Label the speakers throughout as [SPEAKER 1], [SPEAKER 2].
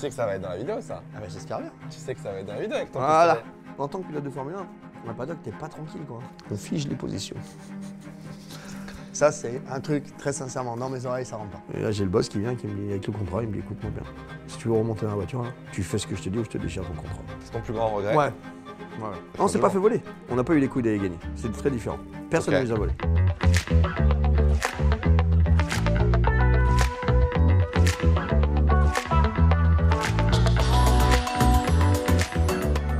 [SPEAKER 1] sais que ça va être dans la vidéo, ça.
[SPEAKER 2] Ah bah j'espère bien.
[SPEAKER 1] Tu sais que ça va être dans la vidéo avec ton
[SPEAKER 2] Voilà.
[SPEAKER 1] pistolet.
[SPEAKER 2] En tant que pilote de Formule 1, on n'a pas dit que t'es pas tranquille quoi. On fige les positions. Ça c'est un truc très sincèrement, dans mes oreilles ça rentre pas. Et là j'ai le boss qui vient, qui me dit avec le contrat, il me dit écoute-moi bien. Si tu veux remonter dans la voiture là, tu fais ce que je te dis ou je te déchire ton contrat.
[SPEAKER 1] C'est ton plus grand regret?
[SPEAKER 2] Ouais. Non, on s'est pas fait voler. On n'a pas eu les couilles d'aller gagner. C'est très différent. Personne ne nous a volé.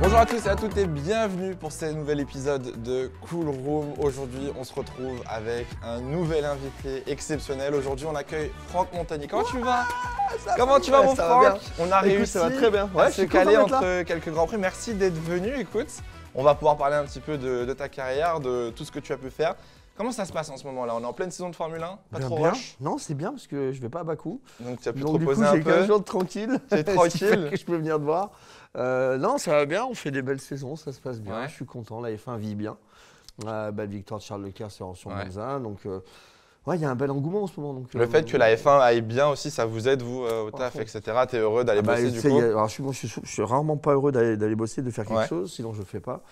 [SPEAKER 1] Bonjour à tous et à toutes et bienvenue pour ce nouvel épisode de Cool Room. Aujourd'hui, on se retrouve avec un nouvel invité exceptionnel. Aujourd'hui, on accueille Franck Montagny. Comment tu vas? Comment tu vas, mon Franck? On a réussi
[SPEAKER 2] ça va très bien.
[SPEAKER 1] à se caler entre quelques grands prix. Merci d'être venu. Écoute, on va pouvoir parler un petit peu de ta carrière, de tout ce que tu as pu faire. Comment ça se passe en ce moment-là? On est en pleine saison de Formule 1, pas trop rush?
[SPEAKER 2] Non, c'est bien parce que je vais pas à Bakou.
[SPEAKER 1] Donc tu as pu te
[SPEAKER 2] Donc du coup,
[SPEAKER 1] reposer un
[SPEAKER 2] j'ai 15
[SPEAKER 1] peu.
[SPEAKER 2] jours tranquille.
[SPEAKER 1] Tu es tranquille.
[SPEAKER 2] que je peux venir te voir. Non, ça va bien. On fait des belles saisons, ça se passe bien.
[SPEAKER 1] Ouais.
[SPEAKER 2] Je suis content. La F1 vit bien. Belle victoire de Charles Leclerc sur
[SPEAKER 1] Ouais.
[SPEAKER 2] Monza. Donc, ouais, il y a un bel engouement en ce moment. Donc,
[SPEAKER 1] Le fait que la F1 aille bien aussi, ça vous aide, vous, au taf, etc. Tu es heureux d'aller bosser du coup?
[SPEAKER 2] Alors, je suis rarement pas heureux d'aller bosser, de faire quelque
[SPEAKER 1] Ouais.
[SPEAKER 2] chose, sinon je le fais pas.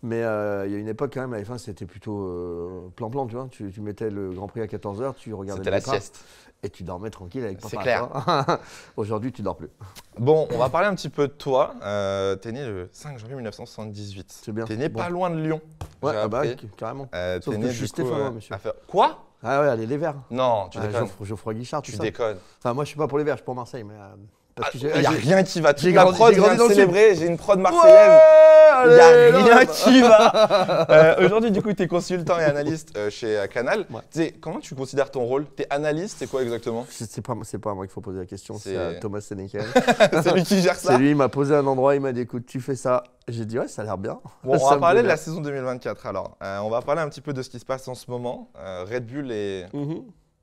[SPEAKER 2] Mais il y a une époque quand même, la F1 c'était plutôt plan-plan, tu vois. Tu mettais le Grand Prix à 14h, tu regardais
[SPEAKER 1] C'était
[SPEAKER 2] le
[SPEAKER 1] la
[SPEAKER 2] départ
[SPEAKER 1] sieste.
[SPEAKER 2] et tu dormais tranquille avec papa.
[SPEAKER 1] C'est clair.
[SPEAKER 2] Toi. Aujourd'hui, tu dors plus.
[SPEAKER 1] Bon, on va parler un petit peu de toi. T'es né le 5 janvier 1978.
[SPEAKER 2] C'est bien.
[SPEAKER 1] T'es né
[SPEAKER 2] Bon.
[SPEAKER 1] pas loin de Lyon.
[SPEAKER 2] Ouais,
[SPEAKER 1] j'ai
[SPEAKER 2] ah bah,
[SPEAKER 1] appris.
[SPEAKER 2] carrément.
[SPEAKER 1] T'es
[SPEAKER 2] Sauf que
[SPEAKER 1] né
[SPEAKER 2] je suis
[SPEAKER 1] du coup,
[SPEAKER 2] stéphanois, monsieur.
[SPEAKER 1] Quoi?
[SPEAKER 2] Ah ouais, allez, les Verts.
[SPEAKER 1] Non, tu déconnes.
[SPEAKER 2] Geoffroy Guichard, tout
[SPEAKER 1] Tu
[SPEAKER 2] ça.
[SPEAKER 1] déconnes.
[SPEAKER 2] Enfin, moi, je suis pas pour les Verts, je suis pour Marseille. Mais, parce que
[SPEAKER 1] Il n'y a rien qui va. Toute
[SPEAKER 2] j'ai
[SPEAKER 1] la
[SPEAKER 2] grandi-
[SPEAKER 1] prod
[SPEAKER 2] j'ai grandi
[SPEAKER 1] vient
[SPEAKER 2] dans
[SPEAKER 1] de
[SPEAKER 2] le
[SPEAKER 1] célébrer. J'ai une prod marseillaise. Il n'y a rien qui va. Aujourd'hui, du coup, tu es consultant et analyste chez Canal.
[SPEAKER 2] Ouais.
[SPEAKER 1] Tu sais, comment tu considères ton rôle? Tu es analyste, c'est quoi exactement?
[SPEAKER 2] C'est pas à moi qu'il faut poser la question, c'est
[SPEAKER 1] C'est-
[SPEAKER 2] à Thomas Sénécal.
[SPEAKER 1] C'est lui qui gère ça.
[SPEAKER 2] C'est lui, il m'a posé un endroit, il m'a dit écoute, tu fais ça. J'ai dit ouais, ça a l'air bien.
[SPEAKER 1] Bon, on
[SPEAKER 2] Ça
[SPEAKER 1] va
[SPEAKER 2] me
[SPEAKER 1] parler
[SPEAKER 2] plaît
[SPEAKER 1] de la
[SPEAKER 2] bien.
[SPEAKER 1] saison 2024 alors. On va parler un petit peu de ce qui se passe en ce moment. Red Bull est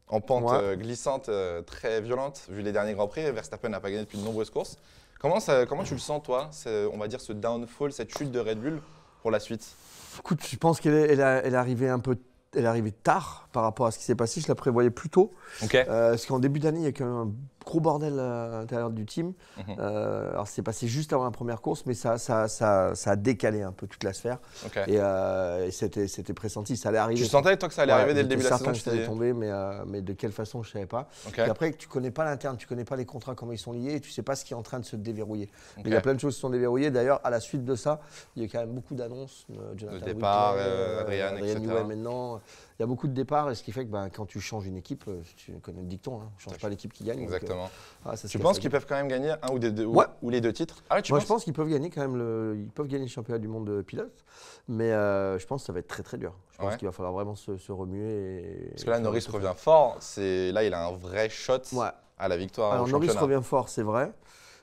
[SPEAKER 1] en pente
[SPEAKER 2] Ouais.
[SPEAKER 1] glissante très violente vu les derniers Grands Prix. Verstappen n'a pas gagné depuis de nombreuses courses. Comment tu le sens toi, on va dire ce downfall, cette chute de Red Bull pour la suite?
[SPEAKER 2] Écoute, je pense qu'elle est arrivée elle est arrivée tard par rapport à ce qui s'est passé. Je la prévoyais plus tôt.
[SPEAKER 1] Ok.
[SPEAKER 2] Parce qu'en début d'année, il y a quand même un gros bordel à l'intérieur du team.
[SPEAKER 1] Mhm.
[SPEAKER 2] Alors, c'est passé juste avant la première course, mais ça a décalé un peu toute la sphère.
[SPEAKER 1] Ok.
[SPEAKER 2] Et c'était pressenti, ça allait arriver.
[SPEAKER 1] Tu sentais toi que ça allait arriver dès le début de la saison?
[SPEAKER 2] J'étais certain que ça allait tomber, mais de quelle façon, je ne savais pas.
[SPEAKER 1] Ok.
[SPEAKER 2] Et après, tu ne connais pas l'interne, tu ne connais pas les contrats, comment ils sont liés, et tu ne sais pas ce qui est en train de se déverrouiller.
[SPEAKER 1] Ok.
[SPEAKER 2] Mais il y a plein de choses qui sont déverrouillées. D'ailleurs, à la suite de ça, il y a quand même beaucoup d'annonces.
[SPEAKER 1] Le départ, Adrian, etc.
[SPEAKER 2] Newey maintenant. Il y a beaucoup de départs, et ce qui fait que quand tu changes une équipe, tu connais le dicton, hein, on ne change pas l'équipe qui gagne.
[SPEAKER 1] Exactement.
[SPEAKER 2] Ça,
[SPEAKER 1] Tu penses qu'ils peuvent quand même gagner un ou,
[SPEAKER 2] Ouais.
[SPEAKER 1] ou les deux titres? Ah ouais, tu
[SPEAKER 2] Moi, je
[SPEAKER 1] penses?
[SPEAKER 2] pense qu'ils peuvent gagner quand même ils peuvent gagner le championnat du monde de pilote, mais je pense que ça va être très très dur. Je pense
[SPEAKER 1] Ouais.
[SPEAKER 2] qu'il va falloir vraiment se remuer.
[SPEAKER 1] Parce que là, Norris revient fort. Là, il a un vrai shot
[SPEAKER 2] Ouais.
[SPEAKER 1] à la victoire
[SPEAKER 2] Alors
[SPEAKER 1] au
[SPEAKER 2] Norris
[SPEAKER 1] championnat.
[SPEAKER 2] revient fort, c'est vrai.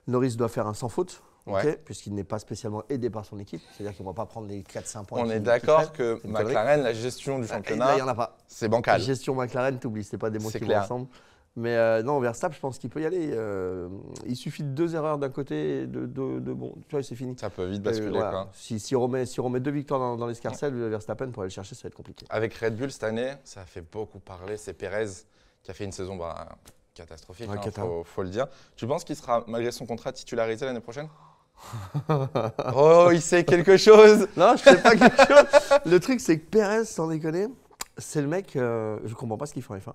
[SPEAKER 2] Norris doit faire un sans faute,
[SPEAKER 1] Ouais.
[SPEAKER 2] ok, puisqu'il n'est pas spécialement aidé par son équipe. C'est-à-dire qu'il ne va pas prendre les 4-5 points.
[SPEAKER 1] On
[SPEAKER 2] qu'il-
[SPEAKER 1] est
[SPEAKER 2] qu'il
[SPEAKER 1] d'accord
[SPEAKER 2] fait.
[SPEAKER 1] que
[SPEAKER 2] C'est une connerie.
[SPEAKER 1] McLaren, la gestion du
[SPEAKER 2] Là,
[SPEAKER 1] championnat,
[SPEAKER 2] il n'y en a pas.
[SPEAKER 1] c'est bancal.
[SPEAKER 2] Gestion McLaren, t'oublies, c'est pas des mots
[SPEAKER 1] C'est
[SPEAKER 2] qui
[SPEAKER 1] clair.
[SPEAKER 2] vont ensemble. Mais non, Verstappen, je pense qu'il peut y aller. Il suffit de 2 erreurs d'un côté, et de bon, tu vois, c'est fini.
[SPEAKER 1] Ça peut vite basculer.
[SPEAKER 2] Voilà.
[SPEAKER 1] Quoi.
[SPEAKER 2] Si on remet 2 victoires dans l'escarcelle, Verstappen, pour aller le chercher, ça va être compliqué.
[SPEAKER 1] Avec Red Bull cette année, ça a fait beaucoup parler. C'est Perez qui a fait une saison catastrophique,
[SPEAKER 2] Ouais, cata.
[SPEAKER 1] faut le dire. Tu penses qu'il sera, malgré son contrat, titularisé l'année prochaine? Oh, il sait quelque chose.
[SPEAKER 2] Non, je sais pas quelque chose. Le truc, c'est que Perez, sans déconner, c'est le mec, je comprends pas ce qu'il fait en F1.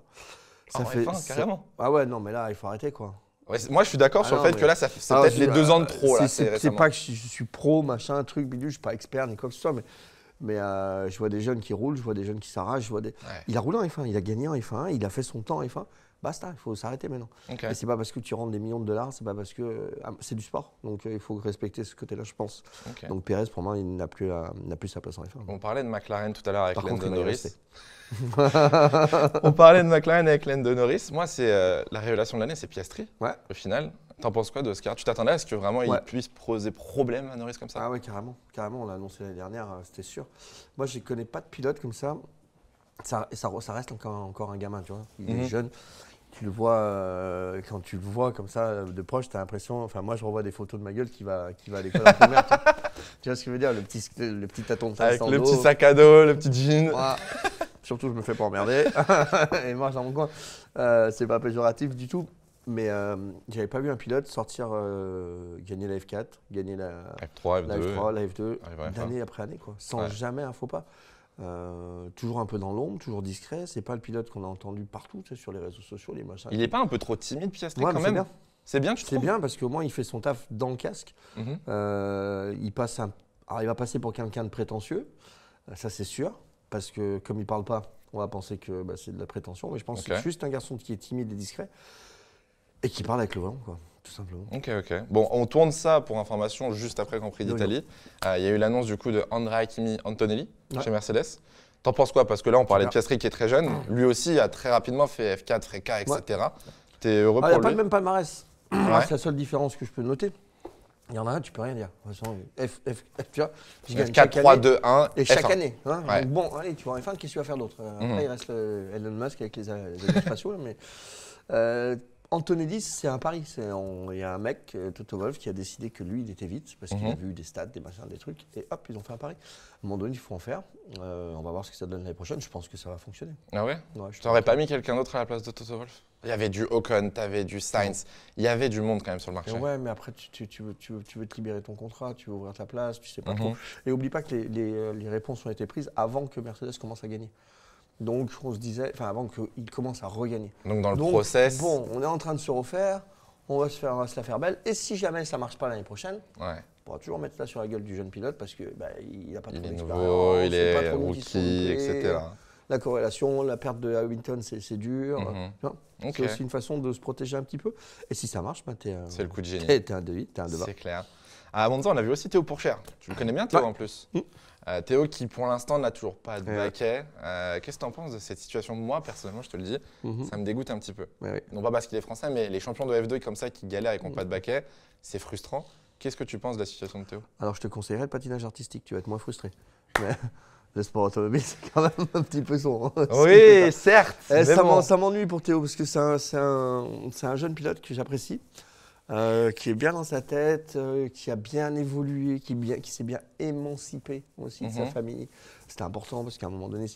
[SPEAKER 1] En F1, carrément.
[SPEAKER 2] Ah ouais, non, mais là, il faut arrêter, quoi.
[SPEAKER 1] Ouais, moi, je suis d'accord sur
[SPEAKER 2] non,
[SPEAKER 1] le fait
[SPEAKER 2] mais-
[SPEAKER 1] que là, c'est
[SPEAKER 2] Alors,
[SPEAKER 1] peut-être les 2 ans de trop. Là,
[SPEAKER 2] C'est
[SPEAKER 1] récemment.
[SPEAKER 2] pas que je suis pro, machin, truc, bidule, je suis pas expert ni quoi que ce soit, mais je vois des jeunes qui roulent, je vois des jeunes qui s'arrachent,
[SPEAKER 1] Ouais.
[SPEAKER 2] Il a roulé en F1, il a gagné en F1, il a fait son temps en F1. Basta, il faut s'arrêter maintenant.
[SPEAKER 1] Ok.
[SPEAKER 2] Et c'est pas parce que tu rentres des millions de dollars, c'est pas parce que c'est du sport. Donc il faut respecter ce côté-là, je pense.
[SPEAKER 1] Ok.
[SPEAKER 2] Donc Perez, pour moi, il n'a plus sa place en F1.
[SPEAKER 1] On parlait de McLaren tout à l'heure avec
[SPEAKER 2] Par contre,
[SPEAKER 1] Lando
[SPEAKER 2] il va y
[SPEAKER 1] Norris.
[SPEAKER 2] rester.
[SPEAKER 1] On parlait de McLaren avec Lando Norris. Moi, c'est la révélation de l'année, c'est Piastri.
[SPEAKER 2] Ouais.
[SPEAKER 1] Au final, t'en penses quoi d'Oscar? Tu t'attendais à ce que vraiment il
[SPEAKER 2] Ouais.
[SPEAKER 1] puisse poser problème à Norris comme ça?
[SPEAKER 2] Ah ouais, carrément. Carrément, on l'a annoncé l'année dernière, c'était sûr. Moi, je ne connais pas de pilote comme ça. Ça reste encore un gamin, tu vois. Il est jeune. Tu le vois, quand tu le vois comme ça de proche, tu as l'impression. Enfin, moi, je revois des photos de ma gueule qui va à l'école en primaire. Tu vois ce que je veux dire? Le petit tâton de tasse
[SPEAKER 1] Avec
[SPEAKER 2] dans
[SPEAKER 1] le
[SPEAKER 2] dos.
[SPEAKER 1] petit sac à dos, le petit jean.
[SPEAKER 2] Voilà. Surtout, je me fais pas emmerder. Et moi, dans mon coin, c'est pas péjoratif du tout. Mais j'avais pas vu un pilote sortir gagner la F4, gagner la
[SPEAKER 1] F3,
[SPEAKER 2] la
[SPEAKER 1] F2.
[SPEAKER 2] F3, la F2,
[SPEAKER 1] arrive à F1.
[SPEAKER 2] d'année après année, quoi, sans jamais un faux pas. Toujours un peu dans l'ombre, toujours discret. C'est pas le pilote qu'on a entendu partout, tu sais, sur les réseaux sociaux, les machins.
[SPEAKER 1] Il est pas un peu trop timide, Piastri,
[SPEAKER 2] Ouais,
[SPEAKER 1] quand
[SPEAKER 2] mais c'est
[SPEAKER 1] même?
[SPEAKER 2] bien.
[SPEAKER 1] C'est bien, tu
[SPEAKER 2] C'est
[SPEAKER 1] trouves?
[SPEAKER 2] bien parce qu'au moins il fait son taf dans le casque.
[SPEAKER 1] Mhm.
[SPEAKER 2] Alors, il va passer pour quelqu'un de prétentieux, ça c'est sûr, parce que comme il parle pas, on va penser que c'est de la prétention. Mais je pense que c'est juste un garçon qui est timide et discret et qui parle avec le volant, quoi, tout simplement.
[SPEAKER 1] Ok. Bon, on tourne ça pour information juste après Grand Prix d'Italie. Il y a eu l'annonce du coup de Andrea Kimi Antonelli chez Mercedes. T'en penses quoi? Parce que là, on parlait de Piastri qui est très jeune. Lui aussi a très rapidement fait F4, F4, etc. T'es heureux pour
[SPEAKER 2] Il n'y a
[SPEAKER 1] lui?
[SPEAKER 2] pas le même palmarès.
[SPEAKER 1] Ouais.
[SPEAKER 2] C'est la seule différence que je peux noter. Il y en a un, tu peux rien dire. De toute façon, tu vois, je gagne
[SPEAKER 1] F4,
[SPEAKER 2] chaque
[SPEAKER 1] 3,
[SPEAKER 2] année.
[SPEAKER 1] 2, 1.
[SPEAKER 2] Et chaque
[SPEAKER 1] F1.
[SPEAKER 2] année. Hein.
[SPEAKER 1] Ouais.
[SPEAKER 2] Donc bon, allez, tu vas en F1, qu'est-ce que tu vas faire d'autre? Après, il reste Elon Musk avec les avions spatiaux. Mais Antonelli, c'est un pari. Il y a un mec, Toto Wolff, qui a décidé que lui, il était vite parce qu'il a vu des stats, des machins, des trucs. Et hop, ils ont fait un pari. À un moment donné, il faut en faire. On va voir ce que ça donne l'année prochaine. Je pense que ça va fonctionner.
[SPEAKER 1] Ah ouais?
[SPEAKER 2] Je
[SPEAKER 1] T'aurais pas mis quelqu'un d'autre à la place de Toto Wolff? Il y avait du Ocon, t'avais du Sainz. Il y avait du monde quand même sur le marché.
[SPEAKER 2] Ouais, mais après, tu veux te libérer ton contrat, tu veux ouvrir ta place, tu sais pas trop. Et oublie pas que les réponses ont été prises avant que Mercedes commence à gagner. Donc, on se disait, avant qu'il commence à regagner.
[SPEAKER 1] Donc, dans le process.
[SPEAKER 2] Bon, on est en train de se refaire, on va se la faire belle. Et si jamais ça marche pas l'année prochaine, on pourra toujours mettre ça sur la gueule du jeune pilote parce qu'il n'a pas trop d'expérience.
[SPEAKER 1] Il est nouveau, il est
[SPEAKER 2] pas trop
[SPEAKER 1] rookie, etc.
[SPEAKER 2] La corrélation, la perte de Hamilton, c'est dur.
[SPEAKER 1] Okay.
[SPEAKER 2] C'est aussi une façon de se protéger un petit peu. Et si ça marche,
[SPEAKER 1] c'est le coup de génie.
[SPEAKER 2] T'es un de 8, t'es un de 20.
[SPEAKER 1] C'est clair. À Monza, on a vu aussi Théo Pourchaire. Tu le connais bien, Théo, en plus. Théo qui, pour l'instant, n'a toujours pas de baquet. Qu'est-ce que tu en penses de cette situation? Moi, personnellement, je te le dis, ça me dégoûte un petit peu. Non pas parce qu'il est français, mais les champions de F2 comme ça qui galèrent et qui n'ont pas de baquet, c'est frustrant. Qu'est-ce que tu penses de la situation de Théo?
[SPEAKER 2] Alors, je te conseillerais le patinage artistique, tu vas être moins frustré. Mais le sport automobile, c'est quand même un petit peu sombre.
[SPEAKER 1] Oui, certes.
[SPEAKER 2] Ça m'ennuie pour Théo parce que c'est un jeune pilote que j'apprécie. Qui est bien dans sa tête, qui a bien évolué, qui s'est bien émancipé aussi de sa famille. C'était important parce qu'à un moment donné,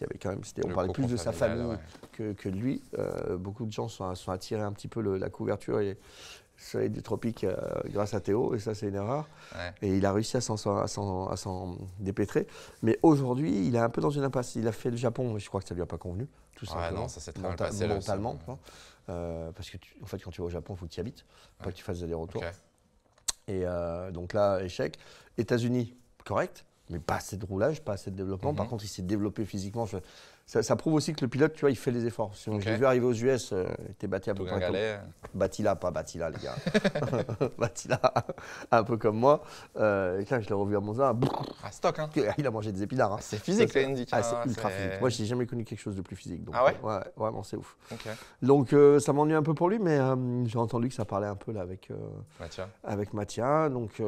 [SPEAKER 2] on parlait plus de sa famille que de lui. Beaucoup de gens sont attirés un petit peu la couverture et le soleil des tropiques grâce à Théo, et ça, c'est une erreur. Et il a réussi à s'en dépêtrer. Mais aujourd'hui, il est un peu dans une impasse. Il a fait le Japon, mais je crois que ça ne lui a pas convenu, tout simplement.
[SPEAKER 1] Non, ça s'est très mal passé.
[SPEAKER 2] Mentalement. Parce que en fait, quand tu vas au Japon, il faut que tu y habites, pas que tu fasses des allers-retours. Et donc là, échec. États-Unis, correct, mais pas assez de roulage, pas assez de développement. Par contre, il s'est développé physiquement. Ça prouve aussi que le pilote, tu vois, il fait les efforts. Si j'ai vu arriver aux US, il était bâti à peu près comme Battila, pas Battila, les gars. Battila, un peu comme moi. Et là, je l'ai revu à Monza.
[SPEAKER 1] Stock, hein.
[SPEAKER 2] Il a mangé des épinards. Hein.
[SPEAKER 1] C'est physique, c'est IndyCar.
[SPEAKER 2] C'est ultra physique. Moi, je n'ai jamais connu quelque chose de plus physique. Donc,
[SPEAKER 1] ouais,
[SPEAKER 2] vraiment, c'est ouf. Donc, ça m'ennuie un peu pour lui, mais j'ai entendu que ça parlait un peu là avec Mathia. Donc,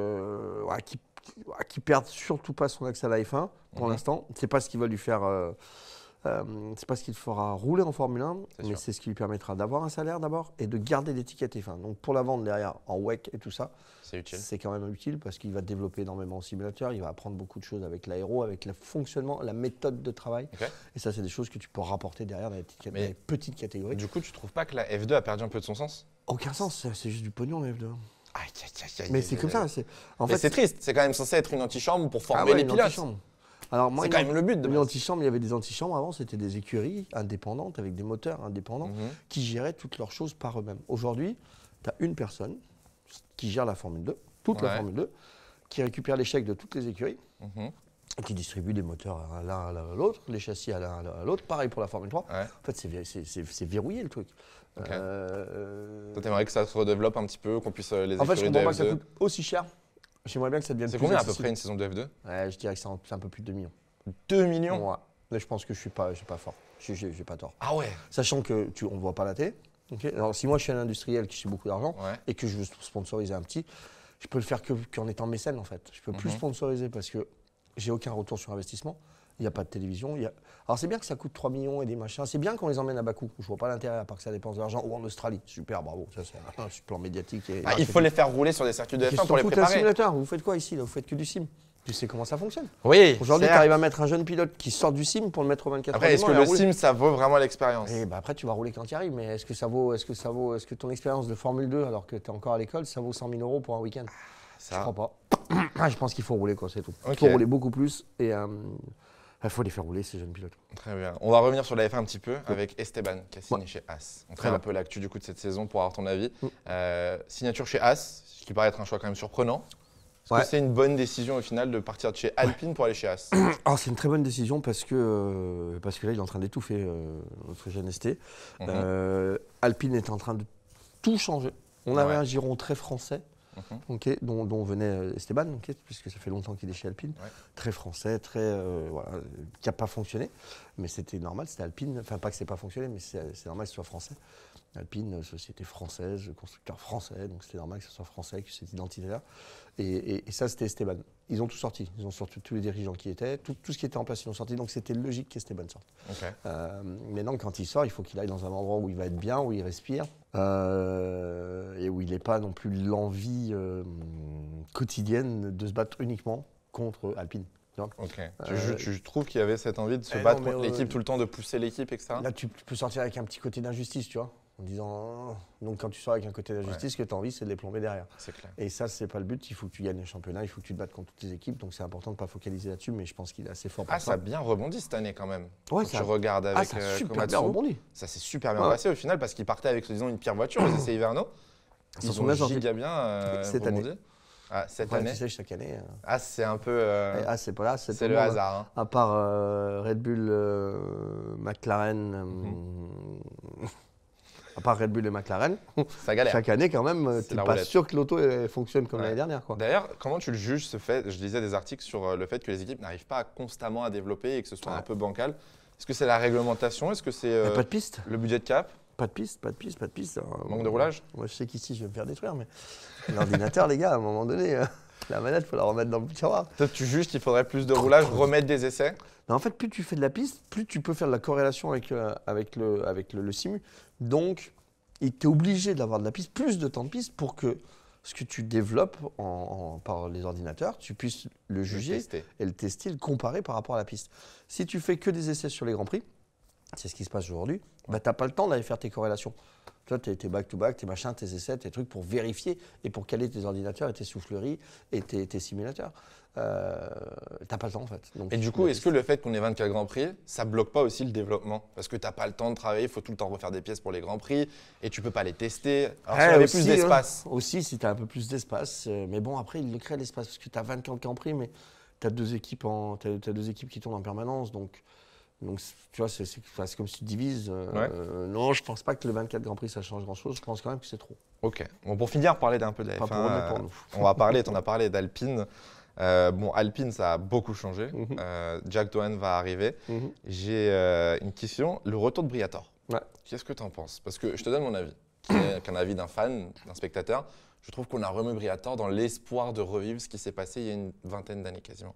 [SPEAKER 2] qui perd surtout pas son accès à la F1 pour l'instant. C'est pas ce qui va lui faire. C'est pas ce qu'il fera rouler en Formule 1, mais c'est ce qui lui permettra d'avoir un salaire d'abord et de garder l'étiquette F1. Donc pour la vendre derrière en WEC et tout ça, c'est quand même utile parce qu'il va développer énormément en simulateur, il va apprendre beaucoup de choses avec l'aéro, avec le fonctionnement, la méthode de travail. Et ça, c'est des choses que tu peux rapporter derrière dans les petites catégories.
[SPEAKER 1] Du coup, tu trouves pas que la F2 a perdu un peu de son sens?
[SPEAKER 2] Aucun sens, c'est juste du pognon la F2. Mais c'est comme ça. En fait,
[SPEAKER 1] c'est triste, c'est quand même censé être une antichambre pour former les pilotes.
[SPEAKER 2] Alors moi,
[SPEAKER 1] c'est quand même le but de
[SPEAKER 2] une antichambre, il y avait des antichambres avant, c'était des écuries indépendantes avec des moteurs indépendants qui géraient toutes leurs choses par eux-mêmes. Aujourd'hui, tu as une personne qui gère la Formule 2, toute la Formule 2, qui récupère les chèques de toutes les écuries et qui distribue les moteurs à l'un à l'autre, les châssis à l'un à l'autre. Pareil pour la Formule 3. En fait, c'est verrouillé le truc.
[SPEAKER 1] Toi, t'aimerais que ça se redéveloppe un petit peu, qu'on puisse les écuries de F2?
[SPEAKER 2] En fait, je comprends pas que ça coûte aussi cher. J'aimerais bien que ça devienne plus
[SPEAKER 1] accessible. C'est combien à peu près une saison de F2?
[SPEAKER 2] Je dirais que c'est un peu plus de 2 millions.
[SPEAKER 1] 2 millions?
[SPEAKER 2] Ouais. Mais je pense que je suis pas fort. J'ai pas tort.
[SPEAKER 1] Ah ouais?
[SPEAKER 2] Sachant que on ne voit pas la télé. Alors, si moi je suis un industriel qui fait beaucoup d'argent et que je veux sponsoriser un petit, je peux le faire qu'en étant mécène en fait. Je peux plus sponsoriser parce que j'ai aucun retour sur investissement. Il n'y a pas de télévision. Alors c'est bien que ça coûte 3 millions et des machins. C'est bien qu'on les emmène à Bakou. Je vois pas l'intérêt à part que ça dépense de l'argent. Ou en Australie. Super, bravo. Ça c'est un plan médiatique.
[SPEAKER 1] Il faut les faire rouler sur des circuits de F1 pour les préparer.
[SPEAKER 2] Un simulateur. Vous faites quoi ici là? Vous faites que du sim. Tu sais comment ça fonctionne.
[SPEAKER 1] Oui.
[SPEAKER 2] Aujourd'hui, tu arrives à mettre un jeune pilote qui sort du sim pour le mettre au 24
[SPEAKER 1] Après,
[SPEAKER 2] heures
[SPEAKER 1] est-ce
[SPEAKER 2] du
[SPEAKER 1] que
[SPEAKER 2] Mans,
[SPEAKER 1] le sim, ça vaut vraiment l'expérience?
[SPEAKER 2] et bah après, tu vas rouler quand tu y arrives. Mais est-ce que ton expérience de Formule 2, alors que tu es encore à l'école, ça vaut 100 000 € pour un week-end? Je
[SPEAKER 1] Ça.
[SPEAKER 2] crois pas. Je pense qu'il faut rouler, quoi, c'est tout. Il
[SPEAKER 1] Ok.
[SPEAKER 2] faut rouler beaucoup plus et il faut les faire rouler, ces jeunes pilotes.
[SPEAKER 1] Très bien. On va revenir sur la F1 un petit peu avec Esteban qui a signé
[SPEAKER 2] Ouais.
[SPEAKER 1] chez As. On
[SPEAKER 2] Très
[SPEAKER 1] fait un
[SPEAKER 2] bien.
[SPEAKER 1] peu l'actu du coup de cette saison pour avoir ton avis. Signature chez As, ce qui paraît être un choix quand même surprenant. Est-ce
[SPEAKER 2] Ouais.
[SPEAKER 1] que c'est une bonne décision au final de partir de chez Alpine pour aller chez As?
[SPEAKER 2] Alors, c'est une très bonne décision parce que là, il est en train d'étouffer notre jeune ST. Alpine est en train de tout changer. On avait
[SPEAKER 1] Ouais.
[SPEAKER 2] un giron très français. Ok, dont venait Esteban, ok, puisque ça fait longtemps qu'il est chez Alpine.
[SPEAKER 1] Ouais.
[SPEAKER 2] Très français, voilà, qui n'a pas fonctionné. Mais c'était normal, c'était Alpine. Enfin, pas que c'est pas fonctionné, mais c'est normal que ce soit français. Alpine, société française, constructeur français, donc c'était normal que ce soit français, avec cette identité-là. Et ça, c'était Esteban. Ils ont tout sorti. Ils ont sorti tous les dirigeants qui étaient, tout ce qui était en place, ils l'ont sorti. Donc c'était logique qu'Esteban sorte.
[SPEAKER 1] Ok.
[SPEAKER 2] Maintenant, quand il sort, il faut qu'il aille dans un endroit où il va être bien, où il respire, et où il n'ait pas non plus l'envie quotidienne de se battre uniquement contre Alpine. Tu vois.
[SPEAKER 1] Ok. Tu trouves qu'il y avait cette envie de se
[SPEAKER 2] Eh
[SPEAKER 1] battre
[SPEAKER 2] non, mais,
[SPEAKER 1] contre l'équipe tout le temps, de pousser l'équipe, etc.
[SPEAKER 2] Là, tu peux sortir avec un petit côté d'injustice, tu vois, en disant. Donc, quand tu sors avec un côté d'injustice, ce que tu as envie, c'est de les plomber derrière.
[SPEAKER 1] C'est clair.
[SPEAKER 2] Et ça, c'est pas le but. Il faut que tu gagnes le championnat, il faut que tu te battes contre toutes les équipes. Donc, c'est important de ne pas focaliser là-dessus, mais je pense qu'il est assez fort pour
[SPEAKER 1] Ah, ça a
[SPEAKER 2] ça.
[SPEAKER 1] bien rebondi cette année quand même.
[SPEAKER 2] Ouais,
[SPEAKER 1] Quand
[SPEAKER 2] ça
[SPEAKER 1] tu regardes avec
[SPEAKER 2] ça a super
[SPEAKER 1] Komatsu,
[SPEAKER 2] bien rebondi.
[SPEAKER 1] ça s'est super bien
[SPEAKER 2] Ouais.
[SPEAKER 1] passé au final parce qu'ils partaient avec disons, une pire voiture, les essais hivernaux.
[SPEAKER 2] Ils
[SPEAKER 1] Ils
[SPEAKER 2] sont
[SPEAKER 1] ont
[SPEAKER 2] bien sortis.
[SPEAKER 1] giga bien
[SPEAKER 2] Cette
[SPEAKER 1] rebondi.
[SPEAKER 2] année.
[SPEAKER 1] Ah, cette
[SPEAKER 2] Ouais,
[SPEAKER 1] année.
[SPEAKER 2] tu sais, chaque année.
[SPEAKER 1] Ah, c'est un peu.
[SPEAKER 2] C'est pas là,
[SPEAKER 1] c'est
[SPEAKER 2] tout
[SPEAKER 1] le
[SPEAKER 2] monde,
[SPEAKER 1] hasard. Hein.
[SPEAKER 2] À part Red Bull, McLaren. À part Red Bull et McLaren,
[SPEAKER 1] Ça galère.
[SPEAKER 2] chaque année, quand même,
[SPEAKER 1] C'est
[SPEAKER 2] tu
[SPEAKER 1] la
[SPEAKER 2] n'es pas
[SPEAKER 1] roulette.
[SPEAKER 2] sûr que l'auto fonctionne comme
[SPEAKER 1] Ouais.
[SPEAKER 2] l'année dernière, quoi.
[SPEAKER 1] D'ailleurs, comment tu le juges ce fait? Je lisais des articles sur le fait que les équipes n'arrivent pas constamment à développer et que ce soit
[SPEAKER 2] Ouais.
[SPEAKER 1] un peu bancal. Est-ce que c'est la réglementation? Est-ce que c'est
[SPEAKER 2] Y a pas de piste.
[SPEAKER 1] le budget de cap?
[SPEAKER 2] Pas de piste, pas de piste, pas de piste.
[SPEAKER 1] Manque de roulage?
[SPEAKER 2] Moi, je sais qu'ici, je vais me faire détruire, mais l'ordinateur, les gars, à un moment donné, la manette, il faut la remettre dans le tiroir.
[SPEAKER 1] Peut-être tu juges qu'il faudrait plus de roulage, remettre des essais?
[SPEAKER 2] Mais en fait, plus tu fais de la piste, plus tu peux faire de la corrélation avec le simu. Donc, tu es obligé d'avoir de la piste, plus de temps de piste pour que ce que tu développes par les ordinateurs, tu puisses le juger
[SPEAKER 1] tester.
[SPEAKER 2] et le tester, le comparer par rapport à la piste. Si tu fais que des essais sur les Grands Prix, c'est ce qui se passe aujourd'hui, bah, tu n'as pas le temps d'aller faire tes corrélations. Toi, tes back-to-back, tes machins, tes essais, tes trucs pour vérifier et pour caler tes ordinateurs et tes souffleries et tes simulateurs. T'as pas le temps en fait. Donc,
[SPEAKER 1] Et du coup, est-ce que le fait qu'on ait 24 Grands Prix, ça bloque pas aussi le développement? Parce que tu n'as pas le temps de travailler, il faut tout le temps refaire des pièces pour les Grands Prix et tu peux pas les tester. Alors, si on avait
[SPEAKER 2] aussi,
[SPEAKER 1] plus d'espace.
[SPEAKER 2] Aussi, si tu as un peu plus d'espace. Mais bon, après, il le crée l'espace parce que tu as 24 Grands Prix, mais tu as deux équipes qui tournent en permanence. Donc tu vois, c'est comme si tu divises. Non, je pense pas que le 24 Grands Prix, ça change grand-chose. Je pense quand même que c'est trop.
[SPEAKER 1] Ok. Bon, pour finir, parler d'un peu de la
[SPEAKER 2] Pas
[SPEAKER 1] F1.
[SPEAKER 2] pour eux, mais pour nous.
[SPEAKER 1] On va parler, tu en as parlé d'Alpine. Bon, Alpine, ça a beaucoup changé. Jack Doohan va arriver. J'ai une question. Le retour de Briatore.
[SPEAKER 2] Ouais.
[SPEAKER 1] Qu'est-ce que tu en penses? Parce que je te donne mon avis, qui est qu'un avis d'un fan, d'un spectateur. Je trouve qu'on a remis Briatore dans l'espoir de revivre ce qui s'est passé il y a une vingtaine d'années quasiment.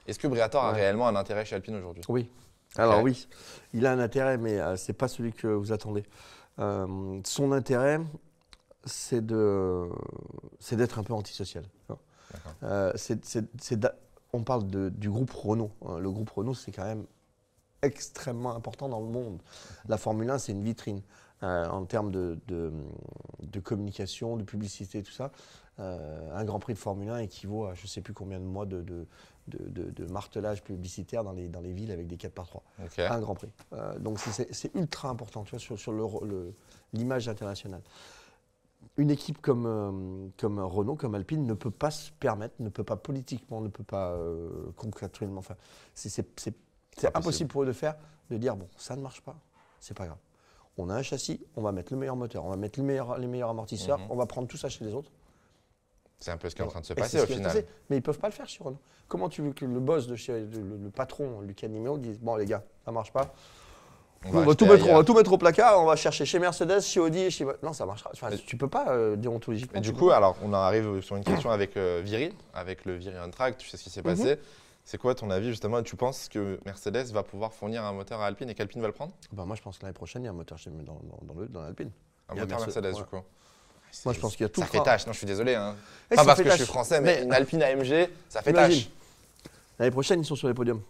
[SPEAKER 1] Est-ce que Briatore a réellement un intérêt chez Alpine aujourd'hui?
[SPEAKER 2] Oui. Alors oui, il a un intérêt, mais ce n'est pas celui que vous attendez. Son intérêt, c'est d'être un peu antisocial. On parle du groupe Renault. Le groupe Renault, c'est quand même extrêmement important dans le monde. La Formule 1, c'est une vitrine. En termes de communication, de publicité, tout ça. Un Grand Prix de Formule 1 équivaut à je ne sais plus combien de mois de martelage publicitaire dans les villes avec des 4x3.
[SPEAKER 1] Okay.
[SPEAKER 2] Un Grand Prix. Donc c'est ultra important, tu vois, sur l'image internationale. Une équipe comme Renault, comme Alpine, ne peut pas se permettre, ne peut pas politiquement, ne peut pas contractuellement. Enfin, c'est impossible pour eux de dire bon, ça ne marche pas, c'est pas grave. On a un châssis, on va mettre le meilleur moteur, on va mettre les meilleurs amortisseurs, on va prendre tout ça chez les autres.
[SPEAKER 1] C'est un peu ce qui est en train de se
[SPEAKER 2] Et
[SPEAKER 1] passer
[SPEAKER 2] c'est
[SPEAKER 1] au
[SPEAKER 2] ce qui va se
[SPEAKER 1] final.
[SPEAKER 2] passer. Mais ils ne peuvent pas le faire chez Renault. Comment tu veux que le boss de chez le patron, Luca Di Meo, dise bon les gars, ça ne marche pas. On va tout mettre au placard, on va chercher chez Mercedes, chez Audi, chez. Non, ça marchera. Enfin, tu peux pas déontologiquement.
[SPEAKER 1] Et du coup, alors on en arrive sur une question avec Viry, avec le Viry On-Track, tu sais ce qui s'est passé. C'est quoi ton avis justement? Tu penses que Mercedes va pouvoir fournir un moteur à Alpine et qu'Alpine va le prendre?
[SPEAKER 2] Moi je pense que l'année prochaine, il y a un moteur dans l'Alpine.
[SPEAKER 1] Un moteur Mercedes du coup.
[SPEAKER 2] Moi je pense qu'il y a tout.
[SPEAKER 1] Ça fait tâche, non je suis désolé. Hein.
[SPEAKER 2] Et
[SPEAKER 1] Pas
[SPEAKER 2] ça
[SPEAKER 1] parce
[SPEAKER 2] fait
[SPEAKER 1] que je suis
[SPEAKER 2] tâche.
[SPEAKER 1] français, mais une Alpine AMG, ça fait
[SPEAKER 2] Imagine.
[SPEAKER 1] tâche.
[SPEAKER 2] L'année prochaine, ils sont sur les podiums.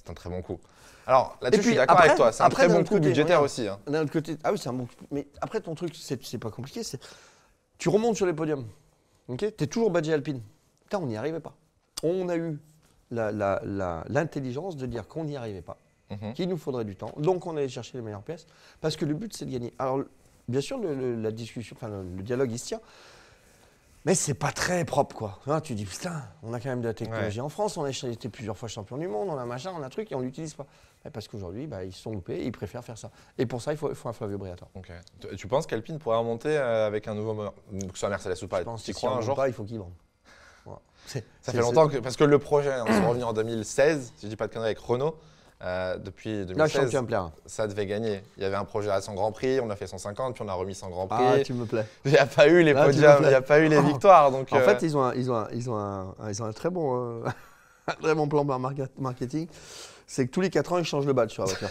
[SPEAKER 1] C'est un très bon coup. Alors là-dessus,
[SPEAKER 2] Et
[SPEAKER 1] je suis
[SPEAKER 2] puis,
[SPEAKER 1] d'accord
[SPEAKER 2] après-
[SPEAKER 1] avec toi. C'est un
[SPEAKER 2] après,
[SPEAKER 1] très
[SPEAKER 2] d'un
[SPEAKER 1] bon
[SPEAKER 2] autre
[SPEAKER 1] coup
[SPEAKER 2] côté,
[SPEAKER 1] budgétaire
[SPEAKER 2] regarde.
[SPEAKER 1] aussi. Hein.
[SPEAKER 2] D'un autre côté, ah oui, c'est un bon. Mais après, ton truc, c'est pas compliqué. Tu remontes sur les podiums. Ok. T'es toujours badge alpine. Putain, on n'y arrivait pas. On a eu l'intelligence de dire qu'on n'y arrivait pas, qu'il nous faudrait du temps. Donc, on allait chercher les meilleures pièces. Parce que le but, c'est de gagner. Alors, bien sûr, la discussion, enfin, le dialogue, il se tient. Mais c'est pas très propre, quoi. Hein, tu dis, putain, on a quand même de la technologie en France, on a été plusieurs fois champion du monde, on a machin, on a un truc et on l'utilise pas. Mais parce qu'aujourd'hui, ils se sont loupés et ils préfèrent faire ça. Et pour ça, il faut un Flavio Briatore.
[SPEAKER 1] Ok. Tu penses qu'Alpine pourrait remonter avec un nouveau moteur, que ce soit Mercedes ou pas?
[SPEAKER 2] Je pense
[SPEAKER 1] Tu
[SPEAKER 2] que
[SPEAKER 1] crois un jour?
[SPEAKER 2] pas, il faut qu'il vende. Voilà.
[SPEAKER 1] Ça fait longtemps que. Parce que le projet, on s'est revenu en 2016, si je dis pas de conneries, avec Renault. Depuis 2016,
[SPEAKER 2] Là, champion plaire.
[SPEAKER 1] ça devait gagner. Il y avait un projet à 100 Grand Prix, on a fait 150, puis on a remis 100 Grand Prix.
[SPEAKER 2] Ah, tu me plais.
[SPEAKER 1] Il n'y a pas eu les podiums, il n'y a pas eu les victoires. Donc,
[SPEAKER 2] En fait, ils ont un très bon, un très bon plan marketing. C'est que tous les 4 ans, ils changent le badge sur la voiture.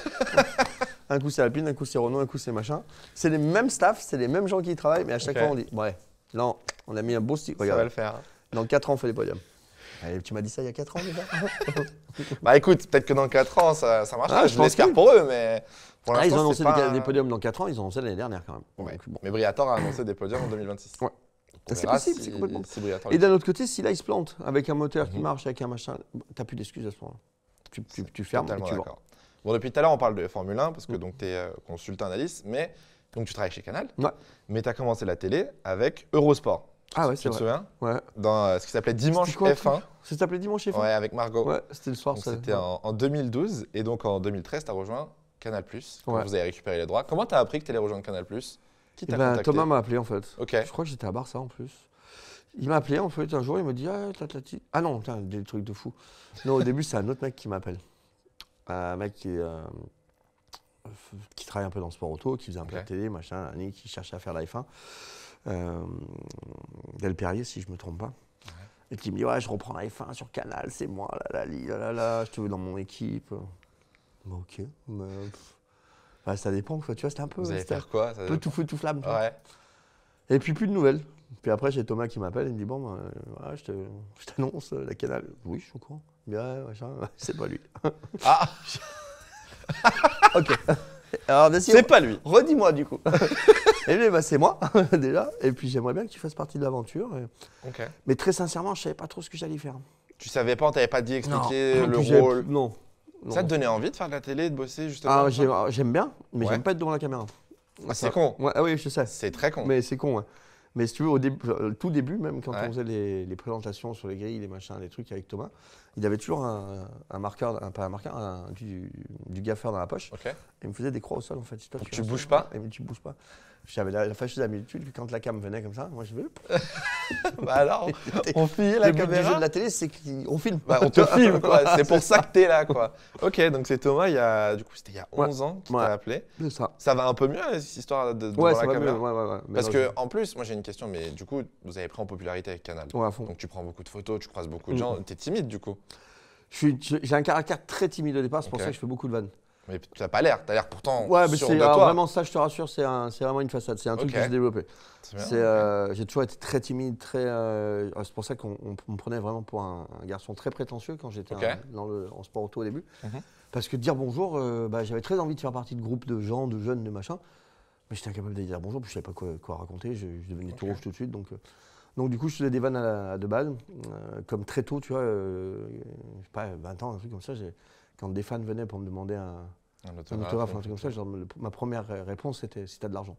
[SPEAKER 2] Un coup, c'est Alpine, un coup, c'est Renault, un coup, c'est machin. C'est les mêmes staffs, c'est les mêmes gens qui y travaillent, mais à chaque fois, on dit ouais, non, on a mis un beau style.
[SPEAKER 1] ça va le faire.
[SPEAKER 2] Dans 4 ans, on fait les podiums. Et tu m'as dit ça il y a 4 ans déjà.
[SPEAKER 1] Bah écoute, peut-être que dans 4 ans, ça marchera.
[SPEAKER 2] Ah,
[SPEAKER 1] je
[SPEAKER 2] je pense
[SPEAKER 1] l'espère
[SPEAKER 2] que-
[SPEAKER 1] pour eux, mais pour
[SPEAKER 2] Ils ont
[SPEAKER 1] l'instant,
[SPEAKER 2] annoncé
[SPEAKER 1] c'est pas...
[SPEAKER 2] des podiums dans 4 ans, ils ont annoncé l'année dernière quand même.
[SPEAKER 1] Ouais.
[SPEAKER 2] Donc, bon.
[SPEAKER 1] Mais Briatore a annoncé des podiums en 2026.
[SPEAKER 2] Ouais.
[SPEAKER 1] Donc, on
[SPEAKER 2] C'est
[SPEAKER 1] verra
[SPEAKER 2] possible,
[SPEAKER 1] si-
[SPEAKER 2] c'est complètement.
[SPEAKER 1] si Briatore
[SPEAKER 2] Et
[SPEAKER 1] le
[SPEAKER 2] d'un autre côté, si là, il se plante avec un moteur qui
[SPEAKER 1] Mhm.
[SPEAKER 2] marche, avec un machin, t'as plus d'excuses à ce moment-là. Tu fermes et
[SPEAKER 1] Totalement
[SPEAKER 2] tu vends.
[SPEAKER 1] d'accord. Bon, depuis tout à l'heure, on parle de Formule 1 parce que
[SPEAKER 2] Mm.
[SPEAKER 1] tu es consultant analyste, mais donc tu travailles chez Canal.
[SPEAKER 2] Ouais.
[SPEAKER 1] Mais tu as commencé la télé avec Eurosport.
[SPEAKER 2] Ah ouais,
[SPEAKER 1] Tu
[SPEAKER 2] c'est
[SPEAKER 1] te
[SPEAKER 2] vrai.
[SPEAKER 1] souviens?
[SPEAKER 2] Ouais.
[SPEAKER 1] Dans ce qui s'appelait Dimanche
[SPEAKER 2] C'était quoi, le
[SPEAKER 1] F1.
[SPEAKER 2] truc Ça s'appelait Dimanche F1
[SPEAKER 1] Ouais, avec Margot.
[SPEAKER 2] Ouais, c'était le soir.
[SPEAKER 1] Donc,
[SPEAKER 2] ça.
[SPEAKER 1] c'était en 2012 et donc en 2013, tu as rejoint Canal+. Quand
[SPEAKER 2] Ouais.
[SPEAKER 1] vous avez récupéré les droits. Comment tu as appris que tu allais rejoindre Canal+? Qui
[SPEAKER 2] Eh
[SPEAKER 1] t'a
[SPEAKER 2] ben,
[SPEAKER 1] contacté?
[SPEAKER 2] Thomas m'a appelé en fait.
[SPEAKER 1] Ok.
[SPEAKER 2] Je crois que j'étais à Barça en plus. Il m'a appelé en fait un jour, il me dit ah non, putain, des trucs de fou. Non, au début, c'est un autre mec qui m'appelle. Un mec qui travaille un peu dans le sport auto, qui faisait un peu de télé, machin, qui cherchait à faire la F1. Del Perrier, si je me trompe pas. Et qui me dit ouais, je reprends la F1 sur Canal, c'est moi, je te veux dans mon équipe. Bah, ok. Mais, bah, ça dépend, quoi. Tu vois, c'était un peu.
[SPEAKER 1] Vous allez
[SPEAKER 2] c'était
[SPEAKER 1] faire quoi?
[SPEAKER 2] un peu tout feu, tout flamme. tu vois.
[SPEAKER 1] Ouais.
[SPEAKER 2] Et puis plus de nouvelles. Puis après, j'ai Thomas qui m'appelle, il me dit bon, bah, voilà, je t'annonce la Canal. Oui, je suis au courant. Bien, machin, c'est pas lui.
[SPEAKER 1] Ah,
[SPEAKER 2] Ok. Alors,
[SPEAKER 1] c'est pas lui.
[SPEAKER 2] redis-moi du coup. Et lui, bah, c'est moi, déjà. Et puis j'aimerais bien que tu fasses partie de l'aventure.
[SPEAKER 1] Ok.
[SPEAKER 2] Mais très sincèrement, je savais pas trop ce que j'allais faire.
[SPEAKER 1] Tu savais pas, on t'avait pas dit expliquer le
[SPEAKER 2] Puis j'avais-
[SPEAKER 1] rôle.
[SPEAKER 2] Non. Non.
[SPEAKER 1] Ça te donnait envie de faire de la télé, de bosser justement?
[SPEAKER 2] Ah,
[SPEAKER 1] comme ça
[SPEAKER 2] j'aime bien, mais
[SPEAKER 1] Ouais.
[SPEAKER 2] j'aime pas être devant la caméra.
[SPEAKER 1] Ah, c'est con.
[SPEAKER 2] Ouais, ah oui, je sais.
[SPEAKER 1] C'est très con.
[SPEAKER 2] Mais c'est con, ouais. Mais si tu veux, au début, tout début, même quand
[SPEAKER 1] Ouais.
[SPEAKER 2] on faisait les présentations sur les grilles, les machins, les trucs avec Thomas, il avait toujours un marqueur, pas un marqueur, du gaffeur dans la poche.
[SPEAKER 1] Ok.
[SPEAKER 2] Et il me faisait des croix au sol en fait. Toi,
[SPEAKER 1] Donc tu
[SPEAKER 2] restes
[SPEAKER 1] bouges
[SPEAKER 2] là.
[SPEAKER 1] pas?
[SPEAKER 2] Et il me dit, tu bouges pas. J'avais la fâcheuse habitude que quand la cam venait comme ça, moi je veux.
[SPEAKER 1] Bah alors, on filme la
[SPEAKER 2] Le but du jeu
[SPEAKER 1] caméra?
[SPEAKER 2] de la télé, c'est qu'on filme.
[SPEAKER 1] Bah, on te filme quoi, c'est pour ça que t'es là quoi. Ok, donc c'est Thomas, du coup c'était il y a 11 ans qu'il
[SPEAKER 2] Ouais.
[SPEAKER 1] t'a appelé.
[SPEAKER 2] C'est ça.
[SPEAKER 1] Ça va un peu mieux cette histoire de devant
[SPEAKER 2] Ouais,
[SPEAKER 1] la
[SPEAKER 2] ça va mieux.
[SPEAKER 1] caméra?
[SPEAKER 2] Ouais. Mais
[SPEAKER 1] Parce
[SPEAKER 2] non,
[SPEAKER 1] que en plus, moi j'ai une question, mais du coup vous avez pris en popularité avec Canal.
[SPEAKER 2] Ouais, à fond.
[SPEAKER 1] Donc tu prends beaucoup de photos, tu croises beaucoup de gens, t'es timide du coup.
[SPEAKER 2] J'ai un caractère très timide au départ, c'est pour
[SPEAKER 1] Ok.
[SPEAKER 2] ça que je fais beaucoup de vannes.
[SPEAKER 1] Mais tu n'as pas l'air, t'as l'air pourtant
[SPEAKER 2] Ouais, mais
[SPEAKER 1] sûr
[SPEAKER 2] c'est
[SPEAKER 1] de
[SPEAKER 2] alors,
[SPEAKER 1] toi.
[SPEAKER 2] vraiment ça, je te rassure, c'est vraiment une façade, c'est un truc
[SPEAKER 1] Ok.
[SPEAKER 2] que j'ai développé.
[SPEAKER 1] C'est bien.
[SPEAKER 2] J'ai toujours été très timide, c'est pour ça qu'on me prenait vraiment pour un garçon très prétentieux quand j'étais
[SPEAKER 1] Ok.
[SPEAKER 2] en sport auto au début.
[SPEAKER 1] Mhm.
[SPEAKER 2] Parce que dire bonjour, j'avais très envie de faire partie de groupes de gens, de jeunes, de machin, mais j'étais incapable de dire bonjour, puis je savais pas quoi raconter, je devenais tout rouge tout de suite. Donc du coup, je faisais des vannes à deux balles, comme très tôt, tu vois, je sais pas, 20 ans, un truc comme ça, quand des fans venaient pour me demander un autographe, un truc comme ça, ma première réponse c'était si t'as de l'argent.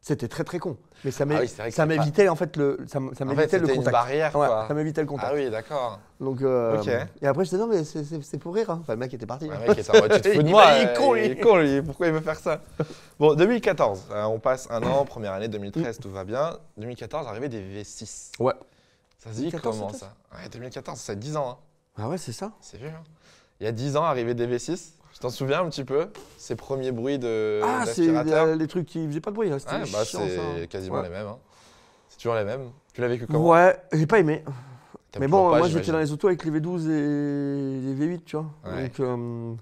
[SPEAKER 2] C'était très très con, mais ça
[SPEAKER 1] Ah oui, c'est vrai que
[SPEAKER 2] ça
[SPEAKER 1] c'est
[SPEAKER 2] m'évitait en fait ça
[SPEAKER 1] En fait,
[SPEAKER 2] m'évitait le
[SPEAKER 1] c'était une
[SPEAKER 2] contact.
[SPEAKER 1] barrière
[SPEAKER 2] Ouais,
[SPEAKER 1] quoi.
[SPEAKER 2] ça m'évitait le contact.
[SPEAKER 1] Ah oui, d'accord.
[SPEAKER 2] Donc,
[SPEAKER 1] Ok.
[SPEAKER 2] Et après je disais non mais c'est pour rire. Enfin, le mec était parti.
[SPEAKER 1] Le mec est en mode, tu te fous de
[SPEAKER 2] Il
[SPEAKER 1] moi.
[SPEAKER 2] est con, lui.
[SPEAKER 1] Il est con lui, pourquoi il veut faire ça? Bon, 2014, on passe un an, première année, 2013, tout va bien. 2014, arrivée des V6.
[SPEAKER 2] Ouais.
[SPEAKER 1] Ça se dit
[SPEAKER 2] 2014,
[SPEAKER 1] comment
[SPEAKER 2] c'était
[SPEAKER 1] ça? Ouais, 2014, ça fait 10 ans. Hein.
[SPEAKER 2] Ah ouais c'est ça.
[SPEAKER 1] C'est vieux. Hein. Il y a 10 ans, arrivée des V6. Tu t'en souviens un petit peu? Ces premiers bruits
[SPEAKER 2] C'est
[SPEAKER 1] d'aspirateur?
[SPEAKER 2] les trucs qui faisaient pas de bruit. Hein. C'était
[SPEAKER 1] Ouais, bah,
[SPEAKER 2] chiant, ça.
[SPEAKER 1] c'est quasiment
[SPEAKER 2] Ouais.
[SPEAKER 1] les mêmes. Hein. C'est toujours les mêmes. Tu l'as vécu comment?
[SPEAKER 2] Ouais, j'ai pas aimé.
[SPEAKER 1] T'aimes
[SPEAKER 2] Mais
[SPEAKER 1] toujours
[SPEAKER 2] bon,
[SPEAKER 1] pas,
[SPEAKER 2] moi
[SPEAKER 1] j'imagine.
[SPEAKER 2] j'étais dans les autos avec les V12 et les V8, tu vois.
[SPEAKER 1] Ouais.
[SPEAKER 2] Donc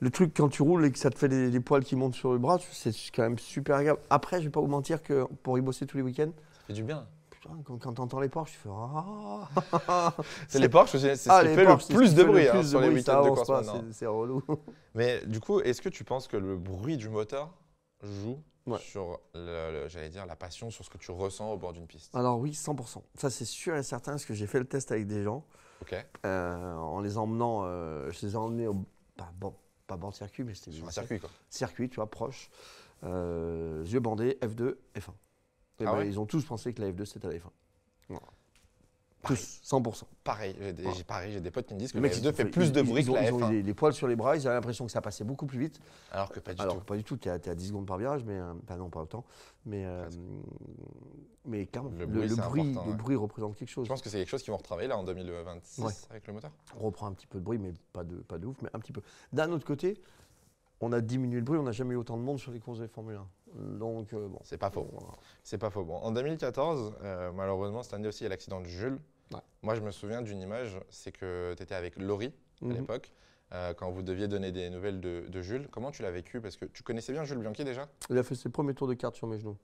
[SPEAKER 2] le truc quand tu roules et que ça te fait des poils qui montent sur le bras, c'est quand même super agréable. Après, je vais pas vous mentir que pour y bosser tous les week-ends,
[SPEAKER 1] Ça fait du bien.
[SPEAKER 2] putain, pas, quand tu entends les Porsche, tu fais ah.
[SPEAKER 1] C'est les Porsche, c'est ce qui
[SPEAKER 2] les
[SPEAKER 1] fait
[SPEAKER 2] Porsche,
[SPEAKER 1] le plus de bruit
[SPEAKER 2] plus
[SPEAKER 1] sur les
[SPEAKER 2] bruit, ça
[SPEAKER 1] week-ends de
[SPEAKER 2] avance
[SPEAKER 1] course
[SPEAKER 2] pas,
[SPEAKER 1] maintenant.
[SPEAKER 2] c'est relou.
[SPEAKER 1] Mais du coup, est-ce que tu penses que le bruit du moteur joue
[SPEAKER 2] Ouais.
[SPEAKER 1] sur, j'allais dire, la passion, sur ce que tu ressens au bord d'une piste?
[SPEAKER 2] Alors oui, 100%. Ça, c'est sûr et certain, parce que j'ai fait le test avec des gens.
[SPEAKER 1] Ok.
[SPEAKER 2] En les emmenant, je les ai emmenés pas bord de circuit, mais c'était
[SPEAKER 1] Sur un circuit, quoi.
[SPEAKER 2] circuit, tu vois, proche. Yeux bandés, F2, F1. Et
[SPEAKER 1] Ah ouais
[SPEAKER 2] ils ont tous pensé que la F2 c'était la F1. Voilà.
[SPEAKER 1] Pareil.
[SPEAKER 2] Tous, 100%.
[SPEAKER 1] Pareil,
[SPEAKER 2] Voilà.
[SPEAKER 1] j'ai des potes qui me disent que
[SPEAKER 2] Les
[SPEAKER 1] la
[SPEAKER 2] mecs,
[SPEAKER 1] F2 fait plus de bruit que la
[SPEAKER 2] ils ont
[SPEAKER 1] F1.
[SPEAKER 2] eu les poils sur les bras, ils avaient l'impression que ça passait beaucoup plus vite.
[SPEAKER 1] Alors que pas du
[SPEAKER 2] Alors
[SPEAKER 1] tout.
[SPEAKER 2] pas du tout, tu es, à 10 secondes par virage, mais non, pas autant. Mais clairement,
[SPEAKER 1] Le bruit, c'est important,
[SPEAKER 2] le
[SPEAKER 1] ouais.
[SPEAKER 2] bruit représente quelque chose.
[SPEAKER 1] Je pense que c'est quelque chose qu'ils vont retravailler là en 2026
[SPEAKER 2] Ouais.
[SPEAKER 1] avec le moteur.
[SPEAKER 2] On reprend un petit peu de bruit, mais pas de ouf, mais un petit peu. D'un autre côté, on a diminué le bruit, on n'a jamais eu autant de monde sur les courses de Formule 1. Donc bon.
[SPEAKER 1] C'est pas faux.
[SPEAKER 2] Voilà.
[SPEAKER 1] C'est pas faux. Bon, en 2014, malheureusement, cette année aussi, il y a l'accident de Jules.
[SPEAKER 2] Ouais.
[SPEAKER 1] Moi, je me souviens d'une image, c'est que tu étais avec Laurie à
[SPEAKER 2] Mhm.
[SPEAKER 1] l'époque, quand vous deviez donner des nouvelles de Jules. Comment tu l'as vécu? Parce que tu connaissais bien Jules Bianchi déjà?
[SPEAKER 2] Il a fait ses premiers tours de kart sur mes genoux.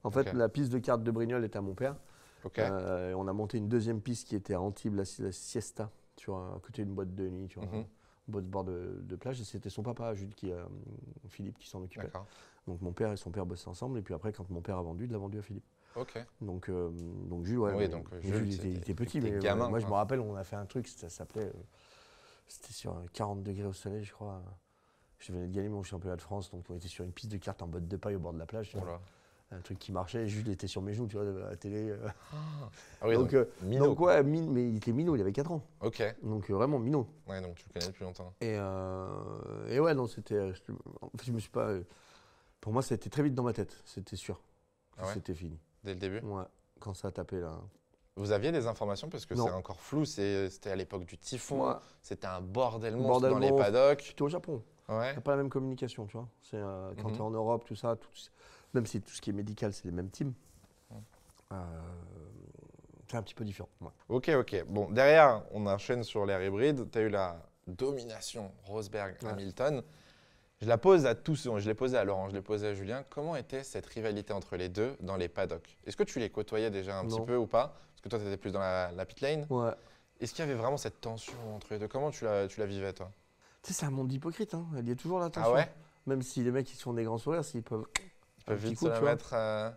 [SPEAKER 2] En fait,
[SPEAKER 1] Ok.
[SPEAKER 2] la piste de kart de Brignoles était à mon père.
[SPEAKER 1] Ok.
[SPEAKER 2] On a monté une deuxième piste qui était à Antibes, la Siesta, à côté d'une boîte de nuit, tu vois,
[SPEAKER 1] Mhm.
[SPEAKER 2] bord de plage. Et c'était son papa, Jules, Philippe, qui s'en occupait.
[SPEAKER 1] D'accord.
[SPEAKER 2] Donc mon père et son père bossaient ensemble. Et puis après, quand mon père a vendu, il l'a vendu à Philippe.
[SPEAKER 1] Ok.
[SPEAKER 2] Donc Jules, ouais.
[SPEAKER 1] Oui,
[SPEAKER 2] mais-
[SPEAKER 1] donc
[SPEAKER 2] mais
[SPEAKER 1] Jules,
[SPEAKER 2] il était petit,
[SPEAKER 1] t'es
[SPEAKER 2] mais
[SPEAKER 1] gamin,
[SPEAKER 2] moi je me
[SPEAKER 1] quoi.
[SPEAKER 2] rappelle, on a fait un truc, ça s'appelait, c'était sur 40 degrés au soleil, je crois. Je venais de gagner mon championnat de France, donc on était sur une piste de kart en botte de paille au bord de la plage, tu
[SPEAKER 1] Oh
[SPEAKER 2] vois.
[SPEAKER 1] là.
[SPEAKER 2] Un truc qui marchait. Jules était sur mes genoux, tu vois, à la télé.
[SPEAKER 1] Ah oui, donc, minot,
[SPEAKER 2] donc ouais, mais il était minot, il avait 4 ans,
[SPEAKER 1] Ok.
[SPEAKER 2] donc vraiment minot.
[SPEAKER 1] Ouais, donc tu le connais depuis longtemps.
[SPEAKER 2] Et ouais, non, c'était, en fait, je me suis pas, pour moi, ça a été très vite dans ma tête, c'était sûr,
[SPEAKER 1] Ah ouais
[SPEAKER 2] c'était fini.
[SPEAKER 1] Dès le début.
[SPEAKER 2] Ouais, quand ça a tapé là.
[SPEAKER 1] Vous aviez des informations parce que
[SPEAKER 2] Non.
[SPEAKER 1] c'est encore flou. C'était à l'époque du typhon.
[SPEAKER 2] Ouais.
[SPEAKER 1] C'était un bordel monstre
[SPEAKER 2] Bordel
[SPEAKER 1] dans les
[SPEAKER 2] monstre.
[SPEAKER 1] paddocks.
[SPEAKER 2] J'étais au Japon.
[SPEAKER 1] Ouais.
[SPEAKER 2] T'as pas la même communication, tu vois. C'est quand
[SPEAKER 1] Mhm.
[SPEAKER 2] tu es en Europe, tout ça, même si tout ce qui est médical, c'est les mêmes teams. C'est un petit peu différent. Ouais.
[SPEAKER 1] Ok. Bon, derrière, on enchaîne sur l'ère hybride. Tu as eu la domination Rosberg-Hamilton. Je la pose à tous. Je l'ai posée à Laurent, je l'ai posée à Julien. Comment était cette rivalité entre les deux dans les paddocks? Est-ce que tu les côtoyais déjà un petit
[SPEAKER 2] Non.
[SPEAKER 1] peu ou pas? Parce que toi, tu étais plus dans la pit lane.
[SPEAKER 2] Ouais.
[SPEAKER 1] Est-ce qu'il y avait vraiment cette tension entre les deux? Comment tu la vivais, toi?
[SPEAKER 2] Tu sais, c'est un monde d'hypocrite. Hein. Il y a toujours la tension.
[SPEAKER 1] Ah ouais?
[SPEAKER 2] Même si les mecs ils se font des grands sourires, s'ils peuvent.
[SPEAKER 1] Tu peux
[SPEAKER 2] Un petit
[SPEAKER 1] vite
[SPEAKER 2] coup,
[SPEAKER 1] se la
[SPEAKER 2] tu vois.
[SPEAKER 1] mettre.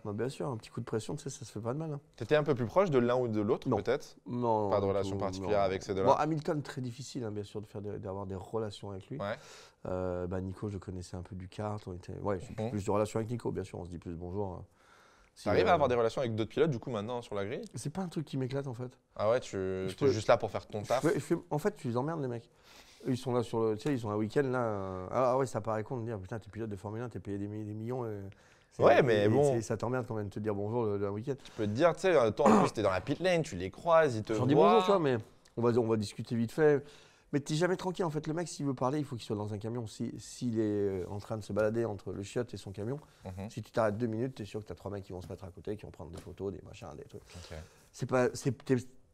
[SPEAKER 2] Bah, bien sûr, un petit coup de pression, tu sais, ça se fait pas de mal. Hein.
[SPEAKER 1] Tu étais un peu plus proche de l'un ou de l'autre,
[SPEAKER 2] Non.
[SPEAKER 1] peut-être?
[SPEAKER 2] Non.
[SPEAKER 1] Pas de relation
[SPEAKER 2] non,
[SPEAKER 1] particulière
[SPEAKER 2] non.
[SPEAKER 1] avec ces deux-là?
[SPEAKER 2] Bon, Hamilton, très difficile, hein, bien sûr, d'avoir des relations avec lui.
[SPEAKER 1] Ouais.
[SPEAKER 2] Nico, je connaissais un peu du kart. Ouais, j'ai
[SPEAKER 1] Mhm.
[SPEAKER 2] plus de relations avec Nico, bien sûr, on se dit plus bonjour. Hein. Si,
[SPEAKER 1] Tu arrives à avoir des relations avec d'autres pilotes, du coup, maintenant, sur la grille?
[SPEAKER 2] C'est pas un truc qui m'éclate en fait.
[SPEAKER 1] Ah ouais, tu es
[SPEAKER 2] peux-
[SPEAKER 1] juste là pour faire ton taf?
[SPEAKER 2] En fait, tu les emmerdes les mecs. Eux, ils sont là sur le. Tu sais, ils ont un week-end là. Ah ouais, ça paraît con de dire putain, t'es pilote de Formule 1, t'es payé des millions.
[SPEAKER 1] Ouais, mais bon.
[SPEAKER 2] Ça t'emmerde quand même de te dire bonjour le week-end.
[SPEAKER 1] Tu peux te dire, tu sais, toi, en plus, t'es dans la pit lane, tu les croises, ils te
[SPEAKER 2] J'en
[SPEAKER 1] voient.
[SPEAKER 2] dis bonjour, tu vois, mais on va discuter vite fait. Mais t'es jamais tranquille en fait. Le mec, s'il veut parler, il faut qu'il soit dans un camion. S'il est en train de se balader entre le chiotte et son camion,
[SPEAKER 1] Mhm.
[SPEAKER 2] si tu t'arrêtes 2 minutes, t'es sûr que t'as 3 mecs qui vont se mettre à côté, qui vont prendre des photos, des machins, des trucs.
[SPEAKER 1] Ok.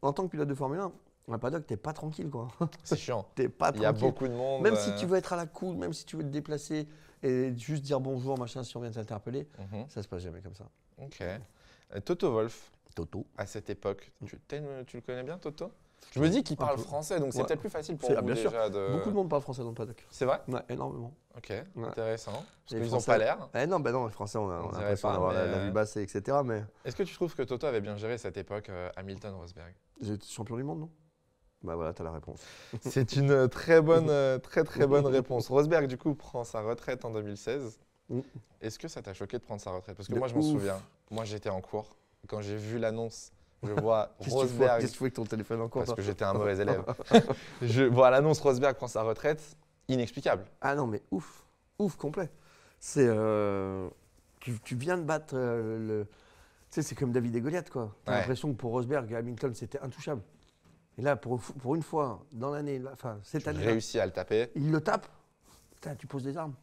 [SPEAKER 2] En tant que pilote de Formule 1, un paddock, t'es pas tranquille quoi.
[SPEAKER 1] C'est chiant.
[SPEAKER 2] T'es pas
[SPEAKER 1] Il y a
[SPEAKER 2] tranquille.
[SPEAKER 1] beaucoup de monde.
[SPEAKER 2] Même si tu veux être à la cool, même si tu veux te déplacer et juste dire bonjour, machin, si on vient t'interpeller,
[SPEAKER 1] Mhm.
[SPEAKER 2] ça se passe jamais comme ça.
[SPEAKER 1] Ok. Toto Wolff,
[SPEAKER 2] Toto.
[SPEAKER 1] à cette époque, tu le connais bien, Toto? Je me dis qu'il
[SPEAKER 2] Un
[SPEAKER 1] parle
[SPEAKER 2] peu.
[SPEAKER 1] français, donc c'est
[SPEAKER 2] Ouais.
[SPEAKER 1] peut-être plus facile pour
[SPEAKER 2] C'est-
[SPEAKER 1] vous
[SPEAKER 2] bien sûr.
[SPEAKER 1] déjà de.
[SPEAKER 2] Beaucoup de monde parle français dans le paddock.
[SPEAKER 1] C'est vrai?
[SPEAKER 2] Ouais, énormément.
[SPEAKER 1] Ok, intéressant. Parce
[SPEAKER 2] Les
[SPEAKER 1] qu'ils n'ont
[SPEAKER 2] Français-
[SPEAKER 1] pas l'air.
[SPEAKER 2] Non, bah non, les Français, on a
[SPEAKER 1] On dirait
[SPEAKER 2] l'impression
[SPEAKER 1] pas,
[SPEAKER 2] d'avoir
[SPEAKER 1] mais,
[SPEAKER 2] la vue basse, etc. Mais
[SPEAKER 1] Est-ce que tu trouves que Toto avait bien géré cette époque Hamilton-Rosberg?
[SPEAKER 2] j'ai été champion du monde, non? Bah voilà, t'as la réponse.
[SPEAKER 1] C'est une très bonne réponse. Rosberg, du coup, prend sa retraite en 2016.
[SPEAKER 2] Mm.
[SPEAKER 1] Est-ce que ça t'a choqué de prendre sa retraite? Parce que
[SPEAKER 2] De
[SPEAKER 1] moi, je m'en
[SPEAKER 2] ouf.
[SPEAKER 1] souviens. Moi, j'étais en cours. Quand j'ai vu l'annonce, je vois
[SPEAKER 2] Qu'est-ce que tu fais
[SPEAKER 1] Rosberg.
[SPEAKER 2] Qu'est-ce que tu fais avec ton téléphone en cours
[SPEAKER 1] Parce
[SPEAKER 2] toi
[SPEAKER 1] que j'étais un mauvais élève. Je vois l'annonce Rosberg prend sa retraite. Inexplicable.
[SPEAKER 2] Ah non, mais ouf, ouf complet. C'est. Tu viens de battre le. Tu sais, c'est comme David et Goliath, quoi. T'as
[SPEAKER 1] Ouais.
[SPEAKER 2] l'impression que pour Rosberg, Hamilton, c'était intouchable. Et là, pour une fois, dans l'année, enfin, cette
[SPEAKER 1] Tu
[SPEAKER 2] année,
[SPEAKER 1] réussis à le taper.
[SPEAKER 2] il le tape. Putain, tu poses des armes.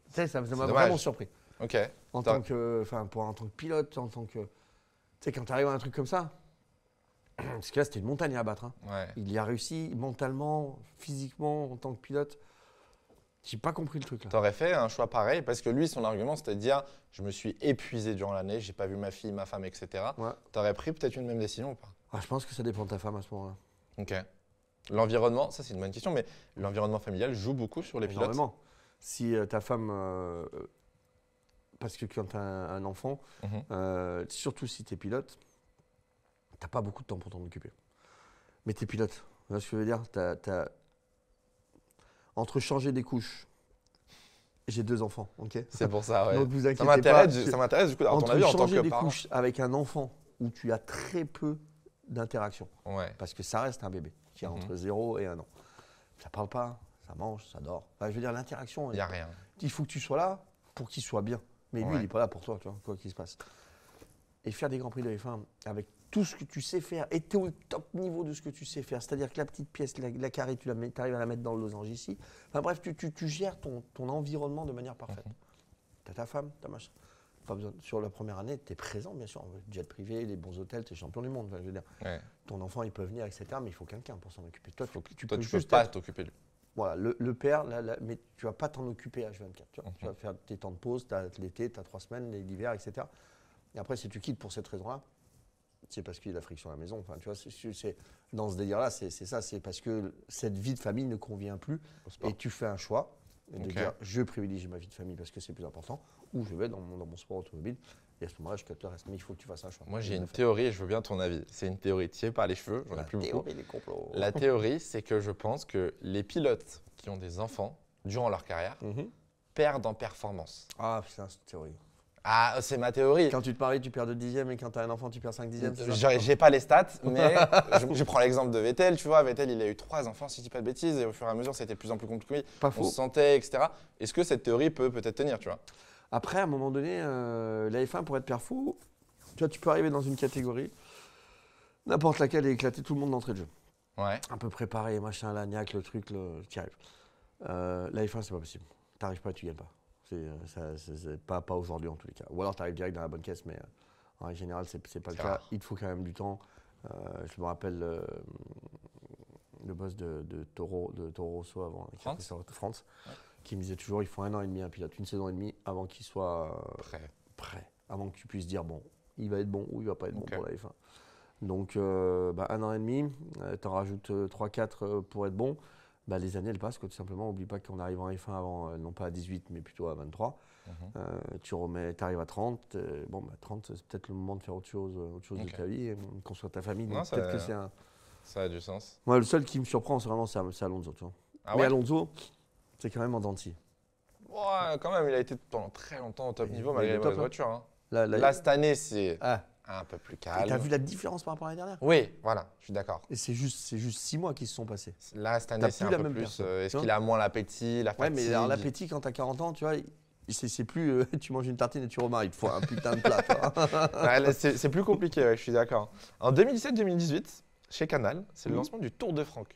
[SPEAKER 2] Tu sais, ça m'a
[SPEAKER 1] dommage.
[SPEAKER 2] vraiment surpris.
[SPEAKER 1] Ok.
[SPEAKER 2] En
[SPEAKER 1] T'as-
[SPEAKER 2] tant que, en tant que pilote, en tant que. Tu sais, quand tu arrives à un truc comme ça, parce que là, c'était une montagne à abattre. Hein.
[SPEAKER 1] Ouais.
[SPEAKER 2] Il y a réussi mentalement, physiquement, en tant que pilote. J'ai pas compris le truc là.
[SPEAKER 1] T'aurais fait un choix pareil parce que lui, son argument, c'était de dire je me suis épuisé durant l'année, j'ai pas vu ma fille, ma femme, etc.
[SPEAKER 2] Ouais.
[SPEAKER 1] T'aurais pris peut-être une même décision ou pas?
[SPEAKER 2] Ah, je pense que ça dépend de ta femme à ce moment-là.
[SPEAKER 1] Ok. L'environnement, ça c'est une bonne question, mais l'environnement familial joue beaucoup sur les pilotes.
[SPEAKER 2] Énormément. Si ta femme, parce que quand tu as un enfant, surtout si tu es pilote, tu n'as pas beaucoup de temps pour t'en occuper. Mais tu es pilote, tu vois ce que je veux dire? Entre changer des couches, j'ai 2 enfants, ok?
[SPEAKER 1] C'est pour ça, ouais.
[SPEAKER 2] Donc vous
[SPEAKER 1] Ça
[SPEAKER 2] inquiétez pas.
[SPEAKER 1] m'intéresse du coup d'avoir ton avis en tant
[SPEAKER 2] Entre changer
[SPEAKER 1] que
[SPEAKER 2] des
[SPEAKER 1] parent.
[SPEAKER 2] couches avec un enfant où tu as très peu d'interaction,
[SPEAKER 1] Ouais.
[SPEAKER 2] parce que ça reste un bébé qui a entre 0 et 1 an. Ça parle pas, ça mange, ça dort. Enfin, je veux dire, l'interaction,
[SPEAKER 1] Il n'y a rien.
[SPEAKER 2] il faut que tu sois là pour qu'il soit bien. Mais lui,
[SPEAKER 1] Ouais.
[SPEAKER 2] il n'est pas là pour toi, tu vois, quoi qu'il se passe. Et faire des Grands Prix de F1 avec tout ce que tu sais faire, et tu es au top niveau de ce que tu sais faire, c'est-à-dire que la petite pièce, la carrée, tu arrives à la mettre dans le losange ici. Enfin bref, tu gères ton environnement de manière parfaite. Tu as ta femme, ta machin. Pas besoin. Sur la première année, tu es présent, bien sûr. Jet privé, les bons hôtels, tu es champion du monde. Enfin, je veux dire,
[SPEAKER 1] Ouais.
[SPEAKER 2] ton enfant, il peut venir, etc. Mais il faut quelqu'un pour s'en occuper. Toi, tu
[SPEAKER 1] Toi,
[SPEAKER 2] peux
[SPEAKER 1] tu peux
[SPEAKER 2] juste
[SPEAKER 1] pas
[SPEAKER 2] être-
[SPEAKER 1] t'occuper de lui.
[SPEAKER 2] Voilà, le père, mais tu vas pas t'en occuper H24. Tu vas faire tes temps de pause, tu as l'été, tu as 3 semaines, l'hiver, etc. Et après, si tu quittes pour cette raison-là, c'est parce qu'il y a de la friction à la maison. Enfin, tu vois, dans ce délire-là, c'est ça. C'est parce que cette vie de famille ne convient plus et tu fais un choix de dire je privilégie ma vie de famille parce que c'est plus important ou je vais dans mon sport automobile. Et à ce moment-là, je te reste. Mais il faut que tu fasses un choix.
[SPEAKER 1] Moi, j'ai une théorie et je veux bien ton avis. C'est une théorie tirée par les cheveux, j'en ai plus beaucoup.
[SPEAKER 2] Théorie des complots.
[SPEAKER 1] La théorie, c'est que je pense que les pilotes qui ont des enfants durant leur carrière perdent en performance.
[SPEAKER 2] Ah putain, c'est une théorie.
[SPEAKER 1] Ah, c'est ma théorie.
[SPEAKER 2] Quand tu te maries, tu perds 2 dixièmes et quand tu as un enfant, tu perds 5 dixièmes.
[SPEAKER 1] J'ai pas les stats, mais je prends l'exemple de Vettel, tu vois. Vettel, il a eu 3 enfants, si je dis pas de bêtises, et au fur et à mesure, c'était de plus en plus compliqué.
[SPEAKER 2] Pas
[SPEAKER 1] On
[SPEAKER 2] faux.
[SPEAKER 1] se sentait, etc. Est-ce que cette théorie peut peut-être tenir, tu vois?
[SPEAKER 2] Après, à un moment donné, la F1, pour être perfo, tu vois, tu peux arriver dans une catégorie, n'importe laquelle, et éclater tout le monde d'entrée de jeu.
[SPEAKER 1] Ouais.
[SPEAKER 2] Un peu préparé, machin, l'agnac, le truc, qui arrive. La F1, c'est pas possible. T'arrives pas, tu gagnes pas. C'est pas aujourd'hui en tous les cas. Ou alors tu arrives direct dans la bonne caisse, mais en général, c'est pas le cas.
[SPEAKER 1] Rare.
[SPEAKER 2] Il te faut quand même du temps. Je me rappelle le boss de Toro Rosso avant, qui a fait ça à France, qui me disait toujours il faut 1 an et demi un pilote, 1 saison et demie avant qu'il soit prêt, avant que tu puisses dire bon, il va être bon ou il va pas être bon pour la F1. Donc 1 an et demi, t'en rajoutes 3-4 pour être bon. Les années elles passent, quoi, tout simplement. Oublie pas qu'on arrive en F1 avant, non pas à 18 mais plutôt à 23. Tu arrives à 30. 30 c'est peut-être le moment de faire autre chose de ta vie, construire ta famille. Donc peut-être que c'est un.
[SPEAKER 1] Ça a du sens.
[SPEAKER 2] Moi, le seul qui me surprend, c'est Alonso. Tu vois.
[SPEAKER 1] Ah
[SPEAKER 2] mais
[SPEAKER 1] ouais
[SPEAKER 2] Alonso, c'est quand même en dents de scie.
[SPEAKER 1] Ouais, quand même, il a été pendant très longtemps au top niveau malgré les
[SPEAKER 2] top,
[SPEAKER 1] mauvaises
[SPEAKER 2] hein.
[SPEAKER 1] voitures. Hein.
[SPEAKER 2] Là,
[SPEAKER 1] Là, cette année, c'est
[SPEAKER 2] ah.
[SPEAKER 1] un peu plus
[SPEAKER 2] Et
[SPEAKER 1] calme.
[SPEAKER 2] t'as vu la différence par rapport à l'année dernière?
[SPEAKER 1] Oui, voilà, je suis d'accord.
[SPEAKER 2] Et c'est juste 6 mois qui se sont passés.
[SPEAKER 1] Là, cette année,
[SPEAKER 2] T'as
[SPEAKER 1] c'est
[SPEAKER 2] plus
[SPEAKER 1] un
[SPEAKER 2] la
[SPEAKER 1] peu
[SPEAKER 2] même
[SPEAKER 1] plus.
[SPEAKER 2] personne,
[SPEAKER 1] Est-ce
[SPEAKER 2] tu
[SPEAKER 1] qu'il a moins l'appétit, la
[SPEAKER 2] Ouais,
[SPEAKER 1] fatigue?
[SPEAKER 2] mais alors l'appétit, quand t'as 40 ans, tu vois, c'est plus tu manges une tartine et tu remars, il te faut un putain de plat.
[SPEAKER 1] Ouais, là, c'est plus compliqué, ouais, je suis d'accord. En 2017-2018, chez Canal, c'est le lancement du Tour de Franck.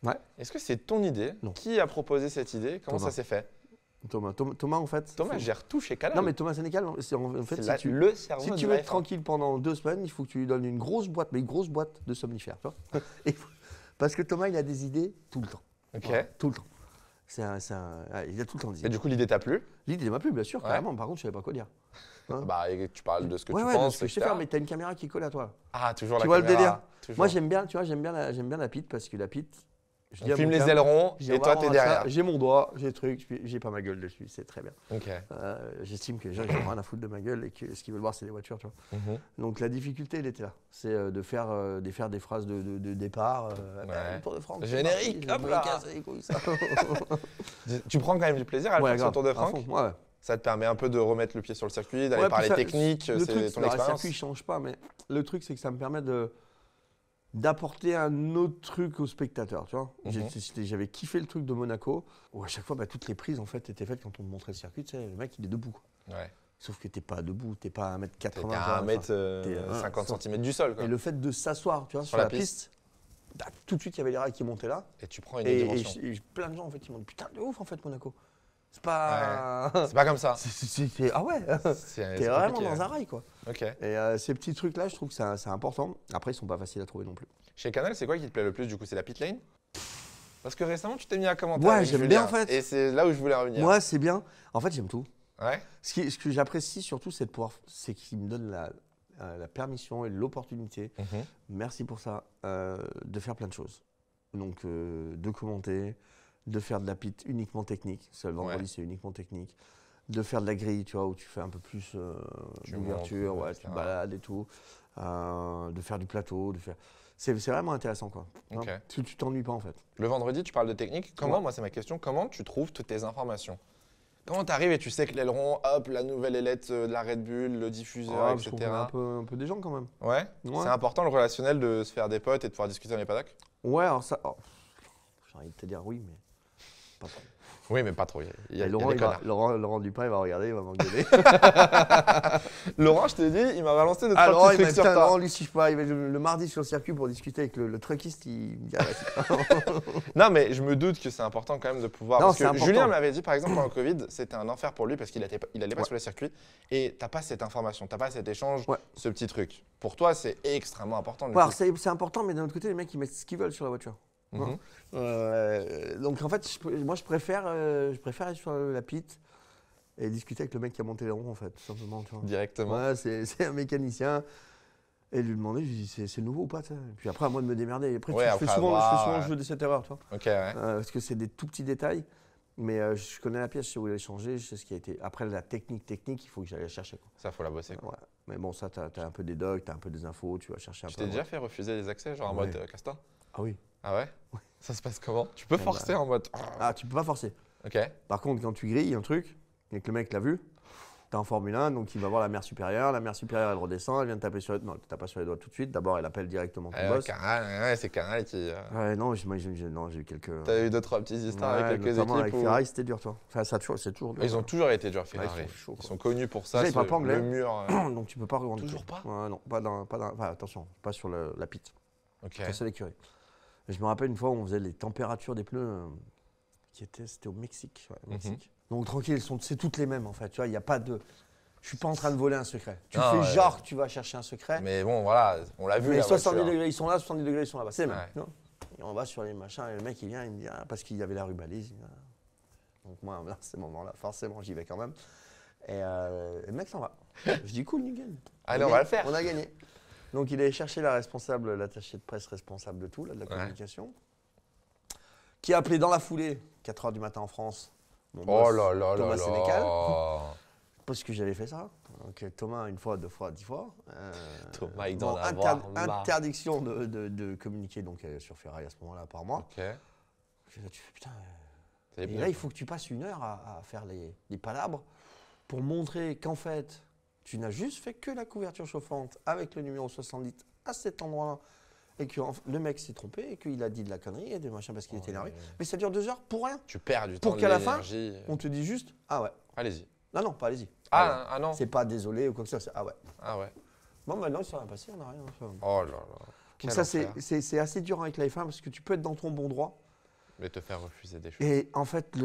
[SPEAKER 2] Ouais.
[SPEAKER 1] Est-ce que c'est ton idée?
[SPEAKER 2] Non.
[SPEAKER 1] Qui a proposé cette idée? Comment
[SPEAKER 2] Thomas.
[SPEAKER 1] ça s'est fait?
[SPEAKER 2] Thomas, en fait.
[SPEAKER 1] Thomas gère tout chez Canal.
[SPEAKER 2] Non, mais Thomas Sénécal, en fait,
[SPEAKER 1] c'est
[SPEAKER 2] si
[SPEAKER 1] le cerveau
[SPEAKER 2] tu
[SPEAKER 1] de
[SPEAKER 2] veux
[SPEAKER 1] la
[SPEAKER 2] être
[SPEAKER 1] F1.
[SPEAKER 2] tranquille pendant 2 semaines, il faut que tu lui donnes une grosse boîte de somnifères. Tu vois. Parce que Thomas, il a des idées tout le temps.
[SPEAKER 1] Ok.
[SPEAKER 2] Voilà, tout le temps. Il a tout le temps des
[SPEAKER 1] Et
[SPEAKER 2] idées.
[SPEAKER 1] du coup, l'idée t'a plu?
[SPEAKER 2] L'idée m'a plu, bien sûr,
[SPEAKER 1] Ouais.
[SPEAKER 2] carrément. Par contre, je savais pas quoi dire. Hein.
[SPEAKER 1] Bah, et tu parles de ce que tu
[SPEAKER 2] de
[SPEAKER 1] penses,
[SPEAKER 2] ce que je sais
[SPEAKER 1] etc.
[SPEAKER 2] faire, mais t'as une caméra qui est collée à toi.
[SPEAKER 1] Ah, toujours
[SPEAKER 2] Tu
[SPEAKER 1] la
[SPEAKER 2] vois le
[SPEAKER 1] caméra.
[SPEAKER 2] délire?
[SPEAKER 1] Toujours.
[SPEAKER 2] Moi, j'aime bien la pite parce que la pite. Je dis
[SPEAKER 1] On
[SPEAKER 2] à
[SPEAKER 1] filme
[SPEAKER 2] mon
[SPEAKER 1] les
[SPEAKER 2] cam,
[SPEAKER 1] ailerons
[SPEAKER 2] je dis,
[SPEAKER 1] et
[SPEAKER 2] on va
[SPEAKER 1] toi,
[SPEAKER 2] rendre
[SPEAKER 1] t'es
[SPEAKER 2] ça,
[SPEAKER 1] derrière.
[SPEAKER 2] J'ai mon doigt, j'ai le truc, j'ai pas ma gueule dessus, c'est très bien.
[SPEAKER 1] Ok.
[SPEAKER 2] J'estime que les gens ils ont rien à foutre de ma gueule et que ce qu'ils veulent voir, c'est les voitures. Tu vois. Donc la difficulté, elle était là. C'est de faire des phrases de départ.
[SPEAKER 1] Ouais.
[SPEAKER 2] Tour de France.
[SPEAKER 1] Générique,
[SPEAKER 2] c'est parti,
[SPEAKER 1] hop
[SPEAKER 2] je me
[SPEAKER 1] là.
[SPEAKER 2] casse les couilles, ça.
[SPEAKER 1] Tu prends quand même du plaisir à le
[SPEAKER 2] Ouais,
[SPEAKER 1] faire sur
[SPEAKER 2] grave,
[SPEAKER 1] le Tour de
[SPEAKER 2] à
[SPEAKER 1] Franck?
[SPEAKER 2] fond, ouais.
[SPEAKER 1] Ça te permet un peu de remettre le pied sur le circuit, d'aller
[SPEAKER 2] Ouais,
[SPEAKER 1] parler
[SPEAKER 2] puis ça,
[SPEAKER 1] technique,
[SPEAKER 2] le
[SPEAKER 1] c'est
[SPEAKER 2] truc,
[SPEAKER 1] ton
[SPEAKER 2] alors,
[SPEAKER 1] expérience.
[SPEAKER 2] Le circuit ne change pas, mais le truc, c'est que ça me permet d'apporter un autre truc au spectateur, tu vois. J'avais kiffé le truc de Monaco, où à chaque fois, toutes les prises, en fait, étaient faites quand on te montrait le circuit, tu sais, le mec, il est debout. Quoi.
[SPEAKER 1] Ouais.
[SPEAKER 2] Sauf que t'es pas debout, t'es pas à 1m80.
[SPEAKER 1] T'es à 1m50 cm du sol. Quoi.
[SPEAKER 2] Et le fait de s'asseoir, tu vois, sur la piste, tout de suite, il y avait les rails qui montaient là.
[SPEAKER 1] Et tu prends une
[SPEAKER 2] Et
[SPEAKER 1] dimension.
[SPEAKER 2] plein de gens, en fait, ils m'ont dit, putain, de ouf, en fait, Monaco. C'est pas...
[SPEAKER 1] Ouais. C'est pas comme ça.
[SPEAKER 2] Ah ouais. T'es vraiment dans un rail, quoi.
[SPEAKER 1] Ok.
[SPEAKER 2] Et ces petits trucs-là, je trouve que c'est important. Après, ils sont pas faciles à trouver non plus.
[SPEAKER 1] Chez Canal, c'est quoi qui te plaît le plus du coup? C'est la pit lane? Parce que récemment, tu t'es mis à commenter.
[SPEAKER 2] Ouais,
[SPEAKER 1] avec
[SPEAKER 2] j'aime
[SPEAKER 1] Julien,
[SPEAKER 2] bien, en fait.
[SPEAKER 1] Et c'est là où je voulais revenir.
[SPEAKER 2] Moi, c'est bien. En fait, j'aime tout.
[SPEAKER 1] Ouais.
[SPEAKER 2] Ce que j'apprécie surtout, c'est qu'il me donne la permission et l'opportunité,
[SPEAKER 1] Mhm.
[SPEAKER 2] merci pour ça, de faire plein de choses. Donc, de commenter, de faire de la pite uniquement technique. Le vendredi,
[SPEAKER 1] Ouais.
[SPEAKER 2] c'est uniquement technique. De faire de la grille, tu vois, où tu fais un peu plus
[SPEAKER 1] Tu
[SPEAKER 2] d'ouverture,
[SPEAKER 1] montes,
[SPEAKER 2] ouais,
[SPEAKER 1] etc.
[SPEAKER 2] tu te balades et tout. De faire du plateau, C'est vraiment intéressant, quoi.
[SPEAKER 1] Ok.
[SPEAKER 2] Parce que tu t'ennuies pas, en fait.
[SPEAKER 1] Le vendredi, tu parles de technique. Comment,
[SPEAKER 2] Ouais.
[SPEAKER 1] moi, c'est ma question, comment tu trouves toutes tes informations? Comment tu arrives et tu sais que l'aileron, hop, la nouvelle ailette de la Red Bull, le diffuseur,
[SPEAKER 2] Parce qu'on
[SPEAKER 1] etc.
[SPEAKER 2] connaît un peu des gens, quand même.
[SPEAKER 1] Ouais.
[SPEAKER 2] Ouais.
[SPEAKER 1] C'est important le relationnel de se faire des potes et de pouvoir discuter dans les paddocks?
[SPEAKER 2] Ouais, alors ça... j'ai envie de te dire oui, mais pas trop.
[SPEAKER 1] Oui, mais pas trop. Il y a
[SPEAKER 2] Et
[SPEAKER 1] des
[SPEAKER 2] Laurent,
[SPEAKER 1] connards.
[SPEAKER 2] Laurent Dupin, il va regarder, il va m'engueuler.
[SPEAKER 1] Laurent, je te dis, il m'a balancé de
[SPEAKER 2] Ah,
[SPEAKER 1] trois
[SPEAKER 2] Laurent,
[SPEAKER 1] petits
[SPEAKER 2] il m'a
[SPEAKER 1] trucs
[SPEAKER 2] dit,
[SPEAKER 1] sur toi.
[SPEAKER 2] Laurent, lui, si je peux arriver le mardi sur le circuit pour discuter avec le truckiste, il me dit, ah, vas-y.
[SPEAKER 1] Non, mais je me doute que c'est important quand même de pouvoir.
[SPEAKER 2] Non,
[SPEAKER 1] Parce
[SPEAKER 2] c'est
[SPEAKER 1] que
[SPEAKER 2] important.
[SPEAKER 1] Julien m'avait dit, par exemple, pendant le Covid, c'était un enfer pour lui parce qu'il allait pas
[SPEAKER 2] Ouais.
[SPEAKER 1] sur les circuits et t'as pas cette information, t'as pas cet échange,
[SPEAKER 2] Ouais.
[SPEAKER 1] ce petit truc. Pour toi, c'est extrêmement important. Du
[SPEAKER 2] Ouais, alors,
[SPEAKER 1] coup.
[SPEAKER 2] c'est important, mais d'un autre côté, les mecs, ils mettent ce qu'ils veulent sur la voiture.
[SPEAKER 1] Mhm.
[SPEAKER 2] Donc, en fait, moi, je préfère aller sur la piste et discuter avec le mec qui a monté les ronds, en fait, tout simplement. Tu vois.
[SPEAKER 1] Directement.
[SPEAKER 2] Ouais, c'est un mécanicien. Et lui demander, je lui dis, c'est nouveau ou pas ça. Et puis après, à moi de me démerder. Et après,
[SPEAKER 1] Ouais,
[SPEAKER 2] je
[SPEAKER 1] après
[SPEAKER 2] fais souvent
[SPEAKER 1] avoir,
[SPEAKER 2] le jeu de cette erreur, tu vois.
[SPEAKER 1] Ok, ouais.
[SPEAKER 2] Parce que c'est des tout petits détails. Mais je connais la pièce, je sais où elle est changée, je sais ce qui a été. Après, la technique, il faut que j'aille la chercher. Quoi.
[SPEAKER 1] Ça, faut la bosser. Quoi.
[SPEAKER 2] Ouais. Mais bon, ça, tu as un peu des docs, tu as un peu des infos, tu vas chercher un
[SPEAKER 1] Tu
[SPEAKER 2] peu.
[SPEAKER 1] t'es déjà fait refuser les accès, genre en
[SPEAKER 2] Ouais.
[SPEAKER 1] mode Casta?
[SPEAKER 2] Ah oui.
[SPEAKER 1] Ah ouais? Ça se passe comment? Tu peux
[SPEAKER 2] Eh
[SPEAKER 1] forcer
[SPEAKER 2] bah.
[SPEAKER 1] en mode.
[SPEAKER 2] Ah, tu peux pas forcer.
[SPEAKER 1] Ok.
[SPEAKER 2] Par contre, quand tu grilles un truc, et que le mec l'a vu, tu es en Formule 1, donc il va voir la mère supérieure, elle redescend, elle vient te taper sur les doigts. Non, elle te tape pas sur les doigts tout de suite. D'abord, elle appelle directement ton boss.
[SPEAKER 1] Canal, ouais, c'est Canal qui.
[SPEAKER 2] Ouais, non, j'ai eu quelques.
[SPEAKER 1] T'as eu 2-3 petites histoires
[SPEAKER 2] Ouais,
[SPEAKER 1] avec quelques
[SPEAKER 2] notamment
[SPEAKER 1] équipes
[SPEAKER 2] avec Ferrari, c'était dur, toi. Enfin, c'est toujours dur.
[SPEAKER 1] Ils ont toujours été durs,
[SPEAKER 2] Ouais,
[SPEAKER 1] Ferrari.
[SPEAKER 2] ils sont chauds,
[SPEAKER 1] Ils
[SPEAKER 2] quoi.
[SPEAKER 1] sont connus pour ça.
[SPEAKER 2] Déjà, ils parlent pas anglais.
[SPEAKER 1] Le mur.
[SPEAKER 2] Donc tu peux pas revendre.
[SPEAKER 1] Toujours pas?
[SPEAKER 2] Ouais, non, enfin, attention, pas sur la piste.
[SPEAKER 1] Ok.
[SPEAKER 2] C'est ça l'écurie. Je me rappelle une fois où on faisait les températures des pneus c'était au Mexique. Ouais, au Mexique. Donc tranquille, c'est toutes les mêmes en fait. Tu vois, il n'y a pas de. Je suis pas en train de voler un secret. Tu
[SPEAKER 1] Non,
[SPEAKER 2] fais
[SPEAKER 1] ouais.
[SPEAKER 2] genre que tu vas chercher un secret.
[SPEAKER 1] Mais bon, voilà, on l'a vu.
[SPEAKER 2] Mais
[SPEAKER 1] la
[SPEAKER 2] 70
[SPEAKER 1] voiture.
[SPEAKER 2] degrés, ils sont là, 70 degrés, ils sont là-bas. C'est les mêmes.
[SPEAKER 1] Ouais.
[SPEAKER 2] Tu vois. Et on va sur les machins et le mec il vient, il me dit ah, parce qu'il y avait la rue balise. Donc moi, à ces moments-là, forcément, j'y vais quand même. Et le mec s'en va. Je dis cool, nickel.
[SPEAKER 1] Allez, on va le faire.
[SPEAKER 2] On a gagné. Donc il est cherché la responsable, l'attaché de presse responsable de tout, là, de la communication, qui a appelé dans la foulée, 4h du matin en France, mon
[SPEAKER 1] Oh
[SPEAKER 2] boss,
[SPEAKER 1] là là là
[SPEAKER 2] Thomas
[SPEAKER 1] là.
[SPEAKER 2] Sénécal, parce que j'avais fait ça. Donc Thomas, une fois, deux fois, 10 fois.
[SPEAKER 1] Thomas, il doit en avoir marre.
[SPEAKER 2] interdiction de communiquer donc, sur Ferrari à ce moment-là par mois.
[SPEAKER 1] Ok.
[SPEAKER 2] Tu fais putain.
[SPEAKER 1] Ça y est,
[SPEAKER 2] Et là, il faut que tu passes 1 heure à faire les palabres pour montrer qu'en fait, tu n'as juste fait que la couverture chauffante avec le numéro 70 à cet endroit-là et que le mec s'est trompé et qu'il a dit de la connerie et des machins parce qu'il était énervé. Mais ça dure 2 heures pour rien.
[SPEAKER 1] Tu perds du temps.
[SPEAKER 2] Pour
[SPEAKER 1] de
[SPEAKER 2] qu'à la fin,
[SPEAKER 1] l'énergie.
[SPEAKER 2] on te dit juste ah ouais.
[SPEAKER 1] Allez-y.
[SPEAKER 2] Non, pas allez-y.
[SPEAKER 1] Ah, ah non.
[SPEAKER 2] C'est pas désolé ou quoi que ce soit. Ah ouais.
[SPEAKER 1] Ah ouais.
[SPEAKER 2] Bon, maintenant, il s'est rien passé, on n'a rien. Enfin.
[SPEAKER 1] Oh là là.
[SPEAKER 2] Donc
[SPEAKER 1] Quel
[SPEAKER 2] ça,
[SPEAKER 1] enfer.
[SPEAKER 2] c'est assez dur avec la F1 parce que tu peux être dans ton bon droit.
[SPEAKER 1] Mais te faire refuser des choses.
[SPEAKER 2] Et en fait,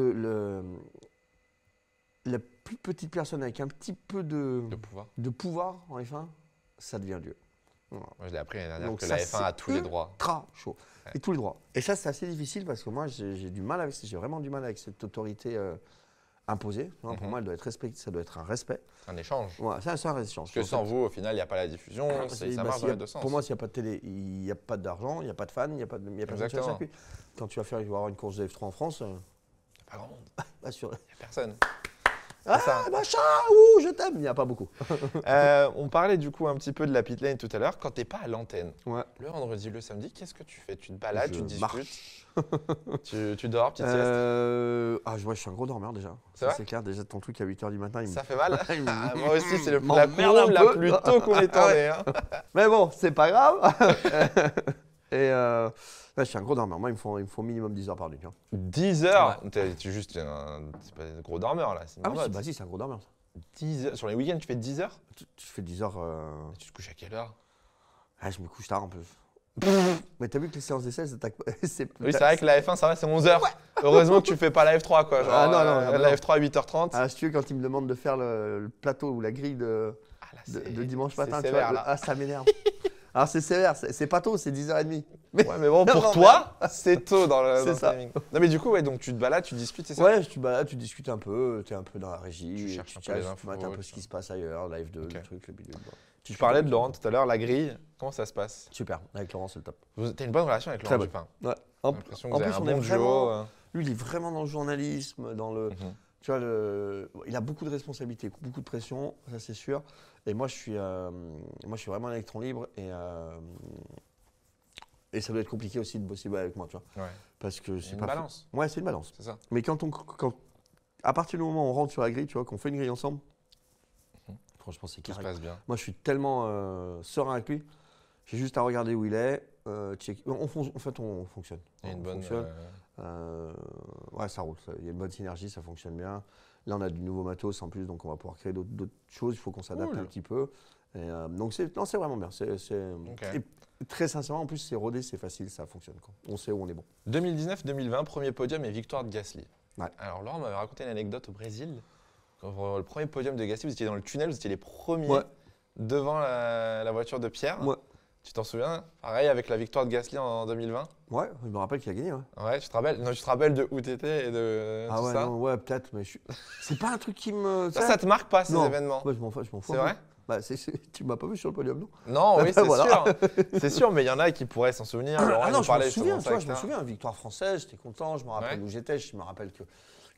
[SPEAKER 2] la plus petite personne avec un petit peu
[SPEAKER 1] De pouvoir.
[SPEAKER 2] de pouvoir en F1, ça devient Dieu. Voilà.
[SPEAKER 1] Moi, je l'ai appris l'année dernière
[SPEAKER 2] Donc
[SPEAKER 1] que
[SPEAKER 2] ça,
[SPEAKER 1] la F1 a
[SPEAKER 2] c'est
[SPEAKER 1] tous les droits.
[SPEAKER 2] Ultra chaud. Et tous les droits. Et ça, c'est assez difficile parce que moi, j'ai du mal avec, j'ai vraiment du mal avec cette autorité imposée. Pour moi, elle doit être respectée, ça doit être un respect.
[SPEAKER 1] Un échange.
[SPEAKER 2] Voilà, c'est un échange.
[SPEAKER 1] Parce que sans vous, au final, il n'y a pas la diffusion. Ça marche dans les deux sens.
[SPEAKER 2] Pour moi, s'il n'y a pas de télé, il n'y a pas d'argent, il n'y a pas de fans, il n'y a pas de personne sur le
[SPEAKER 1] Exactement.
[SPEAKER 2] circuit. Quand tu vas avoir une course de F3 en France,
[SPEAKER 1] Il n'y a pas grand monde.
[SPEAKER 2] bah, sur...
[SPEAKER 1] Il n'y a personne.
[SPEAKER 2] Ah,
[SPEAKER 1] ça.
[SPEAKER 2] machin, ouh, je t'aime, il n'y a pas beaucoup.
[SPEAKER 1] On parlait du coup un petit peu de la pit lane tout à l'heure. Quand tu n'es pas à l'antenne,
[SPEAKER 2] Ouais.
[SPEAKER 1] le vendredi, le samedi, qu'est-ce que tu fais? Tu te balades,
[SPEAKER 2] Je
[SPEAKER 1] tu discutes,
[SPEAKER 2] marche.
[SPEAKER 1] tu dors, petite sieste.
[SPEAKER 2] Je suis un gros dormeur déjà.
[SPEAKER 1] C'est vrai
[SPEAKER 2] C'est clair, déjà ton truc à 8h du matin, il me...
[SPEAKER 1] Ça fait mal.
[SPEAKER 2] il me-
[SPEAKER 1] Ah, moi aussi, c'est la
[SPEAKER 2] m'emmerde
[SPEAKER 1] courbe
[SPEAKER 2] un
[SPEAKER 1] la
[SPEAKER 2] peu.
[SPEAKER 1] plus tôt qu'on ait tournée. Hein.
[SPEAKER 2] Mais bon, c'est pas grave. Et je suis un gros dormeur. Moi, il me faut minimum 10 heures par nuit. Tu vois.
[SPEAKER 1] 10 heures. T'es juste c'est pas un gros dormeur là. C'est
[SPEAKER 2] Ah oui,
[SPEAKER 1] marmotte.
[SPEAKER 2] bah si, c'est un gros dormeur. Ça.
[SPEAKER 1] 10 heures. Sur les week-ends, tu fais 10 heures?
[SPEAKER 2] Tu fais 10 heures.
[SPEAKER 1] Tu te couches à quelle heure?
[SPEAKER 2] Je me couche tard en plus. Mais t'as vu que les séances d'essai, c'est
[SPEAKER 1] Oui, c'est vrai que la F1, ça va, c'est 11 heures. Heureusement que tu fais pas la F3 quoi. Genre,
[SPEAKER 2] Ah, non,
[SPEAKER 1] la
[SPEAKER 2] non.
[SPEAKER 1] F3 à 8h30.
[SPEAKER 2] Ah, si tu veux, quand ils me demandent de faire le plateau ou la grille de
[SPEAKER 1] Ah, là,
[SPEAKER 2] dimanche
[SPEAKER 1] c'est
[SPEAKER 2] matin, tu
[SPEAKER 1] sévère,
[SPEAKER 2] vois,
[SPEAKER 1] là.
[SPEAKER 2] ah, ça m'énerve. Alors c'est sévère, c'est pas tôt, c'est 10h30. Mais,
[SPEAKER 1] Ouais, mais bon, pour
[SPEAKER 2] Non,
[SPEAKER 1] toi, c'est tôt dans
[SPEAKER 2] C'est
[SPEAKER 1] le
[SPEAKER 2] ça.
[SPEAKER 1] timing. Non, mais du coup, ouais, donc tu te balades, tu discutes, c'est ça?
[SPEAKER 2] Ouais, tu balades, tu discutes un peu, tu es un peu dans la régie,
[SPEAKER 1] Tu cherches un peu
[SPEAKER 2] chasses,
[SPEAKER 1] les
[SPEAKER 2] tu mates un
[SPEAKER 1] infos,
[SPEAKER 2] peu
[SPEAKER 1] tout
[SPEAKER 2] ce qui
[SPEAKER 1] ça.
[SPEAKER 2] se passe ailleurs, live 2,
[SPEAKER 1] Ok.
[SPEAKER 2] le truc, le bidule.
[SPEAKER 1] Tu parlais de Laurent tout à l'heure, la grille, comment ça se passe?
[SPEAKER 2] Super, avec Laurent, c'est le top.
[SPEAKER 1] T'as une bonne relation avec
[SPEAKER 2] Très
[SPEAKER 1] Laurent
[SPEAKER 2] bonne.
[SPEAKER 1] Dupin.
[SPEAKER 2] Ouais.
[SPEAKER 1] J'ai
[SPEAKER 2] En,
[SPEAKER 1] l'impression que
[SPEAKER 2] en
[SPEAKER 1] vous avez
[SPEAKER 2] plus,
[SPEAKER 1] un
[SPEAKER 2] on est
[SPEAKER 1] bon duo.
[SPEAKER 2] vraiment. Lui, il est vraiment dans le journalisme, dans le.
[SPEAKER 1] Mhm.
[SPEAKER 2] Tu vois, il a beaucoup de responsabilités, beaucoup de pression, ça c'est sûr. Et moi, je suis vraiment un électron libre et ça doit être compliqué aussi de bosser avec moi, tu vois.
[SPEAKER 1] Ouais.
[SPEAKER 2] Parce que
[SPEAKER 1] Il y a
[SPEAKER 2] c'est
[SPEAKER 1] une
[SPEAKER 2] pas.
[SPEAKER 1] balance,
[SPEAKER 2] Ouais, c'est une balance.
[SPEAKER 1] c'est ça.
[SPEAKER 2] Mais à partir du moment où on rentre sur la grille, tu vois, qu'on fait une grille ensemble,
[SPEAKER 1] Mhm.
[SPEAKER 2] franchement, c'est
[SPEAKER 1] Tout se
[SPEAKER 2] carré.
[SPEAKER 1] passe bien.
[SPEAKER 2] Moi, je suis tellement serein avec lui. J'ai juste à regarder où il est. En fait, on fonctionne.
[SPEAKER 1] Il y a une
[SPEAKER 2] On
[SPEAKER 1] bonne.
[SPEAKER 2] fonctionne. Ouais, ça roule. Il y a une bonne synergie, ça fonctionne bien. Là, on a du nouveau matos en plus, donc on va pouvoir créer d'autres choses. Il faut qu'on s'adapte
[SPEAKER 1] Cool.
[SPEAKER 2] un petit peu. Donc, c'est vraiment bien.
[SPEAKER 1] Ok.
[SPEAKER 2] Et très sincèrement, en plus, c'est rodé, c'est facile, ça fonctionne, quoi. On sait où on est bon.
[SPEAKER 1] 2019-2020, premier podium et victoire de Gasly.
[SPEAKER 2] Ouais.
[SPEAKER 1] Alors Laurent m'avait raconté une anecdote au Brésil. Quand le premier podium de Gasly, vous étiez dans le tunnel, vous étiez les premiers
[SPEAKER 2] Ouais.
[SPEAKER 1] devant la voiture de Pierre.
[SPEAKER 2] Ouais.
[SPEAKER 1] Tu t'en souviens? Pareil avec la victoire de Gasly en 2020.
[SPEAKER 2] Ouais, je me rappelle qu'il a gagné. Ouais.
[SPEAKER 1] Ouais, tu te rappelles? Non, tu te rappelles de où t'étais et de
[SPEAKER 2] Ah
[SPEAKER 1] tout
[SPEAKER 2] ouais,
[SPEAKER 1] ça?
[SPEAKER 2] non, ouais, peut-être, mais c'est pas un truc qui me.
[SPEAKER 1] Ça te marque pas ces
[SPEAKER 2] Non.
[SPEAKER 1] événements?
[SPEAKER 2] Ouais, je m'en fous.
[SPEAKER 1] C'est vrai?
[SPEAKER 2] Bah, tu m'as pas vu sur le podium, non?
[SPEAKER 1] Non, oui, c'est
[SPEAKER 2] Voilà.
[SPEAKER 1] sûr. C'est sûr, mais il y en a qui pourraient s'en souvenir. Laurent,
[SPEAKER 2] Ah
[SPEAKER 1] il
[SPEAKER 2] non,
[SPEAKER 1] nous
[SPEAKER 2] je m'en
[SPEAKER 1] parlait
[SPEAKER 2] souviens,
[SPEAKER 1] justement
[SPEAKER 2] tu
[SPEAKER 1] de
[SPEAKER 2] vois,
[SPEAKER 1] ça,
[SPEAKER 2] je me
[SPEAKER 1] etc.
[SPEAKER 2] souviens, victoire française, j'étais content, je me rappelle
[SPEAKER 1] Ouais.
[SPEAKER 2] où j'étais, je me rappelle que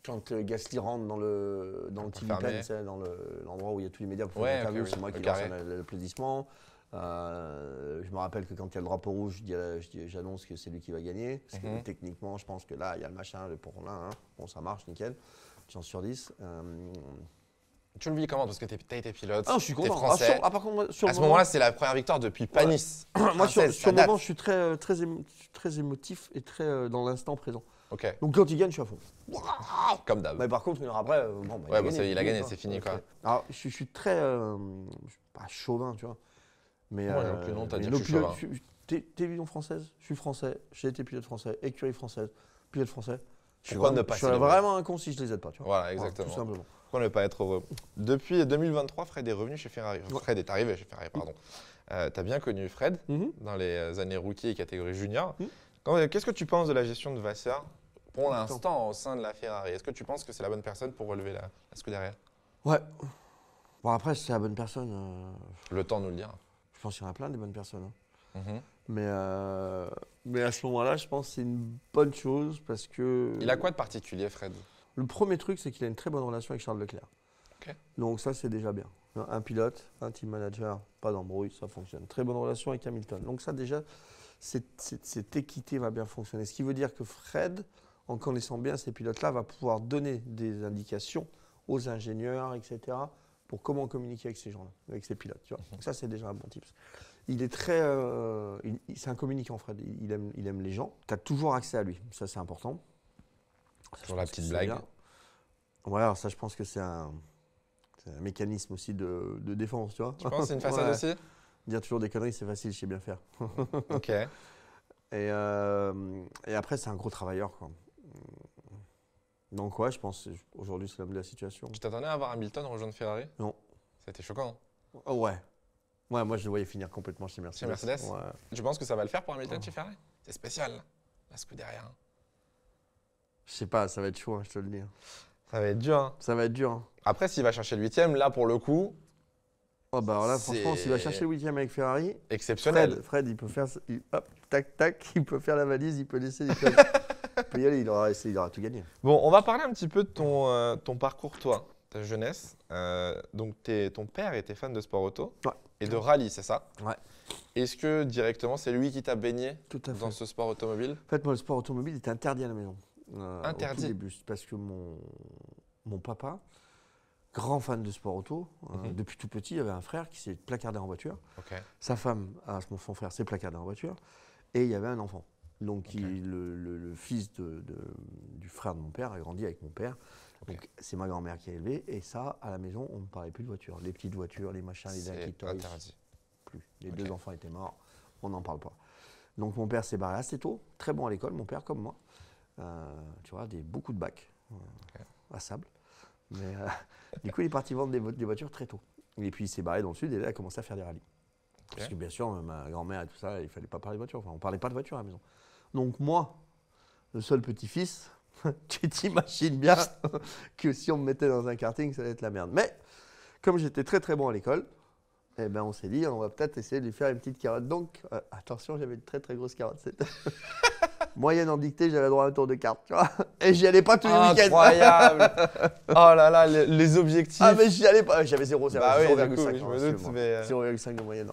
[SPEAKER 2] quand Gasly rentre dans le TV
[SPEAKER 1] fermé.
[SPEAKER 2] pen, c'est dans l'endroit où il y a tous les médias pour
[SPEAKER 1] Ouais,
[SPEAKER 2] faire l'interview,
[SPEAKER 1] ok, oui,
[SPEAKER 2] c'est moi
[SPEAKER 1] le
[SPEAKER 2] qui
[SPEAKER 1] carré.
[SPEAKER 2] lance l'applaudissement. Je me rappelle que quand il y a le drapeau rouge, j'annonce que c'est lui qui va gagner. Parce que
[SPEAKER 1] Mhm.
[SPEAKER 2] techniquement, je pense que là, il y a le machin, le pour là, hein. Bon, ça marche, nickel. Chance sur 10.
[SPEAKER 1] Tu le vis comment? Parce que t'as été pilote,
[SPEAKER 2] Ah, je suis
[SPEAKER 1] t'es
[SPEAKER 2] content.
[SPEAKER 1] français.
[SPEAKER 2] Par contre, moi, sur
[SPEAKER 1] À
[SPEAKER 2] le
[SPEAKER 1] ce
[SPEAKER 2] moment,
[SPEAKER 1] moment-là, c'est la première victoire depuis Panis.
[SPEAKER 2] moi, sur
[SPEAKER 1] Française, ça
[SPEAKER 2] le
[SPEAKER 1] date.
[SPEAKER 2] moment, je suis très émotif et très dans l'instant présent.
[SPEAKER 1] Ok,
[SPEAKER 2] Donc quand il gagne, je suis à fond.
[SPEAKER 1] comme d'hab.
[SPEAKER 2] Mais par contre, une heure après, bon, bah,
[SPEAKER 1] Ouais, bon, il a gagné,
[SPEAKER 2] quoi.
[SPEAKER 1] c'est fini, quoi.
[SPEAKER 2] Alors, je suis très. Je suis pas chauvin, tu vois. Mais.
[SPEAKER 1] Moi, non plus, non, t'as
[SPEAKER 2] mais
[SPEAKER 1] dit
[SPEAKER 2] nos
[SPEAKER 1] que je suis
[SPEAKER 2] pilotes-
[SPEAKER 1] chauvin.
[SPEAKER 2] Télévision française, je suis français, j'ai été pilote français, écurie française, pilote français.
[SPEAKER 1] Pourquoi ne pas
[SPEAKER 2] Je suis
[SPEAKER 1] célébrer?
[SPEAKER 2] vraiment un con si je les aide pas, tu vois.
[SPEAKER 1] Voilà, exactement.
[SPEAKER 2] Tout simplement.
[SPEAKER 1] Pourquoi ne pas être heureux? Depuis 2023, Fred est revenu chez Ferrari.
[SPEAKER 2] Ouais.
[SPEAKER 1] Fred est arrivé chez Ferrari, pardon. T'as bien connu Fred
[SPEAKER 2] Mhm.
[SPEAKER 1] dans les années rookie et catégorie junior.
[SPEAKER 2] Mhm.
[SPEAKER 1] Qu'est-ce que tu penses de la gestion de Vasseur pour l'instant au sein de la Ferrari? Est-ce que tu penses que c'est la bonne personne pour relever la Scuderia?
[SPEAKER 2] Ouais. Bon, après, c'est la bonne personne.
[SPEAKER 1] Le temps nous le dira.
[SPEAKER 2] Je pense qu'il y en a plein des bonnes personnes. Hein.
[SPEAKER 1] Mhm.
[SPEAKER 2] Mais à ce moment-là, je pense que c'est une bonne chose parce que.
[SPEAKER 1] Il a quoi de particulier, Fred?
[SPEAKER 2] Le premier truc, c'est qu'il a une très bonne relation avec Charles Leclerc.
[SPEAKER 1] Ok.
[SPEAKER 2] Donc ça, c'est déjà bien. Un pilote, un team manager, pas d'embrouille, ça fonctionne. Très bonne relation avec Hamilton. Donc ça, déjà, cette équité va bien fonctionner. Ce qui veut dire que Fred, en connaissant bien ces pilotes-là, va pouvoir donner des indications aux ingénieurs, etc., pour comment communiquer avec ces gens-là, avec ces pilotes. Tu vois. Donc ça, c'est déjà un bon tips. Il est très... c'est un communicant, Fred. Il aime les gens. Tu as toujours accès à lui. Ça, c'est important. Ça,
[SPEAKER 1] Sur
[SPEAKER 2] je
[SPEAKER 1] la
[SPEAKER 2] pense
[SPEAKER 1] petite
[SPEAKER 2] que c'est
[SPEAKER 1] blague.
[SPEAKER 2] bien. Ouais, alors ça, je pense que c'est un mécanisme aussi de défense, tu vois.
[SPEAKER 1] Tu penses que c'est une façade
[SPEAKER 2] Ouais.
[SPEAKER 1] aussi?
[SPEAKER 2] Dire toujours des conneries, c'est facile, je sais bien faire.
[SPEAKER 1] Ok.
[SPEAKER 2] Et après, c'est un gros travailleur, quoi. Donc ouais, je pense aujourd'hui, c'est l'homme de la situation.
[SPEAKER 1] Tu t'attendais à voir Hamilton rejoindre Ferrari?
[SPEAKER 2] Non.
[SPEAKER 1] Ça a été choquant.
[SPEAKER 2] Oh, ouais. Ouais, moi, je le voyais finir complètement chez Mercedes.
[SPEAKER 1] Chez Mercedes?
[SPEAKER 2] Ouais.
[SPEAKER 1] Tu penses que ça va le faire pour Hamilton chez Ferrari? C'est spécial, la Scuderia. Hein.
[SPEAKER 2] Je sais pas, ça va être chaud, hein, je te le dis.
[SPEAKER 1] Ça va être dur. Hein.
[SPEAKER 2] Ça va être dur. Hein.
[SPEAKER 1] Après, s'il va chercher le 8ème, là, pour le coup,
[SPEAKER 2] Oh bah alors là,
[SPEAKER 1] C'est-
[SPEAKER 2] franchement, s'il va chercher le 8e avec Ferrari,
[SPEAKER 1] exceptionnel.
[SPEAKER 2] Fred, il peut faire, hop, tac, tac, il peut faire la valise, il peut laisser les choses. Il peut y aller, il aura tout gagné.
[SPEAKER 1] Bon, on va parler un petit peu de ton parcours, toi, ta jeunesse. Donc, ton père était fan de sport auto
[SPEAKER 2] Ouais.
[SPEAKER 1] et de rallye, c'est ça?
[SPEAKER 2] Ouais.
[SPEAKER 1] Est-ce que directement, c'est lui qui t'a baigné
[SPEAKER 2] Tout à fait.
[SPEAKER 1] dans ce sport automobile?
[SPEAKER 2] En fait, moi, le sport automobile était interdit à la maison.
[SPEAKER 1] Interdit.
[SPEAKER 2] Au tout début, parce que mon papa, grand fan de sport auto, depuis tout petit, il avait un frère qui s'est placardé en voiture.
[SPEAKER 1] Ok.
[SPEAKER 2] Sa femme, son frère, s'est placardé en voiture. Et il y avait un enfant. Donc,
[SPEAKER 1] Ok.
[SPEAKER 2] le fils du frère de mon père a grandi avec mon père.
[SPEAKER 1] Ok.
[SPEAKER 2] Donc, c'est ma grand-mère qui a élevé. Et ça, à la maison, on ne parlait plus de voiture. Les petites voitures, les machins, les
[SPEAKER 1] C'est
[SPEAKER 2] Dinky Toys,
[SPEAKER 1] interdit.
[SPEAKER 2] plus. Les
[SPEAKER 1] Ok.
[SPEAKER 2] deux enfants étaient morts. On n'en parle pas. Donc, mon père s'est barré assez tôt. Très bon à l'école, mon père, comme moi. Tu vois, beaucoup de bacs à sable. Mais du coup, il est parti vendre des voitures très tôt. Et puis, il s'est barré dans le sud et là, il a commencé à faire des rallyes. Parce que bien sûr, ma grand-mère et tout ça, il fallait pas parler de voiture. Enfin, on parlait pas de voiture à la maison. Donc moi, le seul petit-fils, tu t'imagines bien que si on me mettait dans un karting, ça allait être la merde. Mais comme j'étais très très bon à l'école, eh ben on s'est dit, on va peut-être essayer de lui faire une petite carotte. Donc, attention, j'avais une très très grosse carotte. Moyenne en dictée, j'avais droit à un tour de carte, tu vois. Et j'y allais pas tous les week-ends.
[SPEAKER 1] Incroyable. Oh là là, les objectifs.
[SPEAKER 2] Ah mais j'y allais pas, j'avais 0,5
[SPEAKER 1] Bah oui, du coup, je me doute, mais
[SPEAKER 2] 0,5 de moyenne.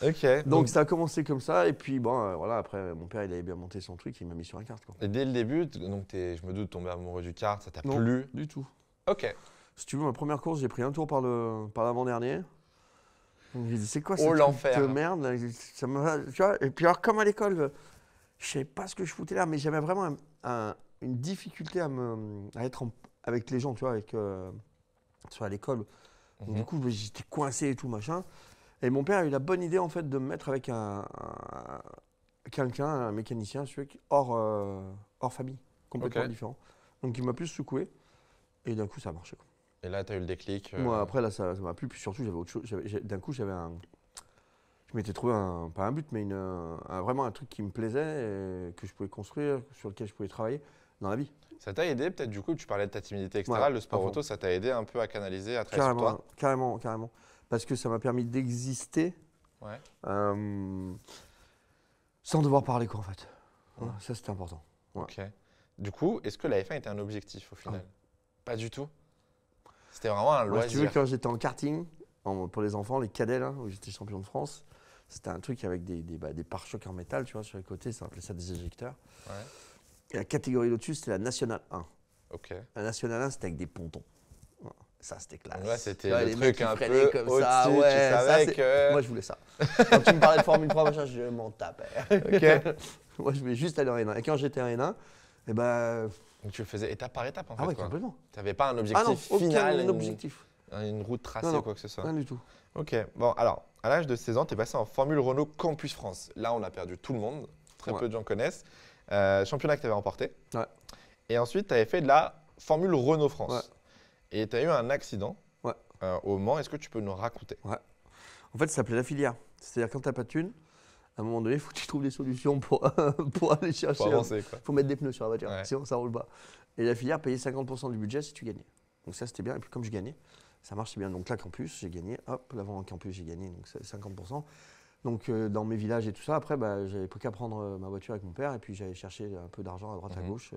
[SPEAKER 1] Ok.
[SPEAKER 2] Donc ça a commencé comme ça, et puis bon, voilà, après mon père il avait bien monté son truc, il m'a mis sur un kart, quoi.
[SPEAKER 1] Et dès le début, donc je me doute, tombé amoureux du kart, ça t'a
[SPEAKER 2] Non,
[SPEAKER 1] plu?
[SPEAKER 2] du tout.
[SPEAKER 1] Ok.
[SPEAKER 2] Si tu veux, ma première course, j'ai pris un tour par l'avant-dernier. Donc j'ai dit, c'est quoi
[SPEAKER 1] Oh,
[SPEAKER 2] cette
[SPEAKER 1] l'enfer.
[SPEAKER 2] merde là, ça tu vois. Et puis alors, comme à l'école, je savais pas ce que je foutais là, mais j'avais vraiment une difficulté à être avec les gens, tu vois, soit à l'école. Donc, du coup, j'étais coincé et tout, machin. Et mon père a eu la bonne idée, en fait, de me mettre avec quelqu'un, un mécanicien, hors famille, complètement différent. Donc, il m'a plus secoué. Et d'un coup, ça a marché, quoi.
[SPEAKER 1] Et là, tu as eu le déclic.
[SPEAKER 2] Moi, après, là, ça m'a plu. Puis surtout, j'avais autre chose. D'un coup, je m'étais trouvé pas un but, mais vraiment un truc qui me plaisait, et que je pouvais construire, sur lequel je pouvais travailler dans la vie.
[SPEAKER 1] Ça t'a aidé, peut-être, du coup, tu parlais de ta timidité, etc.
[SPEAKER 2] Ouais,
[SPEAKER 1] le sport auto, ça t'a aidé un peu à canaliser, à travailler sur toi?
[SPEAKER 2] Carrément. Parce que ça m'a permis d'exister sans devoir parler, quoi, en fait. Voilà, ça, c'était important. Ouais.
[SPEAKER 1] Ok. Du coup, est-ce que la F1 était un objectif au final? Pas du tout. C'était vraiment un loisir.
[SPEAKER 2] Si tu veux, quand j'étais en karting, pour les enfants, les cadets, là, où j'étais champion de France, c'était un truc avec des pare-chocs en métal, tu vois, sur les côtés, ça appelait ça des éjecteurs.
[SPEAKER 1] Ouais.
[SPEAKER 2] Et la catégorie au-dessus, c'était la Nationale 1.
[SPEAKER 1] Ok.
[SPEAKER 2] La Nationale 1, c'était avec des pontons. Voilà. Ça, c'était classe.
[SPEAKER 1] Là, c'était
[SPEAKER 2] ouais,
[SPEAKER 1] le truc un peu
[SPEAKER 2] comme
[SPEAKER 1] au-dessus,
[SPEAKER 2] ça.
[SPEAKER 1] tu savais que…
[SPEAKER 2] Moi, je voulais ça. Quand tu me parlais de Formule 3, machin, je m'en tapais.
[SPEAKER 1] Ok.
[SPEAKER 2] Moi, je voulais juste aller en N1. Et quand j'étais en N1, eh ben…
[SPEAKER 1] Donc tu le faisais étape par étape, en fait,
[SPEAKER 2] Ah ouais,
[SPEAKER 1] quoi.
[SPEAKER 2] complètement.
[SPEAKER 1] Tu n'avais pas un objectif final,
[SPEAKER 2] aucun objectif.
[SPEAKER 1] Une route tracée,
[SPEAKER 2] Non,
[SPEAKER 1] quoi que ce soit.
[SPEAKER 2] Rien du tout.
[SPEAKER 1] Ok. Bon, alors, à l'âge de 16 ans, tu es passé en Formule Renault Campus France. Là, on a perdu tout le monde. Très peu de gens connaissent. Championnat que tu avais remporté.
[SPEAKER 2] Ouais.
[SPEAKER 1] Et ensuite, tu avais fait de la Formule Renault France.
[SPEAKER 2] Ouais.
[SPEAKER 1] Et tu as eu un accident au Mans. Est-ce que tu peux nous raconter?
[SPEAKER 2] Ouais. En fait, ça s'appelait la filière. C'est-à-dire, quand tu n'as pas de thunes, à un moment donné, il faut que tu trouves des solutions pour aller chercher.
[SPEAKER 1] Pour avancer, quoi.
[SPEAKER 2] Il faut mettre des pneus sur la voiture,
[SPEAKER 1] Ouais.
[SPEAKER 2] sinon ça ne roule pas. Et la filière payait 50% du budget si tu gagnais. Donc ça, c'était bien. Et puis comme je gagnais, ça marchait bien. Donc là, campus, j'ai gagné. Hop, l'avant campus, j'ai gagné. Donc c'est 50%. Donc dans mes villages et tout ça, après, j'avais plus qu'à prendre ma voiture avec mon père. Et puis j'allais chercher un peu d'argent à droite, à gauche.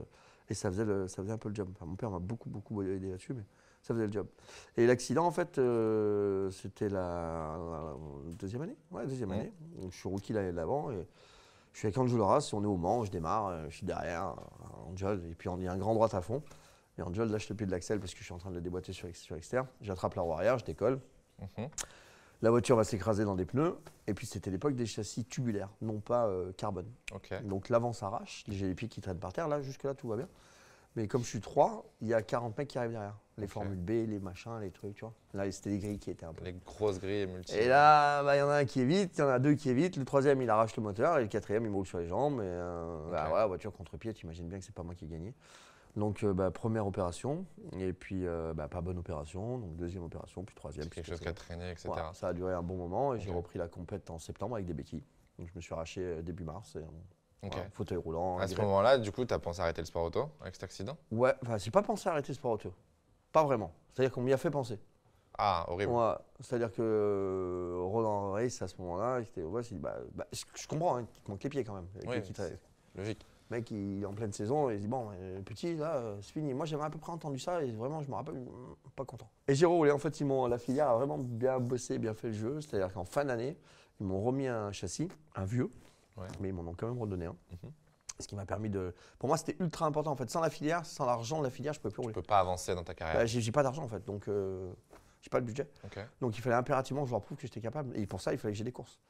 [SPEAKER 2] Et ça faisait un peu le job. Enfin, mon père m'a beaucoup aidé là-dessus, mais ça faisait le job. Et l'accident, en fait, c'était la deuxième année. Ouais, deuxième année. Donc je suis rookie l'année d'avant. Et je suis avec Angel Horace, on est au Mans, je démarre, je suis derrière Angel. Et puis il y a un grand droite à fond. Et Angel lâche le pied de l'axel parce que je suis en train de le déboîter sur externe. J'attrape la roue arrière, je décolle. La voiture va s'écraser dans des pneus. Et puis c'était l'époque des châssis tubulaires, non pas carbone. Donc l'avant s'arrache, j'ai les pieds qui traînent par terre. Là, jusque-là, tout va bien. Mais comme je suis 3, il y a 40 mecs qui arrivent derrière. Les Formule B, les machins, les trucs, tu vois. Là, c'était les grilles qui étaient un peu.
[SPEAKER 1] Les grosses grilles multi.
[SPEAKER 2] Et là, il y en a un qui est vite, il y en a deux qui est vite. Le troisième, il arrache le moteur. Et le quatrième, il me roule sur les jambes. Et voilà, voiture contre-pied, tu imagines bien que c'est pas moi qui ai gagné. Donc, première opération. Et puis, pas bonne opération. Donc, deuxième opération, puis troisième.
[SPEAKER 1] Quelque chose qui a traîné, etc.
[SPEAKER 2] Voilà, ça a duré un bon moment. Et j'ai repris la compète en septembre avec des béquilles. Donc, je me suis arraché début mars. Voilà, fauteuil roulant.
[SPEAKER 1] À ce moment-là, du coup, tu as pensé arrêter le sport auto avec cet accident?
[SPEAKER 2] Ouais, enfin, j'ai pas pensé à arrêter le sport auto. Pas vraiment. C'est-à-dire qu'on m'y a fait penser.
[SPEAKER 1] Ah, horrible.
[SPEAKER 2] Ouais, c'est-à-dire que Roland Race, à ce moment-là, je comprends, hein, qu'il te manque les pieds quand même.
[SPEAKER 1] Oui, logique.
[SPEAKER 2] Le mec, il est en pleine saison, et il dit bon, petit, là, c'est fini. Moi, j'avais à peu près entendu ça, et vraiment, je me rappelle, pas content. Et j'ai roulé. En fait, la filière a vraiment bien bossé, bien fait le jeu. C'est-à-dire qu'en fin d'année, ils m'ont remis un châssis, un vieux. Mais ils m'en ont quand même redonné un. Ce qui m'a permis de… Pour moi, c'était ultra important en fait. Sans la filière, sans l'argent de la filière, je ne pouvais plus rouler.
[SPEAKER 1] Tu ne peux pas avancer dans ta carrière.
[SPEAKER 2] J'ai pas d'argent en fait, donc j'ai pas le budget. Donc il fallait impérativement que je leur prouve que j'étais capable. Et pour ça, il fallait que j'ai des courses.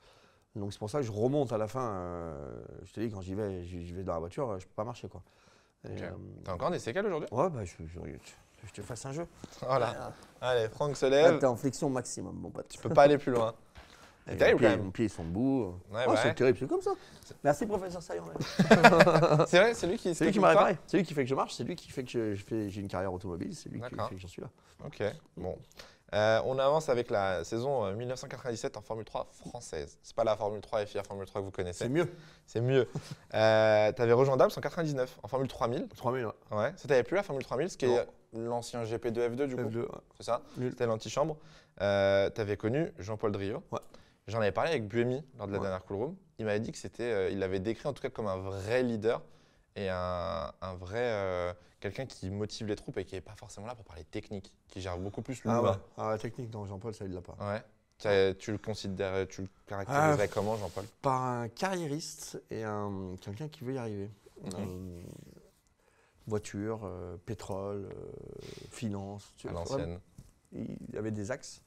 [SPEAKER 2] Donc c'est pour ça que je remonte à la fin. Je te dis, quand j'y vais dans la voiture, je ne peux pas marcher, quoi.
[SPEAKER 1] T'as encore des séquelles aujourd'hui?
[SPEAKER 2] Ouais, je te fasse un jeu.
[SPEAKER 1] Voilà. Allez, Franck se lève.
[SPEAKER 2] T'es en flexion maximum, mon pote.
[SPEAKER 1] Tu peux pas aller plus loin. C'est terrible quand même.
[SPEAKER 2] Mon pied, ils sont debout.
[SPEAKER 1] Ouais,
[SPEAKER 2] c'est terrible, c'est comme ça. Merci, professeur Saillon.
[SPEAKER 1] C'est vrai, c'est lui qui
[SPEAKER 2] m'a réparé. C'est lui qui fait que je marche, c'est lui qui fait que j'ai une carrière automobile, c'est lui qui fait que j'en suis là.
[SPEAKER 1] Ok, bon. On avance avec la saison 1997 en Formule 3 française. C'est pas la Formule 3 FIA Formule 3 que vous connaissez.
[SPEAKER 2] C'est mieux.
[SPEAKER 1] C'est mieux. Tu avais rejoint Dams en 99 en Formule 3000.
[SPEAKER 2] 3000, ouais.
[SPEAKER 1] Ouais. Ça t'avait plu la Formule 3000, ce qui est l'ancien GP2 F2 du coup.
[SPEAKER 2] F2, ouais.
[SPEAKER 1] C'est ça.
[SPEAKER 2] Nul.
[SPEAKER 1] C'était l'antichambre. Tu avais connu Jean-Paul Driot.
[SPEAKER 2] Ouais.
[SPEAKER 1] J'en avais parlé avec Buemi lors de la dernière Cool Room. Il m'avait dit que il l'avait décrit en tout cas comme un vrai leader et un vrai quelqu'un qui motive les troupes et qui n'est pas forcément là pour parler technique, qui gère beaucoup plus l'humain.
[SPEAKER 2] La technique, non, Jean-Paul, ça, il l'a pas.
[SPEAKER 1] Ouais. Tu le caractériserais comment, Jean-Paul?
[SPEAKER 2] Par un carriériste et quelqu'un qui veut y arriver. Voiture, pétrole, finance.
[SPEAKER 1] À l'ancienne.
[SPEAKER 2] Il avait des axes.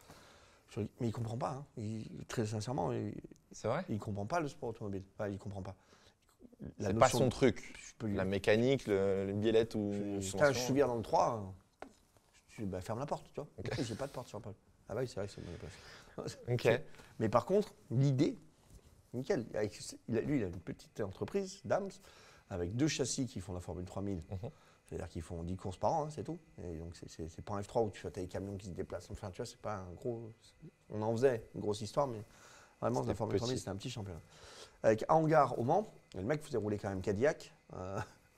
[SPEAKER 2] Mais il ne comprend pas. Hein. Très sincèrement,
[SPEAKER 1] c'est vrai?
[SPEAKER 2] Il ne comprend pas le sport automobile. Enfin, il ne comprend pas.
[SPEAKER 1] C'est pas son truc. La mécanique, le biellette ou.
[SPEAKER 2] Je suis bien dans le 3. Ferme la porte, tu vois. Okay. J'ai pas de porte sur Paul. Ah bah oui, c'est vrai que c'est une bonne place.
[SPEAKER 1] Ok.
[SPEAKER 2] Mais par contre, l'idée, nickel. Lui, il a une petite entreprise, Dams, avec 2 châssis qui font la Formule 3000. C'est-à-dire qu'ils font 10 courses par an, hein, c'est tout. Et donc, c'est pas un F3 où tu as des camions qui se déplacent. Enfin, tu vois, c'est pas un gros. On en faisait une grosse histoire, mais vraiment, la Formule 3000, c'était un petit championnat. Avec un hangar au Mans, le mec faisait rouler quand même Cadillac,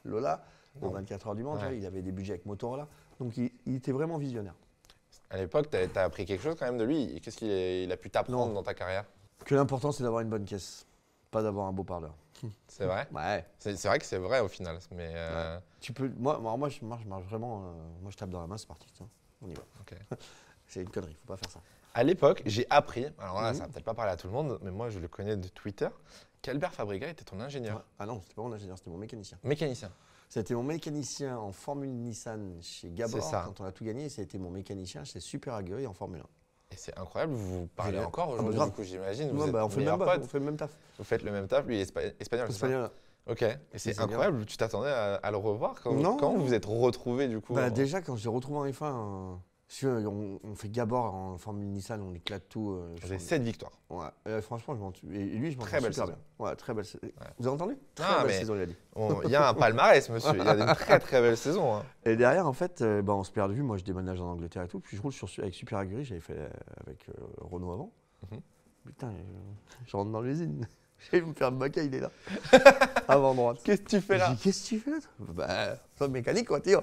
[SPEAKER 2] Lola, dans 24 heures du Mans. Ouais. Il avait des budgets avec Motorola. Donc, il était vraiment visionnaire.
[SPEAKER 1] À l'époque, tu as appris quelque chose quand même de lui. Qu'est-ce qu'il a pu t'apprendre dans ta carrière?
[SPEAKER 2] Que l'important, c'est d'avoir une bonne caisse, pas d'avoir un beau parleur.
[SPEAKER 1] C'est vrai?
[SPEAKER 2] Ouais.
[SPEAKER 1] C'est vrai que c'est vrai au final. Mais
[SPEAKER 2] ouais. Tu peux, moi, je marche vraiment. Moi, je tape dans la main, c'est parti. Tiens, on y va. Okay. C'est une connerie, faut pas faire ça.
[SPEAKER 1] À l'époque, j'ai appris, alors là, ça va peut-être pas parler à tout le monde, mais moi, je le connais de Twitter, qu'Albert Fabrega était ton ingénieur.
[SPEAKER 2] Ouais. Ah non, c'était pas mon ingénieur, c'était mon mécanicien.
[SPEAKER 1] Mécanicien.
[SPEAKER 2] C'était mon mécanicien en Formule Nissan chez Gabor quand on a tout gagné. Et ça a été mon mécanicien chez Super Aguri en Formule 1.
[SPEAKER 1] Et c'est incroyable, vous parlez encore aujourd'hui, du coup, j'imagine.
[SPEAKER 2] On fait le même taf.
[SPEAKER 1] Vous faites le même taf, lui, il est espagnol, c'est ça? Ok, et c'est incroyable, tu t'attendais à le revoir quand vous vous êtes retrouvés du coup?
[SPEAKER 2] Déjà, quand j'ai retrouvé en F1, on fait Gabor en Formule Nissan, on éclate tout.
[SPEAKER 1] J'ai 7 victoires.
[SPEAKER 2] Ouais, franchement, je m'en tue. Et lui, je m'en tue super bien. Ouais, très belle saison. Ouais. Vous avez entendu? Très belle saison, il a dit.
[SPEAKER 1] Il y a un palmarès, monsieur. Il y a une très très belle saison. Hein.
[SPEAKER 2] Et derrière, en fait, on se perd de vue. Moi, je déménage en Angleterre et tout. Puis je roule avec Super Aguri. J'avais fait avec Renault avant. Putain, je rentre dans l'usine. Je vais me faire le baquet, il est là. Avant droite.
[SPEAKER 1] Qu'est-ce que tu fais là?
[SPEAKER 2] Qu'est-ce que tu fais là? C'est mécanique, quoi, tire.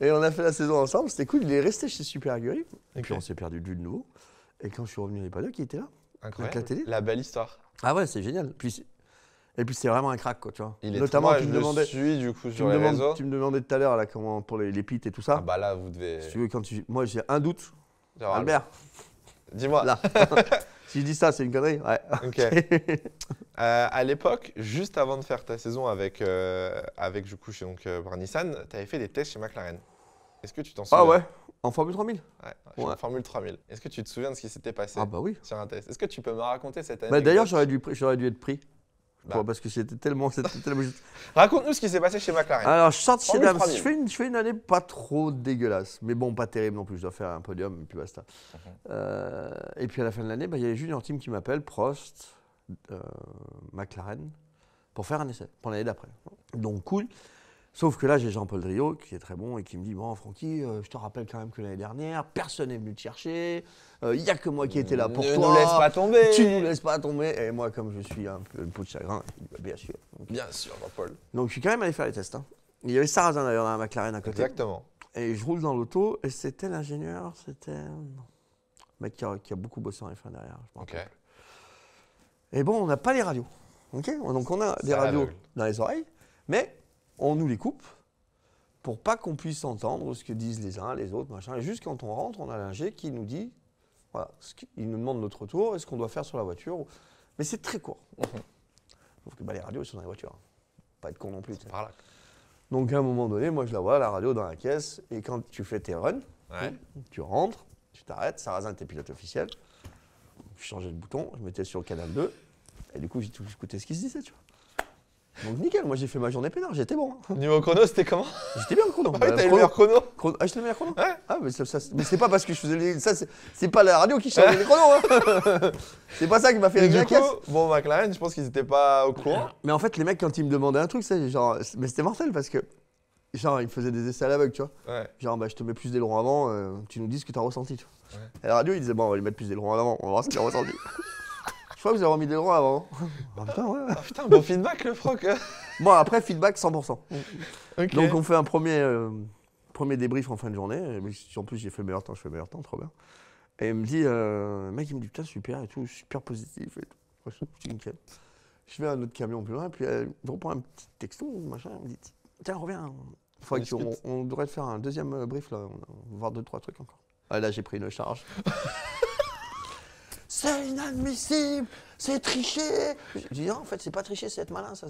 [SPEAKER 2] Et on a fait la saison ensemble, c'était cool. Il est resté chez Super Aguri. Et puis on s'est perdu de vue de nouveau. Et quand je suis revenu à l'EPADOC, il était là.
[SPEAKER 1] Incroyable. Avec la télé. La belle histoire.
[SPEAKER 2] Ah ouais, c'est génial. Et puis c'est vraiment un crack, quoi, tu vois.
[SPEAKER 1] Il est notamment, tu me demandais. Suis du coup sur les réseaux.
[SPEAKER 2] Tu me demandais tout à l'heure là comment pour les pits et tout ça.
[SPEAKER 1] Ah bah là, vous devez.
[SPEAKER 2] Si tu veux, moi j'ai un doute. Albert.
[SPEAKER 1] Dis-moi.
[SPEAKER 2] Là. Si je dis ça, c'est une connerie. Ouais.
[SPEAKER 1] Ok. À l'époque, juste avant de faire ta saison avec du coup par Nissan, tu avais fait des tests chez McLaren. Est-ce que tu t'en souviens?
[SPEAKER 2] Ah ouais. En Formule 3000?
[SPEAKER 1] Ouais, en Formule 3000. Est-ce que tu te souviens de ce qui s'était passé?
[SPEAKER 2] Ah bah oui.
[SPEAKER 1] Sur un test? Est-ce que tu peux me raconter cette année?
[SPEAKER 2] D'ailleurs, j'aurais dû être pris. Parce que c'était tellement.
[SPEAKER 1] Raconte-nous ce qui s'est passé chez McLaren.
[SPEAKER 2] Alors, je sors de chez Dams. Je fais une année pas trop dégueulasse, mais bon, pas terrible non plus. Je dois faire un podium et puis basta. Et puis à la fin de l'année, il y a les Junior Team qui m'appellent, Prost, McLaren, pour faire un essai pour l'année d'après. Donc cool. Sauf que là, j'ai Jean-Paul Driot qui est très bon et qui me dit bon, Francky, je te rappelle quand même que l'année dernière, personne n'est venu te chercher. Il n'y a que moi qui étais là pour toi.
[SPEAKER 1] Ne nous laisse pas tomber.
[SPEAKER 2] Tu ne nous laisses pas tomber. Et moi, comme je suis un peu le pot de chagrin, bien sûr.
[SPEAKER 1] Bien sûr, Jean-Paul.
[SPEAKER 2] Donc je suis quand même allé faire les tests. Hein. Il y avait Sarrazin d'ailleurs dans la McLaren à côté.
[SPEAKER 1] Exactement.
[SPEAKER 2] Et je roule dans l'auto et c'était l'ingénieur, c'était un mec qui a beaucoup bossé en F1 derrière.
[SPEAKER 1] Ok.
[SPEAKER 2] Et bon, on n'a pas les radios. Okay, donc on a des radios dans les oreilles, mais on nous les coupe pour pas qu'on puisse entendre ce que disent les uns, les autres, machin. Et juste quand on rentre, on a l'ingé qui nous dit, voilà, il nous demande notre retour et ce qu'on doit faire sur la voiture. Mais c'est très court. Sauf que les radios, ils sont dans les voitures. Pas être con non plus.
[SPEAKER 1] Par là.
[SPEAKER 2] Donc à un moment donné, moi je la vois, la radio dans la caisse, et quand tu fais tes runs, tu rentres, tu t'arrêtes, Sarrazin était pilote officiel. Je changeais de bouton, je mettais sur le canal 2, et du coup j'ai tout écouté ce qui se disait, tu vois. Donc nickel, moi j'ai fait ma journée peinard, j'étais bon. Hein.
[SPEAKER 1] Niveau chrono, c'était comment?
[SPEAKER 2] J'étais bien le chrono.
[SPEAKER 1] Ah oui, t'avais le meilleur chrono.
[SPEAKER 2] Ah, j'étais le meilleur chrono?
[SPEAKER 1] Ouais.
[SPEAKER 2] Ah, mais c'est pas parce que je faisais les. Ça, c'est pas la radio qui changeait les chronos. Hein. C'est pas ça qui m'a fait régler la caisse.
[SPEAKER 1] Bon, McLaren, je pense qu'ils étaient pas au courant.
[SPEAKER 2] Mais en fait, les mecs, quand ils me demandaient un truc, c'est genre. Mais c'était mortel parce que genre, il me faisait des essais à l'aveugle, tu vois.
[SPEAKER 1] Ouais.
[SPEAKER 2] Genre, bah, je te mets plus d'ailerons avant, tu nous dis ce que tu as ressenti, tu vois.
[SPEAKER 1] Ouais.
[SPEAKER 2] Et à la radio, il disait, bon, on va lui mettre plus d'ailerons avant, on va voir ce qu'il a ressenti. Je crois que vous avez remis d'ailerons avant. Ah putain, ouais.
[SPEAKER 1] Ah putain, bon feedback le Franck.
[SPEAKER 2] Bon, après, feedback 100%.
[SPEAKER 1] Ok.
[SPEAKER 2] Donc, on fait un premier débrief en fin de journée. En plus, j'ai fait meilleur temps, je fais meilleur temps, trop bien. Et il me dit, le mec, il me dit, putain, super et tout, super positif et tout. Ouais, c'est nickel. Je vais à un autre camion plus loin, puis je reprends un petit texto, machin, il me dit, tiens, reviens. On devrait te faire un deuxième brief, là, on va voir 2-3 trucs encore. Ah, là, j'ai pris une charge. C'est inadmissible, c'est tricher. Je dis non, en fait, c'est pas tricher, c'est être malin. Ça,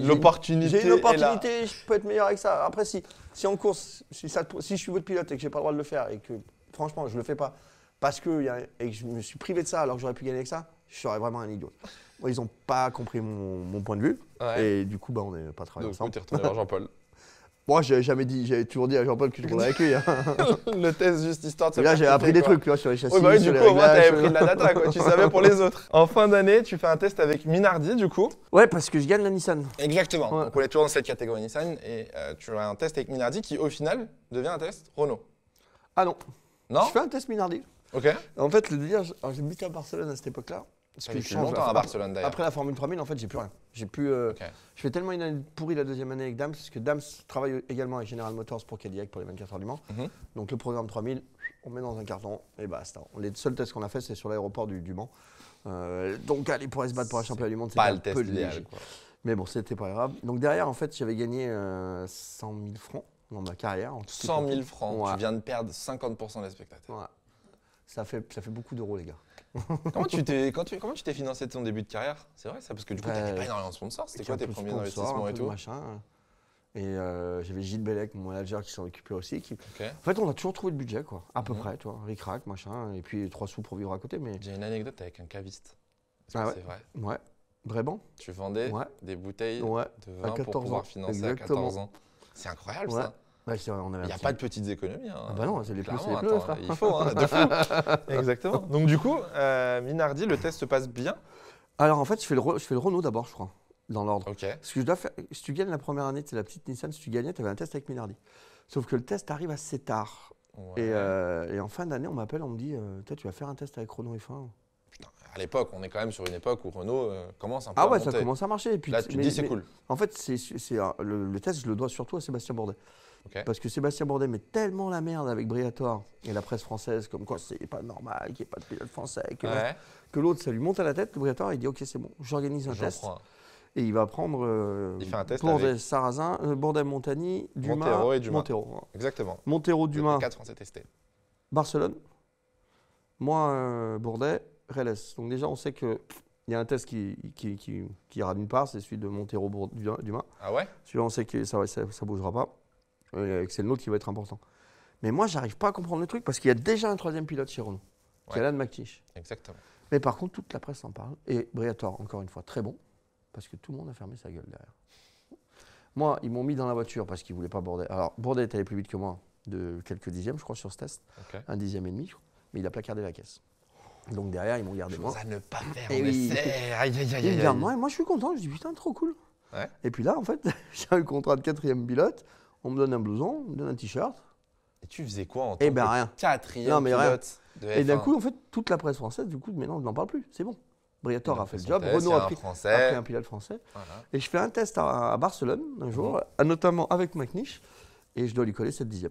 [SPEAKER 1] L'opportunité.
[SPEAKER 2] J'ai une opportunité, je peux être meilleur avec ça. Après, si en course, si je suis votre pilote et que j'ai pas le droit de le faire et que franchement, je le fais pas parce que, et que je me suis privé de ça alors que j'aurais pu gagner avec ça, je serais vraiment un idiot. Bon, ils ont pas compris mon point de vue et du coup, bah, on n'est pas travaillé ensemble.
[SPEAKER 1] Donc, tu es retourné voir Jean-Paul.
[SPEAKER 2] Moi, j'avais toujours dit à Jean-Paul que je roulais avec lui. Hein.
[SPEAKER 1] Le test, juste histoire de se
[SPEAKER 2] Et là, j'ai appris des
[SPEAKER 1] quoi.
[SPEAKER 2] trucs, tu vois, sur les châssis.
[SPEAKER 1] Oui, bah oui, du
[SPEAKER 2] sur
[SPEAKER 1] coup,
[SPEAKER 2] les
[SPEAKER 1] au moins,
[SPEAKER 2] réglages.
[SPEAKER 1] t'avais pris de la data, quoi. Tu savais pour les autres. En fin d'année, tu fais un test avec Minardi, du coup.
[SPEAKER 2] Ouais, parce que je gagne la Nissan.
[SPEAKER 1] Exactement.
[SPEAKER 2] Ouais.
[SPEAKER 1] Donc, on est toujours dans cette catégorie Nissan et tu as un test avec Minardi qui, au final, devient un test Renault.
[SPEAKER 2] Ah non.
[SPEAKER 1] Non?
[SPEAKER 2] Je fais un test Minardi.
[SPEAKER 1] Ok.
[SPEAKER 2] En fait, le délire, j'habitais à Barcelone à cette époque-là.
[SPEAKER 1] Parce que je longtemps à Barcelone, d'ailleurs.
[SPEAKER 2] Après la Formule 3000, en fait, j'ai plus rien. J'ai plus.
[SPEAKER 1] Ok.
[SPEAKER 2] Je fais tellement une année pourrie la deuxième année avec Dams, parce que Dams travaille également avec General Motors pour Cadillac pour les 24 heures du Mans.
[SPEAKER 1] Mhm.
[SPEAKER 2] Donc le programme 3000, on met dans un carton et basta. Les seuls tests qu'on a fait, c'est sur l'aéroport du Mans. Donc aller pour se battre pour un championnat du monde, c'était
[SPEAKER 1] Pas
[SPEAKER 2] un
[SPEAKER 1] le test
[SPEAKER 2] peu
[SPEAKER 1] idéal,
[SPEAKER 2] léger.
[SPEAKER 1] quoi.
[SPEAKER 2] Mais bon, c'était pas grave. Donc derrière, en fait, j'avais gagné 100 000 francs dans ma carrière.
[SPEAKER 1] 100 000 francs.
[SPEAKER 2] Ouais.
[SPEAKER 1] Tu viens de perdre 50% des spectateurs.
[SPEAKER 2] Ouais. Ça fait beaucoup d'euros, les gars.
[SPEAKER 1] Comment tu t'es financé de ton début de carrière? C'est vrai ça? Parce que du coup, tu n'avais pas énormément de sponsors. C'était quoi tes premiers investissements et tout?
[SPEAKER 2] Machin. Et j'avais Gilles Bellec, mon manager, qui s'en occupait aussi.
[SPEAKER 1] Ok.
[SPEAKER 2] En fait, on a toujours trouvé le budget, quoi. À peu
[SPEAKER 1] Mhm.
[SPEAKER 2] près, tu vois. Ric-rac, machin. Et puis 3 sous pour vivre à côté. Mais
[SPEAKER 1] J'ai une anecdote avec un caviste. Est-ce
[SPEAKER 2] Ah
[SPEAKER 1] que
[SPEAKER 2] ouais?
[SPEAKER 1] c'est vrai?
[SPEAKER 2] ouais, vraiment.
[SPEAKER 1] Tu vendais
[SPEAKER 2] Ouais.
[SPEAKER 1] des bouteilles
[SPEAKER 2] Ouais.
[SPEAKER 1] de
[SPEAKER 2] À
[SPEAKER 1] vin
[SPEAKER 2] 14
[SPEAKER 1] pour pouvoir
[SPEAKER 2] ans.
[SPEAKER 1] financer
[SPEAKER 2] Exactement.
[SPEAKER 1] à 14 ans. C'est incroyable
[SPEAKER 2] Ouais.
[SPEAKER 1] ça.
[SPEAKER 2] Ouais, c'est vrai, on avait
[SPEAKER 1] Il n'y a
[SPEAKER 2] un
[SPEAKER 1] pas
[SPEAKER 2] petit-
[SPEAKER 1] de petites économies. Hein.
[SPEAKER 2] Ah bah non, c'est les plus,
[SPEAKER 1] Clairement,
[SPEAKER 2] c'est les plus,
[SPEAKER 1] attends,
[SPEAKER 2] frère.
[SPEAKER 1] il faut, hein, de fou. Exactement. Donc du coup, Minardi, le test se passe bien.
[SPEAKER 2] Alors en fait, je fais le Renault d'abord, je crois, dans l'ordre.
[SPEAKER 1] Ok.
[SPEAKER 2] Ce que je dois faire, si tu gagnes la première année, c'est la petite Nissan, si tu gagnais, tu avais un test avec Minardi. Sauf que le test arrive assez tard.
[SPEAKER 1] Ouais.
[SPEAKER 2] Et en fin d'année, on m'appelle, on me dit, toi, tu vas faire un test avec Renault F1.
[SPEAKER 1] Putain, à l'époque, on est quand même sur une époque où Renault commence un peu
[SPEAKER 2] Ah
[SPEAKER 1] à
[SPEAKER 2] ouais,
[SPEAKER 1] monter.
[SPEAKER 2] ça commence à marcher. Et puis,
[SPEAKER 1] Là, tu te dis c'est cool.
[SPEAKER 2] En fait, le test, je le dois surtout à Sébastien Bourdet.
[SPEAKER 1] Ok.
[SPEAKER 2] Parce que Sébastien Bourdet met tellement la merde avec Briatore et la presse française, comme quoi c'est pas normal qu'il n'y ait pas de pilote français,
[SPEAKER 1] Ouais.
[SPEAKER 2] que l'autre, ça lui monte à la tête. Briatore, il dit ok, c'est bon, j'organise un
[SPEAKER 1] J'en
[SPEAKER 2] test.
[SPEAKER 1] prends un.
[SPEAKER 2] Et il va prendre
[SPEAKER 1] Il fait un test
[SPEAKER 2] Bourdet,
[SPEAKER 1] avec
[SPEAKER 2] Sarrazin, Bourdet, Montagny, Dumas,
[SPEAKER 1] Montero et Dumas.
[SPEAKER 2] Montero. Voilà.
[SPEAKER 1] Exactement.
[SPEAKER 2] Montero, Dumas,
[SPEAKER 1] 4 Français testés.
[SPEAKER 2] Barcelone. Moi, Bourdet, Reles. Donc déjà, on sait qu'il y a un test qui ira d'une part, c'est celui de Montero, Dumas.
[SPEAKER 1] Ah ouais?
[SPEAKER 2] Celui-là, on sait que ça bougera pas. Et que c'est le nôtre qui va être important. Mais moi, j'arrive pas à comprendre le truc parce qu'il y a déjà un troisième pilote chez Renault, qui est
[SPEAKER 1] Ouais.
[SPEAKER 2] Alan McTish.
[SPEAKER 1] Exactement.
[SPEAKER 2] Mais par contre, toute la presse en parle. Et Briatore, encore une fois, très bon, parce que tout le monde a fermé sa gueule derrière. Moi, ils m'ont mis dans la voiture parce qu'ils voulaient pas Bourdet. Alors, Bourdet est allé plus vite que moi, de quelques dixièmes, je crois, sur ce test.
[SPEAKER 1] Ok.
[SPEAKER 2] 1 dixième et demi, je crois. Mais il a placardé la caisse. Donc derrière, ils m'ont gardé moi.
[SPEAKER 1] Chose à ne pas faire,
[SPEAKER 2] Eh
[SPEAKER 1] on
[SPEAKER 2] oui.
[SPEAKER 1] essaie. Aïe, aïe, aïe,
[SPEAKER 2] Ils me
[SPEAKER 1] aïe,
[SPEAKER 2] gardent
[SPEAKER 1] aïe.
[SPEAKER 2] moi, et moi, je suis content. Je dis putain, trop cool.
[SPEAKER 1] Ouais.
[SPEAKER 2] Et puis là, en fait, j'ai un contrat de 4e pilote. On me donne un blouson, on me donne un t-shirt.
[SPEAKER 1] Et tu faisais quoi en tant
[SPEAKER 2] Eh ben
[SPEAKER 1] que
[SPEAKER 2] rien.
[SPEAKER 1] 4e
[SPEAKER 2] Non, mais rien.
[SPEAKER 1] pilote de F1?
[SPEAKER 2] Et d'un coup, en fait, toute la presse française, du coup, maintenant, on n'en parle plus. C'est bon. Briatore a fait le
[SPEAKER 1] son
[SPEAKER 2] job.
[SPEAKER 1] test,
[SPEAKER 2] Renault
[SPEAKER 1] il y
[SPEAKER 2] a
[SPEAKER 1] un
[SPEAKER 2] pris
[SPEAKER 1] Français.
[SPEAKER 2] un pilote français.
[SPEAKER 1] Voilà.
[SPEAKER 2] Et je fais un test à Barcelone un jour, notamment avec McNish. Et je dois lui coller cette 10e.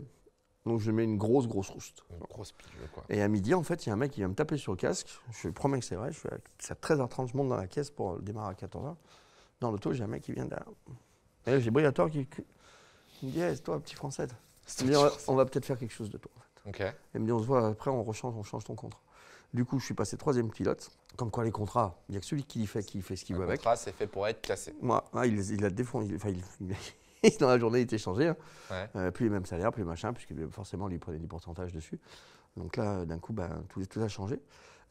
[SPEAKER 2] Donc je mets une grosse rouste.
[SPEAKER 1] Une grosse pilule, quoi.
[SPEAKER 2] Et à midi, en fait, il y a un mec qui vient me taper sur le casque. Je lui promets que c'est vrai. Je fais à 13h30, je monte dans la caisse pour le démarrer à 14h. Dans l'auto, j'ai un mec qui vient derrière. Et là, j'ai Briatore qui me dit hey, c'est toi, petit français. Il me dit on va peut-être faire quelque chose de toi. En fait.
[SPEAKER 1] Ok.
[SPEAKER 2] Et il me dit on se voit après, on change ton contrat. Du coup, je suis passé 3e pilote. Comme quoi, les contrats, il n'y a que celui qui fait ce qu'il veut
[SPEAKER 1] Le
[SPEAKER 2] avec.
[SPEAKER 1] contrat, c'est fait pour être cassé.
[SPEAKER 2] Moi, il a défendu. Dans la journée, il était changé. Hein.
[SPEAKER 1] Ouais.
[SPEAKER 2] Plus les mêmes salaires, plus les machins, puisque forcément, lui, il prenait des pourcentages dessus. Donc là, d'un coup, tout a changé. Et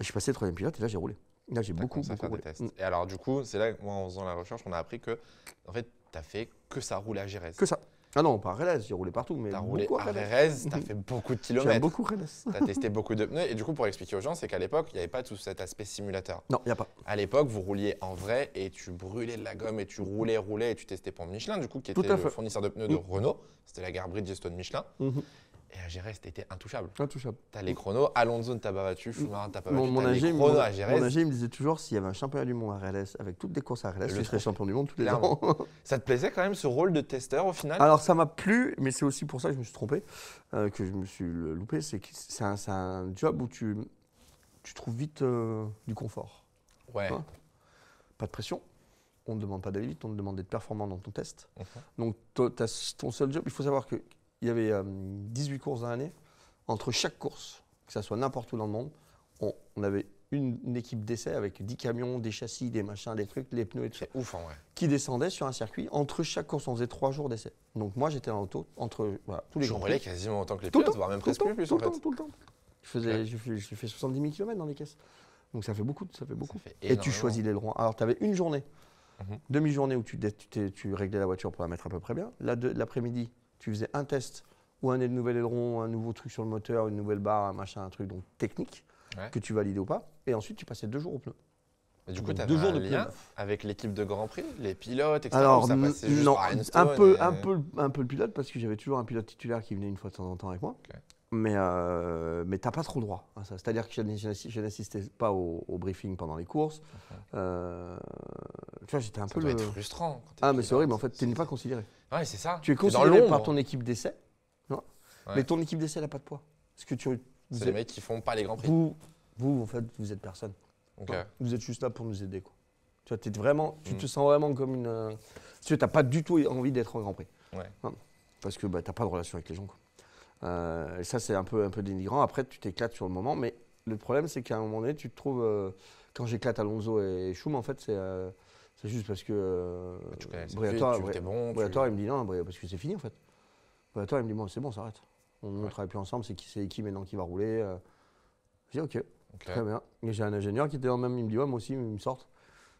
[SPEAKER 2] je suis passé 3e pilote et là, j'ai roulé. Là, j'ai
[SPEAKER 1] T'as
[SPEAKER 2] beaucoup
[SPEAKER 1] commencé à faire des
[SPEAKER 2] roulé.
[SPEAKER 1] tests. Et alors, du coup, c'est là que moi, en faisant la recherche, on a appris que, en fait, t'as fait que ça roule à Jerez.
[SPEAKER 2] Que ça. Ah non, pas à Relais, j'ai roulé partout, mais
[SPEAKER 1] Tu as roulé
[SPEAKER 2] beaucoup
[SPEAKER 1] à
[SPEAKER 2] à Relais.
[SPEAKER 1] Rérez, tu as fait beaucoup de
[SPEAKER 2] J'aime
[SPEAKER 1] kilomètres.
[SPEAKER 2] beaucoup Relais.
[SPEAKER 1] Tu as testé beaucoup de pneus. Et du coup, pour expliquer aux gens, c'est qu'à l'époque, il n'y avait pas tout cet aspect simulateur.
[SPEAKER 2] Non, il n'y a pas.
[SPEAKER 1] À l'époque, vous rouliez en vrai et tu brûlais de la gomme et tu roulais et tu testais pour Michelin, du coup, qui
[SPEAKER 2] Tout
[SPEAKER 1] était
[SPEAKER 2] à
[SPEAKER 1] le
[SPEAKER 2] fait.
[SPEAKER 1] fournisseur de pneus de Renault. C'était la gare Bridgestone Michelin.
[SPEAKER 2] Mhm.
[SPEAKER 1] Et à Jerez, t'étais intouchable.
[SPEAKER 2] Intouchable.
[SPEAKER 1] T'as les chronos, Alonso ne t'a pas battu, Schumacher ne t'a pas battu.
[SPEAKER 2] Mon
[SPEAKER 1] T'as les
[SPEAKER 2] ingé,
[SPEAKER 1] chronos à
[SPEAKER 2] mon
[SPEAKER 1] Jerez.
[SPEAKER 2] ingé me disait toujours s'il y avait un championnat du monde à Relais, avec toutes des courses à Relais,
[SPEAKER 1] Le
[SPEAKER 2] je serais
[SPEAKER 1] trophée.
[SPEAKER 2] champion du monde tous les
[SPEAKER 1] Clairement.
[SPEAKER 2] ans.
[SPEAKER 1] Ça te plaisait quand même ce rôle de testeur au final?
[SPEAKER 2] Alors ça m'a plu, mais c'est aussi pour ça que je me suis trompé, que je me suis loupé. C'est que c'est un job où tu trouves vite du confort.
[SPEAKER 1] Ouais.
[SPEAKER 2] Hein. Pas de pression. On ne te demande pas d'aller vite, on te demande d'être performant dans ton test.
[SPEAKER 1] Mhm.
[SPEAKER 2] Donc ton seul job, il faut savoir qu'il y avait 18 courses dans l'année. Entre chaque course, que ça soit n'importe où dans le monde, on avait une équipe d'essai avec 10 camions, des châssis, des machins, des trucs, les pneus et tout ça,
[SPEAKER 1] C'est ouf en vrai.
[SPEAKER 2] qui descendaient sur un circuit. Entre chaque course, on faisait 3 jours d'essai. Donc moi, j'étais dans l'auto entre tous les
[SPEAKER 1] Je
[SPEAKER 2] grands
[SPEAKER 1] roulais
[SPEAKER 2] prix.
[SPEAKER 1] quasiment autant que les
[SPEAKER 2] Tout le
[SPEAKER 1] pilotes,
[SPEAKER 2] temps,
[SPEAKER 1] voire même
[SPEAKER 2] tout le
[SPEAKER 1] presque
[SPEAKER 2] temps,
[SPEAKER 1] plus
[SPEAKER 2] tout
[SPEAKER 1] en
[SPEAKER 2] le temps,
[SPEAKER 1] fait.
[SPEAKER 2] tout le temps. J'ai fait 70 000 km dans les caisses. Donc ça fait beaucoup, ça fait beaucoup.
[SPEAKER 1] fait
[SPEAKER 2] Et tu
[SPEAKER 1] énormément.
[SPEAKER 2] choisis l'aileron. Alors tu avais une journée,
[SPEAKER 1] Mhm.
[SPEAKER 2] demi-journée où tu réglais la voiture pour la mettre à peu près bien. L'après-midi, tu faisais un test ou un nouvel aileron, un nouveau truc sur le moteur, une nouvelle barre, un machin, un truc donc technique
[SPEAKER 1] Ouais.
[SPEAKER 2] que tu validais ou pas. Et ensuite, tu passais 2 jours au pneu.
[SPEAKER 1] Mais du coup,
[SPEAKER 2] Donc,
[SPEAKER 1] tu avais
[SPEAKER 2] 2 jours
[SPEAKER 1] un
[SPEAKER 2] de pneus
[SPEAKER 1] lien
[SPEAKER 2] neufs.
[SPEAKER 1] avec l'équipe de Grand Prix, les pilotes, etc.
[SPEAKER 2] Alors
[SPEAKER 1] ou ça passait juste
[SPEAKER 2] non,
[SPEAKER 1] par
[SPEAKER 2] un
[SPEAKER 1] Enstone
[SPEAKER 2] peu,
[SPEAKER 1] et-
[SPEAKER 2] un peu le pilote parce que j'avais toujours un pilote titulaire qui venait une fois de temps en temps avec moi.
[SPEAKER 1] Ok.
[SPEAKER 2] Mais t'as pas trop le droit à ça. C'est-à-dire que je n'assistais pas au briefing pendant les courses. Tu vois, j'étais un
[SPEAKER 1] Ça
[SPEAKER 2] peu
[SPEAKER 1] doit
[SPEAKER 2] le.
[SPEAKER 1] être frustrant. quand t'es
[SPEAKER 2] Ah, mais
[SPEAKER 1] pilote.
[SPEAKER 2] c'est horrible. En fait, tu n'es pas considéré.
[SPEAKER 1] Ouais, c'est ça.
[SPEAKER 2] Tu es
[SPEAKER 1] T'es dans
[SPEAKER 2] considéré
[SPEAKER 1] l'ombre.
[SPEAKER 2] par ton équipe d'essai, tu vois.
[SPEAKER 1] Ouais.
[SPEAKER 2] Mais ton équipe d'essai n'a pas de poids. Parce que vous
[SPEAKER 1] C'est
[SPEAKER 2] êtes-
[SPEAKER 1] les mecs qui font pas les Grands Prix.
[SPEAKER 2] vous, en fait, vous êtes personne.
[SPEAKER 1] Ok.
[SPEAKER 2] Vous êtes juste là pour nous aider, quoi. Tu vois, tu
[SPEAKER 1] Mm.
[SPEAKER 2] te sens vraiment comme une. Tu n'as pas du tout envie d'être en Grand Prix.
[SPEAKER 1] Ouais.
[SPEAKER 2] Non. Parce que bah, tu n'as pas de relation avec les gens, quoi. Et ça, c'est un peu dénigrant. Après, tu t'éclates sur le moment. Mais le problème, c'est qu'à un moment donné, tu te trouves. Quand j'éclate Alonso et Schum, en fait, c'est juste parce que.
[SPEAKER 1] Tu connais le
[SPEAKER 2] Briatore,
[SPEAKER 1] circuit, tu étais bon.
[SPEAKER 2] Briatore, il me dit non, parce que c'est fini, en fait. Briatore, il me dit bon, c'est bon, ça arrête. On ne travaille plus ensemble, c'est qui maintenant qui va rouler. Je dis ok,
[SPEAKER 1] Ok.
[SPEAKER 2] très bien. Et j'ai un ingénieur qui était dans le même, il me dit ouais, moi aussi, ils me sortent.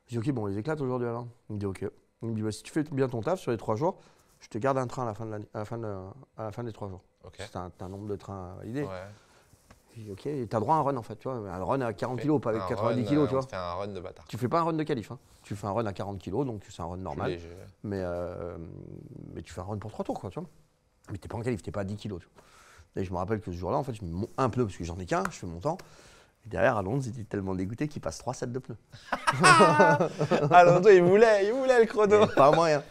[SPEAKER 2] Je dis ok, bon, on les éclate aujourd'hui alors. Il me dit ok. Il me dit bah, si tu fais bien ton taf sur les 3 jours, je te garde un train à la fin, à la fin des 3 jours.
[SPEAKER 1] Ok.
[SPEAKER 2] C'est un nombre de trains à valider.
[SPEAKER 1] Ouais.
[SPEAKER 2] Je dis ok, et t'as droit à un run en fait, tu vois. Un run à 40
[SPEAKER 1] Fais
[SPEAKER 2] kilos, pas avec
[SPEAKER 1] un
[SPEAKER 2] 90
[SPEAKER 1] run,
[SPEAKER 2] kilos, tu
[SPEAKER 1] on
[SPEAKER 2] vois.
[SPEAKER 1] te fait un run de bâtard.
[SPEAKER 2] Tu fais pas un run de qualif, hein. Tu fais un run à 40 kilos, donc c'est un run
[SPEAKER 1] Plus
[SPEAKER 2] normal.
[SPEAKER 1] léger.
[SPEAKER 2] Mais tu fais un run pour 3 tours, quoi, tu vois. Mais t'es pas en qualif, t'es pas à 10 kilos, tu vois. Et je me rappelle que ce jour-là, en fait, je me monte un pneu parce que j'en ai qu'un, je fais mon temps. Et derrière, Alonso, il était tellement dégoûté qu'il passe 3 sets de pneus.
[SPEAKER 1] Alonso, il voulait le chrono.
[SPEAKER 2] Et pas moyen.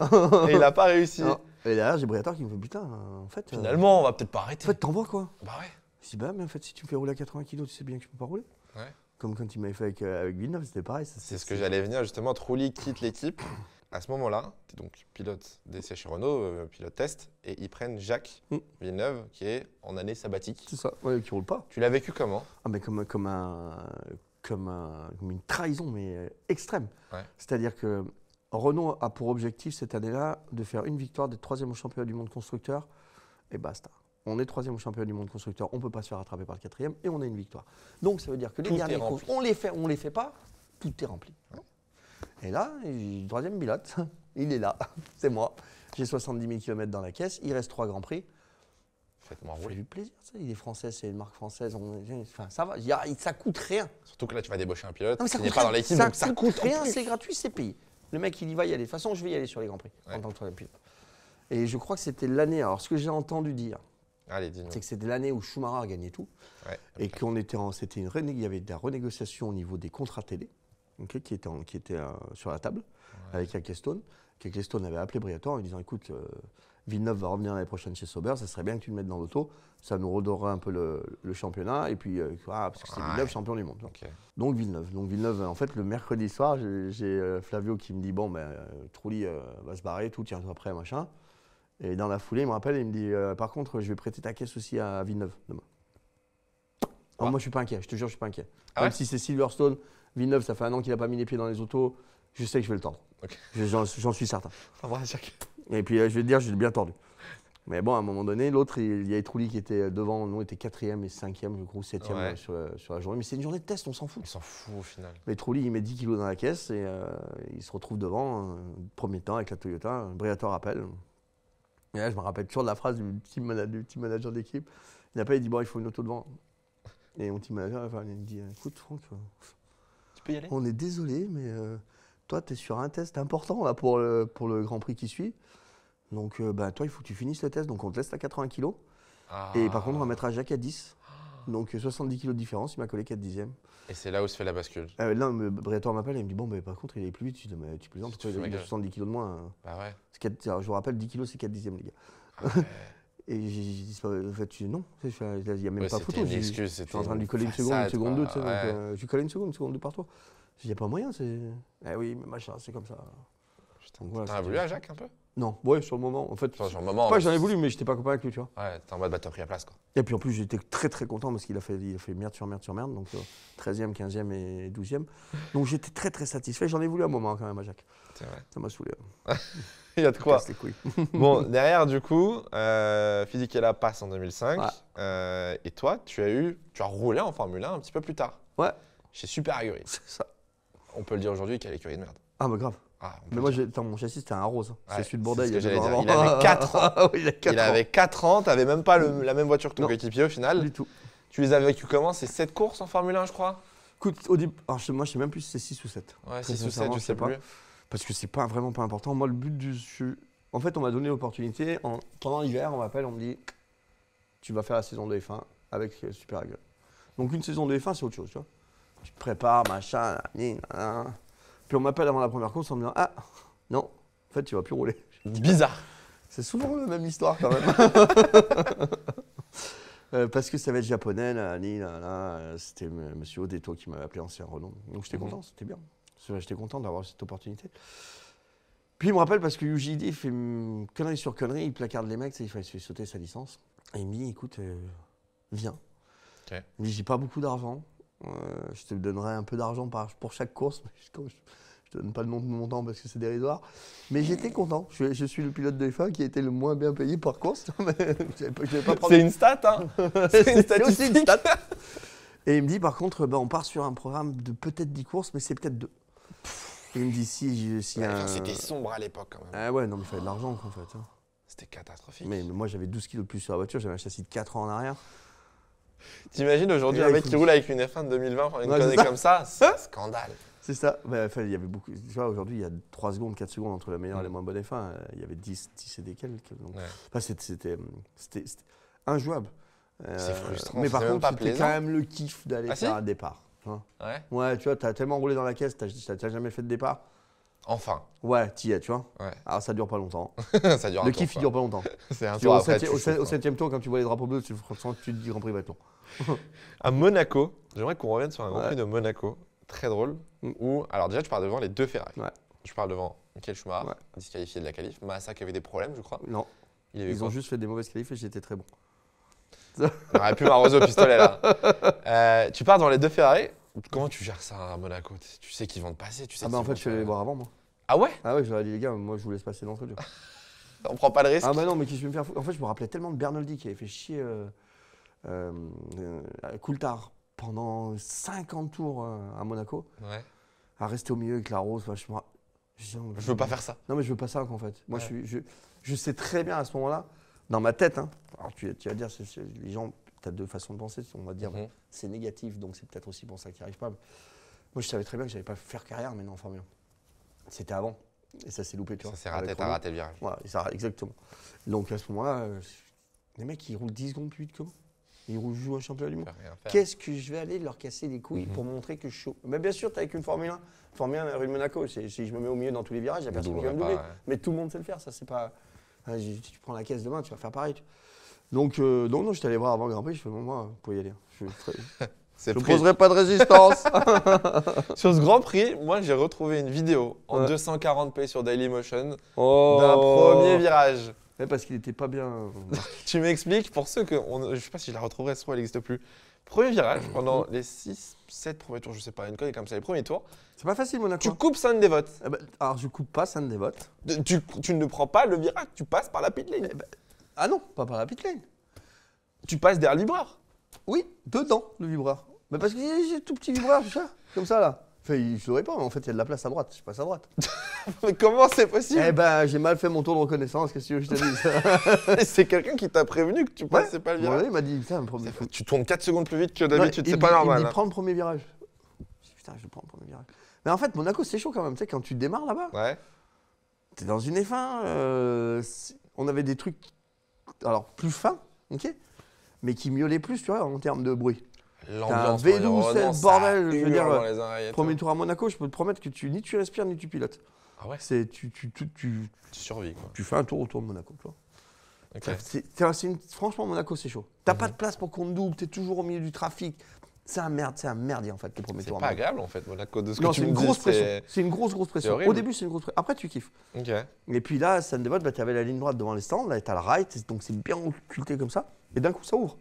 [SPEAKER 1] Et il n'a pas réussi.
[SPEAKER 2] Non. Et derrière, j'ai Briatore qui me fait putain, en fait.
[SPEAKER 1] Finalement, on va peut-être pas arrêter.
[SPEAKER 2] En fait, t'envoies quoi.
[SPEAKER 1] Bah ouais.
[SPEAKER 2] Je dis bah, mais en fait, si tu me fais rouler à 80 kilos, tu sais bien que je peux pas rouler.
[SPEAKER 1] Ouais.
[SPEAKER 2] Comme quand il m'avait fait avec Villeneuve, c'était pareil.
[SPEAKER 1] C'est ce que j'allais venir justement. Trulli quitte l'équipe. À ce moment-là, tu es donc pilote d'essai chez Renault, pilote test, et ils prennent Jacques Villeneuve, qui est en année sabbatique.
[SPEAKER 2] C'est ça, ouais, qui roule pas.
[SPEAKER 1] Tu l'as vécu comment?
[SPEAKER 2] Ah, mais comme une trahison, mais extrême.
[SPEAKER 1] Ouais.
[SPEAKER 2] C'est-à-dire que Renault a pour objectif cette année-là de faire une victoire, d'être 3e au championnat du monde constructeur, et basta. On est 3e au championnat du monde constructeur, on ne peut pas se faire rattraper par le 4e, et on a une victoire. Donc ça veut dire que les
[SPEAKER 1] Tout est
[SPEAKER 2] derniers
[SPEAKER 1] rempli.
[SPEAKER 2] courses, on les fait pas, tout est rempli. Et là, le 3e pilote, il est là, c'est moi. J'ai 70 000 km dans la caisse, il reste 3 grands prix.
[SPEAKER 1] Faites-moi
[SPEAKER 2] Ça fait
[SPEAKER 1] rouler.
[SPEAKER 2] du plaisir, ça. Il est français, c'est une marque française. Enfin, ça va, ça coûte rien.
[SPEAKER 1] Surtout que là, tu vas débaucher un pilote
[SPEAKER 2] Non, mais ça
[SPEAKER 1] qui n'est
[SPEAKER 2] coûte
[SPEAKER 1] pas dans
[SPEAKER 2] rien.
[SPEAKER 1] l'équipe, donc ça coûte
[SPEAKER 2] rien,
[SPEAKER 1] en plus.
[SPEAKER 2] c'est gratuit, c'est payé. Le mec, il y va y aller. De toute façon, je vais y aller sur les Grands Prix
[SPEAKER 1] Ouais.
[SPEAKER 2] en tant que 3e pilote. Et je crois que c'était l'année. Alors, ce que j'ai entendu dire,
[SPEAKER 1] Allez, dis-nous.
[SPEAKER 2] c'est que c'était l'année où Schumacher a gagné tout.
[SPEAKER 1] Ouais.
[SPEAKER 2] Et qu'il y avait de la renégociation au niveau des contrats télé, ok, qui était sur la table avec Ecclestone. Ecclestone avait appelé Briatore en lui disant écoute, Villeneuve va revenir l'année prochaine chez Sauber, ça serait bien que tu le mettes dans l'auto, ça nous redorerait un peu le championnat, et puis parce que c'est Villeneuve champion du monde.
[SPEAKER 1] Ok.
[SPEAKER 2] Donc Villeneuve, en fait, le mercredi soir, j'ai Flavio qui me dit bon, ben, Trulli va se barrer, tout, tiens-toi prêt, machin. Et dans la foulée, il me rappelle et il me dit par contre, je vais prêter ta caisse aussi à Villeneuve demain. Alors, moi, je suis pas inquiet, je te jure, je suis pas inquiet.
[SPEAKER 1] Ah
[SPEAKER 2] Même
[SPEAKER 1] ouais
[SPEAKER 2] si c'est Silverstone, Villeneuve, ça fait 1 an qu'il n'a pas mis les pieds dans les autos, je sais que je vais le tordre.
[SPEAKER 1] Ok.
[SPEAKER 2] J'en suis certain.
[SPEAKER 1] Embrasse Jacques.
[SPEAKER 2] Et puis, je vais te dire, je l'ai bien tordu. Mais bon, à un moment donné, l'autre, il y avait Trulli qui était devant, nous, on était 4e et 5e, je crois, ou 7e
[SPEAKER 1] Ouais.
[SPEAKER 2] sur la journée. Mais c'est une journée de test, on s'en fout.
[SPEAKER 1] On s'en fout au final.
[SPEAKER 2] Mais Trulli, il met 10 kilos dans la caisse et il se retrouve devant, premier temps avec la Toyota. Briatore appelle. Et là, je me rappelle toujours de la phrase du team manager d'équipe. Il appelle, il dit bon, il faut une auto devant. Et mon team manager, enfin, il me dit écoute, Franck,
[SPEAKER 1] Tu peux y aller?
[SPEAKER 2] on est désolé, mais toi, tu es sur un test important là, pour le Grand Prix qui suit. Donc, toi, il faut que tu finisses le test. Donc, on te laisse à 80 kg. Et par contre, on va mettre à Jacques à 10. Donc, 70 kg de différence. Il m'a collé 4 dixièmes.
[SPEAKER 1] Et c'est là où se fait la bascule.
[SPEAKER 2] Là, Breton m'appelle et il me dit bon, par contre, il est plus vite. Je dis mais tu plaisantes,
[SPEAKER 1] Tu te fous de ma
[SPEAKER 2] il a
[SPEAKER 1] gueule.
[SPEAKER 2] 70 kg de moins.
[SPEAKER 1] Bah ouais.
[SPEAKER 2] Je vous rappelle, 10 kg, c'est 4 dixièmes, les gars.
[SPEAKER 1] Ah ouais.
[SPEAKER 2] Et j'ai dit en fait, non, il n'y a même
[SPEAKER 1] Ouais,
[SPEAKER 2] pas
[SPEAKER 1] c'était
[SPEAKER 2] photo.
[SPEAKER 1] une
[SPEAKER 2] Je
[SPEAKER 1] excuse,
[SPEAKER 2] suis en train de lui coller une seconde, deux. Tu sais, donc, je lui colle une seconde, deux partout. Il n'y a pas moyen, c'est. Eh oui, mais machin, c'est comme ça.
[SPEAKER 1] Putain,
[SPEAKER 2] Donc, voilà,
[SPEAKER 1] t'en as voulu à Jacques un peu?
[SPEAKER 2] Non, ouais, sur le moment. En fait,
[SPEAKER 1] Enfin, sur le moment.
[SPEAKER 2] pas que j'en ai voulu, mais j'étais pas copain avec lui, tu vois.
[SPEAKER 1] Ouais, t'es en mode bah t'as pris la place quoi.
[SPEAKER 2] Et puis en plus, j'étais très très content parce qu'il a fait merde sur merde sur merde. Donc 13e, 15e et 12e. Donc j'étais très très satisfait. J'en ai voulu un moment quand même à Jacques.
[SPEAKER 1] C'est vrai.
[SPEAKER 2] Ça m'a saoulé.
[SPEAKER 1] Il y a de quoi.
[SPEAKER 2] Casse les couilles.
[SPEAKER 1] Bon, derrière du coup, Fisichella passe en 2005.
[SPEAKER 2] Ouais.
[SPEAKER 1] Et toi, tu as roulé en Formule 1 un petit peu plus tard.
[SPEAKER 2] Ouais,
[SPEAKER 1] Chez Super Aguri.
[SPEAKER 2] c'est ça.
[SPEAKER 1] On peut le dire aujourd'hui, quelle écurie de merde.
[SPEAKER 2] Ah, bah grave.
[SPEAKER 1] Ah, on peut
[SPEAKER 2] Mais
[SPEAKER 1] le
[SPEAKER 2] moi,
[SPEAKER 1] dire.
[SPEAKER 2] mon châssis, c'était un rose.
[SPEAKER 1] Ouais,
[SPEAKER 2] C'est celui de Bourdais.
[SPEAKER 1] c'est ce que
[SPEAKER 2] il y a
[SPEAKER 1] j'allais
[SPEAKER 2] deux
[SPEAKER 1] dire.
[SPEAKER 2] ans
[SPEAKER 1] Il
[SPEAKER 2] avant.
[SPEAKER 1] avait 4 ans.
[SPEAKER 2] Ah oui, il a 4
[SPEAKER 1] Il
[SPEAKER 2] ans.
[SPEAKER 1] avait 4 ans, t'avais même pas la même voiture que ton
[SPEAKER 2] Non.
[SPEAKER 1] coéquipier au final.
[SPEAKER 2] Du tout.
[SPEAKER 1] Tu les as vécu comment? C'est 7 courses en Formule 1, je crois?
[SPEAKER 2] Écoute, au début, alors moi, je sais même plus si c'est 6 ou 7.
[SPEAKER 1] Ouais,
[SPEAKER 2] Très
[SPEAKER 1] 6 ou 7,
[SPEAKER 2] sincèrement,
[SPEAKER 1] je sais plus.
[SPEAKER 2] Parce que c'est vraiment pas important. Moi, le but En fait, on m'a donné l'opportunité. Pendant l'hiver, on m'appelle, on me dit tu vas faire la saison de F1 avec Super Agri. Donc, une saison de F1, c'est autre chose, tu vois. Tu te prépares, machin, nan. Puis on m'appelle avant la première course en me disant ah, non, en fait, tu vas plus rouler.
[SPEAKER 1] Bizarre.
[SPEAKER 2] C'est souvent la même histoire quand même. Parce que ça va être japonais, c'était monsieur Odeto qui m'avait appelé ancien Renault. Donc j'étais content, c'était bien. J'étais content d'avoir cette opportunité. Puis il me rappelle parce que Yuji Ide fait connerie sur connerie, il placarde les mecs, il se fait sauter sa licence. Et il me dit écoute, viens.
[SPEAKER 1] Okay.
[SPEAKER 2] Il me dit j'ai pas beaucoup d'argent, je te donnerai un peu d'argent pour chaque course. Je te donne pas le nom de mon montant parce que c'est dérisoire. Mais j'étais content. Je suis le pilote de F1 qui a été le moins bien payé par course.
[SPEAKER 1] C'est une stat, hein. C'est une statistique.
[SPEAKER 2] aussi une stat. Et il me dit par contre, on part sur un programme de peut-être 10 courses, mais c'est peut-être 2. Et il me dit si
[SPEAKER 1] C'était sombre à l'époque quand même.
[SPEAKER 2] Ah ouais, non mais il fallait de l'argent en fait. Hein.
[SPEAKER 1] C'était catastrophique.
[SPEAKER 2] Mais moi j'avais 12 kilos de plus sur la voiture, j'avais un châssis de 4 ans en arrière.
[SPEAKER 1] T'imagines aujourd'hui
[SPEAKER 2] là,
[SPEAKER 1] un mec qui roule avec une F1 de 2020, une connerie comme ça, c'est un scandale.
[SPEAKER 2] C'est ça. Il y avait beaucoup. Tu vois, aujourd'hui, il y a 3 secondes, 4 secondes entre la meilleure et la moins bonne F1. Il y avait 10 et des quelques. Donc, c'était injouable.
[SPEAKER 1] C'est frustrant.
[SPEAKER 2] Mais par
[SPEAKER 1] même
[SPEAKER 2] contre,
[SPEAKER 1] pas
[SPEAKER 2] c'était
[SPEAKER 1] plaisant.
[SPEAKER 2] quand même le kiff d'aller
[SPEAKER 1] Ah,
[SPEAKER 2] faire
[SPEAKER 1] si
[SPEAKER 2] un départ. Hein.
[SPEAKER 1] Ouais.
[SPEAKER 2] Ouais, tu vois, t'as tellement roulé dans la caisse, t'as jamais fait de départ.
[SPEAKER 1] Enfin.
[SPEAKER 2] Ouais, t'y es, tu vois.
[SPEAKER 1] Ouais.
[SPEAKER 2] Alors ça dure pas longtemps.
[SPEAKER 1] Ça dure un
[SPEAKER 2] Le
[SPEAKER 1] tour,
[SPEAKER 2] kiff, il
[SPEAKER 1] quoi.
[SPEAKER 2] dure pas longtemps.
[SPEAKER 1] C'est un
[SPEAKER 2] Tu
[SPEAKER 1] tour
[SPEAKER 2] vois,
[SPEAKER 1] après.
[SPEAKER 2] au 7e tour, quand tu vois les drapeaux bleus, tu te dis Grand Prix Breton.
[SPEAKER 1] À Monaco, j'aimerais qu'on revienne sur un Grand
[SPEAKER 2] Ouais.
[SPEAKER 1] Prix de Monaco, très drôle, où, alors déjà tu pars devant les deux Ferrari.
[SPEAKER 2] Ouais.
[SPEAKER 1] Tu pars devant Michael Schumacher,
[SPEAKER 2] Ouais.
[SPEAKER 1] disqualifié de la qualif, Massa qui avait des problèmes, je crois.
[SPEAKER 2] Non,
[SPEAKER 1] Il avait
[SPEAKER 2] ils
[SPEAKER 1] quoi
[SPEAKER 2] ont juste fait des mauvaises qualifs et j'étais très bon.
[SPEAKER 1] On aurait pu m'arroser au pistolet là. Tu pars devant les deux Ferrari. Comment tu gères ça à Monaco? Tu sais qu'ils vont te passer, tu sais.
[SPEAKER 2] Ah bah en fait, je suis allé les voir avant moi.
[SPEAKER 1] Ah ouais?
[SPEAKER 2] Ah ouais, je leur ai dit les gars, moi je vous laisse passer d'entre deux.
[SPEAKER 1] On prend pas de risque.
[SPEAKER 2] Ah bah non, mais qui je vais me faire foutre. En fait, je me rappelais tellement de Bernoldi qui avait fait chier Coulthard pendant 50 tours à Monaco,
[SPEAKER 1] Ouais.
[SPEAKER 2] à rester au milieu avec la rose. Enfin,
[SPEAKER 1] Je veux pas faire ça.
[SPEAKER 2] Non, mais je veux pas ça en fait. Moi,
[SPEAKER 1] Ouais.
[SPEAKER 2] je sais très bien à ce moment-là, dans ma tête, hein, alors tu vas dire, les gens, tu as deux façons de penser. On va dire,
[SPEAKER 1] Mhm.
[SPEAKER 2] c'est négatif, donc c'est peut-être aussi pour ça qu'ils n'y arrivent pas. Moi, je savais très bien que j'allais pas faire carrière maintenant en Formule 1. C'était avant. Et ça s'est loupé, tu vois.
[SPEAKER 1] Ça s'est raté,
[SPEAKER 2] avec
[SPEAKER 1] t'as
[SPEAKER 2] Renault.
[SPEAKER 1] raté le virage.
[SPEAKER 2] Voilà, exactement. Donc à ce moment-là, les mecs, ils roulent 10 secondes plus vite que moi. Ils jouent un championnat du
[SPEAKER 1] Tu
[SPEAKER 2] monde.
[SPEAKER 1] peux rien faire.
[SPEAKER 2] Qu'est-ce que je vais aller leur casser les couilles
[SPEAKER 1] Mhm.
[SPEAKER 2] pour montrer que je suis chaud? Mais bien sûr, tu avec une Formule 1. Formule 1, rue de Monaco, si je me mets au milieu dans tous les virages, il n'y a
[SPEAKER 1] On
[SPEAKER 2] personne qui va me
[SPEAKER 1] doublerait
[SPEAKER 2] doubler.
[SPEAKER 1] pas, ouais.
[SPEAKER 2] Mais tout le monde sait le faire, ça, c'est pas. Tu prends la caisse demain, tu vas faire pareil. Donc non, je suis allé voir avant le Grand Prix, je fais bon, moi, vous pouvez y aller. Je
[SPEAKER 1] C'est
[SPEAKER 2] ne
[SPEAKER 1] pris.
[SPEAKER 2] poserai pas de résistance.
[SPEAKER 1] Sur ce Grand Prix, moi j'ai retrouvé une vidéo en
[SPEAKER 2] Ouais.
[SPEAKER 1] 240p sur Dailymotion
[SPEAKER 2] Oh.
[SPEAKER 1] d'un premier virage.
[SPEAKER 2] Ouais, parce qu'il n'était pas bien.
[SPEAKER 1] Tu m'expliques, pour ceux que. Je sais pas si je la retrouverai, soit elle n'existe plus. Premier virage, pendant les 6-7 premiers tours, je sais pas, une connerie comme ça, les premiers tours,
[SPEAKER 2] C'est pas facile, Monaco.
[SPEAKER 1] tu coupes Sainte Dévote.
[SPEAKER 2] Eh ben, alors, je coupe pas Sainte Dévote.
[SPEAKER 1] Tu ne prends pas le virage, tu passes par la pit lane.
[SPEAKER 2] Ah non, pas par la pit lane.
[SPEAKER 1] Tu passes derrière le livreur.
[SPEAKER 2] Oui, dedans, le vibreur. Mais parce que j'ai tout petit vibreur, tout ça, comme ça là. Enfin, je l'aurais pas, mais en fait, il y a de la place à droite. Je passe à droite.
[SPEAKER 1] Mais comment c'est possible?
[SPEAKER 2] Eh ben, j'ai mal fait mon tour de reconnaissance. Qu'est-ce que tu veux que je te dise?
[SPEAKER 1] C'est quelqu'un qui t'a prévenu que tu passais pas le
[SPEAKER 2] Bon,
[SPEAKER 1] virage.
[SPEAKER 2] il m'a dit, putain, le premier.
[SPEAKER 1] Tu tournes 4 secondes plus vite que
[SPEAKER 2] Non,
[SPEAKER 1] d'habitude,
[SPEAKER 2] il
[SPEAKER 1] c'est
[SPEAKER 2] me
[SPEAKER 1] pas
[SPEAKER 2] dit-
[SPEAKER 1] normal.
[SPEAKER 2] Il me
[SPEAKER 1] hein.
[SPEAKER 2] dit, prends le premier virage. Je dis, putain, je prends le premier virage. Mais en fait, Monaco, c'est chaud quand même. Tu sais, quand tu démarres là-bas,
[SPEAKER 1] Ouais.
[SPEAKER 2] t'es dans une F1. On avait des trucs, alors plus fins, ok, mais qui miaulaient plus, tu vois, en termes de bruit.
[SPEAKER 1] L'ambiance,
[SPEAKER 2] T'as un V12,
[SPEAKER 1] l'environnement,
[SPEAKER 2] c'est le
[SPEAKER 1] ça
[SPEAKER 2] bordel, je veux
[SPEAKER 1] hurle
[SPEAKER 2] dire,
[SPEAKER 1] dans les oreilles et
[SPEAKER 2] Premier
[SPEAKER 1] tout.
[SPEAKER 2] tour à Monaco, je peux te promettre que ni tu respires ni tu pilotes.
[SPEAKER 1] Ah ouais,
[SPEAKER 2] C'est
[SPEAKER 1] tu survis quoi.
[SPEAKER 2] tu fais un tour autour de Monaco, tu vois.
[SPEAKER 1] Ok.
[SPEAKER 2] Franchement, Monaco, c'est chaud. T'as pas de place pour qu'on te double, t'es toujours au milieu du trafic. C'est un merdier en fait, les premiers
[SPEAKER 1] C'est
[SPEAKER 2] tours.
[SPEAKER 1] pas agréable en fait, Monaco, de ce
[SPEAKER 2] Non,
[SPEAKER 1] que tu
[SPEAKER 2] c'est
[SPEAKER 1] me
[SPEAKER 2] une
[SPEAKER 1] dis.
[SPEAKER 2] grosse pression. C'est une grosse pression.
[SPEAKER 1] horrible.
[SPEAKER 2] Au début, c'est une grosse pression. Après, tu kiffes.
[SPEAKER 1] Ok.
[SPEAKER 2] Et puis là, Sandebot, bah, t'avais la ligne droite devant les stands, là, t'as le right, donc c'est bien occulté comme ça. Et d'un coup, ça ouvre.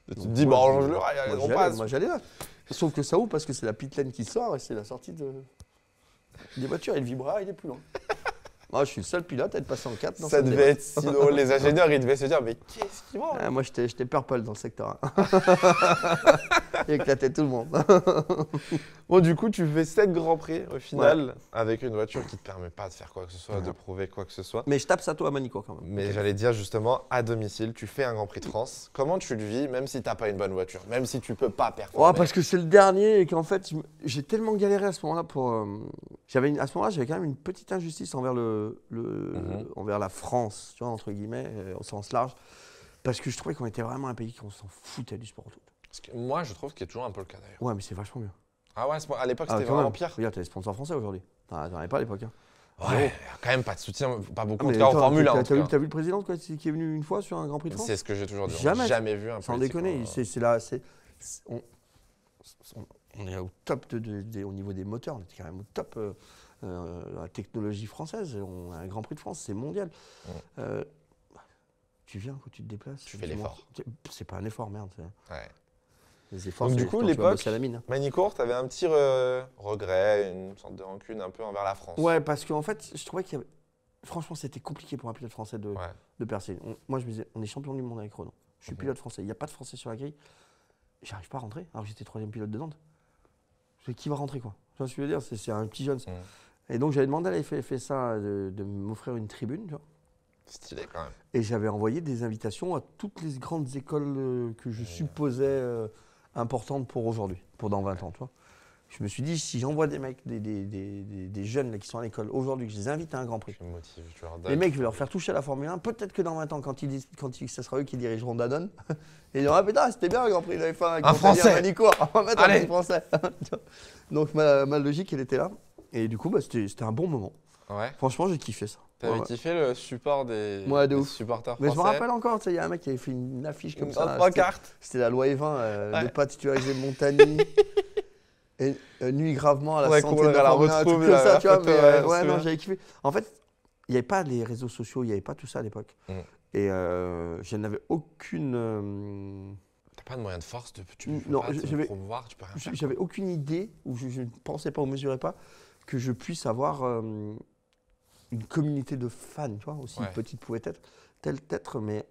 [SPEAKER 1] Tu te
[SPEAKER 2] Donc,
[SPEAKER 1] dis,
[SPEAKER 2] moi,
[SPEAKER 1] bah,
[SPEAKER 2] je-
[SPEAKER 1] on le rail,
[SPEAKER 2] moi,
[SPEAKER 1] on
[SPEAKER 2] j'y allais,
[SPEAKER 1] passe.
[SPEAKER 2] Moi, j'allais là. Sauf que ça ouvre parce que c'est la pit lane qui sort et c'est la sortie des voitures. Et le vibra, il est plus loin. Moi, je suis le seul pilote à être passé en 4 dans
[SPEAKER 1] Ça
[SPEAKER 2] cette
[SPEAKER 1] devait
[SPEAKER 2] débat.
[SPEAKER 1] être si drôle. Les ingénieurs, ils devaient se dire, mais qu'est-ce qu'ils vont
[SPEAKER 2] Ah, moi, j'étais purple dans le secteur 1. Il éclatait tout le monde.
[SPEAKER 1] Bon, du coup, tu fais 7 grands prix au final, avec une voiture qui te permet pas de faire quoi que ce soit, de prouver quoi que ce soit.
[SPEAKER 2] Mais je tape Sato à Manicourt quand même.
[SPEAKER 1] Mais j'allais dire justement, à domicile, tu fais un Grand Prix de France. Comment tu le vis, même si t'as pas une bonne voiture, même si tu peux pas performer?
[SPEAKER 2] Oh, parce que c'est le dernier et qu'en fait, j'ai tellement galéré à ce moment-là pour. À ce moment-là, j'avais quand même une petite injustice envers envers la France, tu vois, entre guillemets, au sens large. Parce que je trouvais qu'on était vraiment un pays qu'on s'en foutait du sport auto.
[SPEAKER 1] Parce que moi, je trouve qu'il y a toujours un peu le cas d'ailleurs.
[SPEAKER 2] Ouais, mais c'est vachement mieux.
[SPEAKER 1] Ah ouais, à l'époque,
[SPEAKER 2] Ah,
[SPEAKER 1] c'était
[SPEAKER 2] quand
[SPEAKER 1] vraiment
[SPEAKER 2] même.
[SPEAKER 1] pire.
[SPEAKER 2] Regarde, t'as les sponsors français aujourd'hui. T'en avais pas à l'époque. Hein.
[SPEAKER 1] Ouais, quand même pas de soutien, pas beaucoup, en
[SPEAKER 2] Mais
[SPEAKER 1] tout cas en
[SPEAKER 2] attends,
[SPEAKER 1] Formule 1. en tout
[SPEAKER 2] T'as
[SPEAKER 1] cas.
[SPEAKER 2] vu le président quoi, qui est venu une fois sur un Grand Prix de France?
[SPEAKER 1] C'est ce que j'ai toujours dit.
[SPEAKER 2] Jamais.
[SPEAKER 1] Jamais vu un
[SPEAKER 2] Sans
[SPEAKER 1] politique,
[SPEAKER 2] déconner,
[SPEAKER 1] hein.
[SPEAKER 2] on est au top au niveau des moteurs, on était quand même au top de la technologie française. On a un Grand Prix de France, c'est mondial. Tu viens quand tu te déplaces.
[SPEAKER 1] Tu fais l'effort.
[SPEAKER 2] C'est pas un effort, merde.
[SPEAKER 1] Ouais.
[SPEAKER 2] Les efforts,
[SPEAKER 1] Donc,
[SPEAKER 2] c'est
[SPEAKER 1] du coup,
[SPEAKER 2] quand tu vas
[SPEAKER 1] l'époque,
[SPEAKER 2] bosser à la mine.
[SPEAKER 1] Manicourt, t'avais un petit regret, une sorte de rancune un peu envers la France.
[SPEAKER 2] Ouais, parce qu'en fait, je trouvais qu'il y avait. Franchement, c'était compliqué pour un pilote français de
[SPEAKER 1] Ouais.
[SPEAKER 2] percer. Moi, je me disais, on est champion du monde avec Renault. Je suis pilote français. Il n'y a pas de français sur la grille. J'arrive pas à rentrer, alors que j'étais 3e pilote de Nantes. Je dis, qui va rentrer, quoi? Tu vois ce que je veux dire? C'est un petit jeune. Et donc, j'avais demandé à la FSA de m'offrir une tribune, tu vois.
[SPEAKER 1] Stylé quand même.
[SPEAKER 2] Et j'avais envoyé des invitations à toutes les grandes écoles que je supposais importantes pour aujourd'hui, pour dans 20 ans, tu vois. Je me suis dit, si j'envoie des mecs, des jeunes là, qui sont à l'école aujourd'hui, que je les invite à un Grand Prix,
[SPEAKER 1] Je me motive, je leur donne.
[SPEAKER 2] les mecs, je vais leur faire toucher à la Formule 1. Peut-être que dans 20 ans, ça sera eux qui dirigeront Danone, et ils diront, ah putain, c'était bien le Grand Prix de F1 avec
[SPEAKER 1] Un Français.
[SPEAKER 2] Manicourt. On va mettre un
[SPEAKER 1] Allez.
[SPEAKER 2] mec français. Donc ma logique, elle était là. Et du coup, bah, c'était un bon moment.
[SPEAKER 1] Ouais.
[SPEAKER 2] Franchement, j'ai kiffé ça.
[SPEAKER 1] T'avais
[SPEAKER 2] Ouais.
[SPEAKER 1] kiffé le support des,
[SPEAKER 2] Ouais, de
[SPEAKER 1] des
[SPEAKER 2] ouf.
[SPEAKER 1] supporters
[SPEAKER 2] Mais
[SPEAKER 1] français.
[SPEAKER 2] je me rappelle encore, il y a un mec qui avait fait une affiche comme
[SPEAKER 1] Une
[SPEAKER 2] ça.
[SPEAKER 1] pancarte.
[SPEAKER 2] C'était la loi E20,
[SPEAKER 1] Ouais.
[SPEAKER 2] ne pas titulariser Montagny. Et nuit gravement à la
[SPEAKER 1] Ouais,
[SPEAKER 2] santé
[SPEAKER 1] qu'on
[SPEAKER 2] de
[SPEAKER 1] la
[SPEAKER 2] la Formule 1, un truc
[SPEAKER 1] retrouve,
[SPEAKER 2] comme ça,
[SPEAKER 1] la
[SPEAKER 2] tu vois.
[SPEAKER 1] photo,
[SPEAKER 2] Mais
[SPEAKER 1] ouais, je me
[SPEAKER 2] ouais, non,
[SPEAKER 1] souviens.
[SPEAKER 2] j'avais kiffé. En fait, il n'y avait pas les réseaux sociaux, il n'y avait pas tout ça à l'époque. Et je n'avais aucune.
[SPEAKER 1] T'as pas de moyen de force, tu peux
[SPEAKER 2] Non,
[SPEAKER 1] pas te
[SPEAKER 2] j'avais-
[SPEAKER 1] promouvoir, tu peux rien faire.
[SPEAKER 2] J'avais aucune idée, ou je ne pensais pas, ou mesurais pas, que je puisse avoir une communauté de fans, tu vois, aussi
[SPEAKER 1] Ouais.
[SPEAKER 2] petite pouvait être, telle être, mais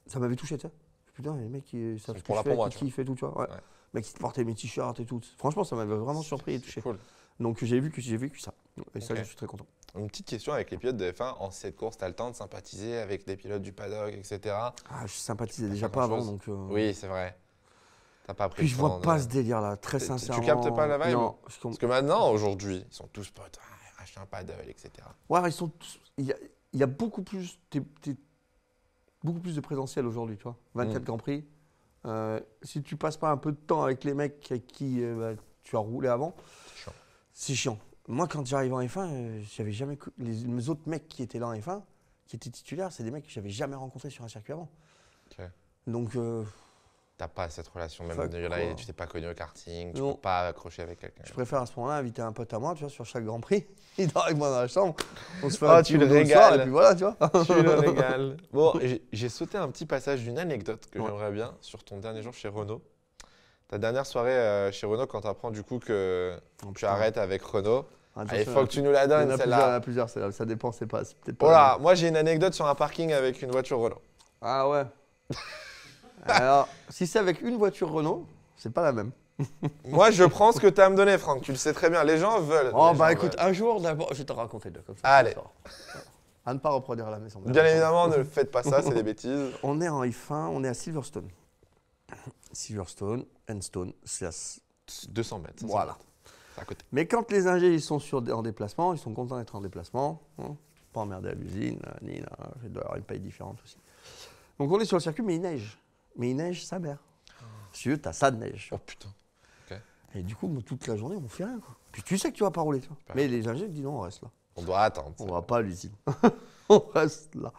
[SPEAKER 2] ça m'avait touché, tu sais. Putain, les mecs, ils savent
[SPEAKER 1] C'est
[SPEAKER 2] ce que
[SPEAKER 1] pour
[SPEAKER 2] je
[SPEAKER 1] la
[SPEAKER 2] fais,
[SPEAKER 1] pour moi,
[SPEAKER 2] qui
[SPEAKER 1] tu vois.
[SPEAKER 2] kiffent et tout, tu vois. Ouais.
[SPEAKER 1] Ouais.
[SPEAKER 2] Mecs, qui portaient mes t-shirts et tout. Franchement, ça m'avait vraiment surpris et touché.
[SPEAKER 1] Cool.
[SPEAKER 2] Donc j'ai vécu ça. Et ça,
[SPEAKER 1] Ok.
[SPEAKER 2] je suis très content.
[SPEAKER 1] Une petite question avec les pilotes de F1. En cette course, t'as le temps de sympathiser avec des pilotes du paddock, etc.
[SPEAKER 2] Ah, je sympathisais déjà
[SPEAKER 1] pas
[SPEAKER 2] pas avant,
[SPEAKER 1] grand-chose.
[SPEAKER 2] donc.
[SPEAKER 1] Oui, c'est vrai. T'as pas pris
[SPEAKER 2] Puis
[SPEAKER 1] le
[SPEAKER 2] je
[SPEAKER 1] temps
[SPEAKER 2] vois pas
[SPEAKER 1] de-
[SPEAKER 2] ce délire-là, très
[SPEAKER 1] Tu
[SPEAKER 2] sincèrement.
[SPEAKER 1] captes pas la vibe?
[SPEAKER 2] Non.
[SPEAKER 1] Parce que maintenant, aujourd'hui, ils sont tous potes. Ah, acheter un paddle, etc.
[SPEAKER 2] Ouais, ils sont tous. Il y a beaucoup plus, beaucoup plus de présentiel aujourd'hui, tu vois. 24 Grands Prix. Si tu passes pas un peu de temps avec les mecs avec qui bah, tu as roulé avant,
[SPEAKER 1] C'est chiant.
[SPEAKER 2] c'est chiant. Moi, quand j'arrive en F1, j'avais jamais les autres mecs qui étaient là en F1, qui étaient titulaires, c'est des mecs que j'avais jamais rencontrés sur un circuit avant.
[SPEAKER 1] Ok.
[SPEAKER 2] Donc,
[SPEAKER 1] T'as pas cette relation, même
[SPEAKER 2] Fuck,
[SPEAKER 1] de là,
[SPEAKER 2] quoi.
[SPEAKER 1] tu t'es pas connu au karting, tu
[SPEAKER 2] Non.
[SPEAKER 1] peux pas accrocher avec quelqu'un.
[SPEAKER 2] je préfère à ce moment-là inviter un pote à moi, tu vois, sur chaque Grand Prix. Il dort avec moi dans la chambre. On se fait
[SPEAKER 1] Oh,
[SPEAKER 2] un
[SPEAKER 1] tu
[SPEAKER 2] petit
[SPEAKER 1] le
[SPEAKER 2] boulot
[SPEAKER 1] régales.
[SPEAKER 2] soir, et puis voilà, tu vois.
[SPEAKER 1] Tu le régales. Bon, j'ai sauté un petit passage d'une anecdote que
[SPEAKER 2] Ouais.
[SPEAKER 1] j'aimerais bien sur ton dernier jour chez Renault. Ta dernière soirée chez Renault, quand tu apprends du coup que
[SPEAKER 2] Oh,
[SPEAKER 1] tu
[SPEAKER 2] putain.
[SPEAKER 1] arrêtes avec Renault,
[SPEAKER 2] Attention,
[SPEAKER 1] il faut que tu nous la
[SPEAKER 2] il y en
[SPEAKER 1] donnes
[SPEAKER 2] a
[SPEAKER 1] celle-là.
[SPEAKER 2] plusieurs, celle-là. Ça dépend, c'est peut-être pas.
[SPEAKER 1] Voilà, moi j'ai une anecdote sur un parking avec une voiture Renault.
[SPEAKER 2] Ah ouais. Alors, si c'est avec une voiture Renault, c'est pas la même.
[SPEAKER 1] Moi, je prends ce que tu as à me donner, Franck. Tu le sais très bien. Les gens veulent.
[SPEAKER 2] Oh,
[SPEAKER 1] Les
[SPEAKER 2] bah
[SPEAKER 1] gens
[SPEAKER 2] écoute,
[SPEAKER 1] veulent.
[SPEAKER 2] un jour, d'abord, je vais te raconter deux comme ça.
[SPEAKER 1] Allez.
[SPEAKER 2] ce soir. À ne pas reproduire à la maison.
[SPEAKER 1] Bien évidemment, ne faites pas ça, c'est des bêtises.
[SPEAKER 2] On est en F1, on est à Silverstone. Silverstone, Enstone, c'est à...
[SPEAKER 1] 200 mètres. 500
[SPEAKER 2] Voilà.
[SPEAKER 1] mètres. C'est à côté.
[SPEAKER 2] Mais quand les ingés ils sont en déplacement, ils sont contents d'être en déplacement. Hein, pas emmerder à l'usine, ni là, il doit y avoir une paye différente aussi. Donc on est sur le circuit, mais il neige. Mais il neige sa mère. Si tu veux, t'as ça de neige.
[SPEAKER 1] Oh putain.
[SPEAKER 2] Et du coup, toute la journée, on fait rien. Quoi. Puis tu sais que tu vas pas rouler. Toi. Mais les ingés disent non, on reste là.
[SPEAKER 1] On doit attendre.
[SPEAKER 2] On va pas à l'usine. On reste là.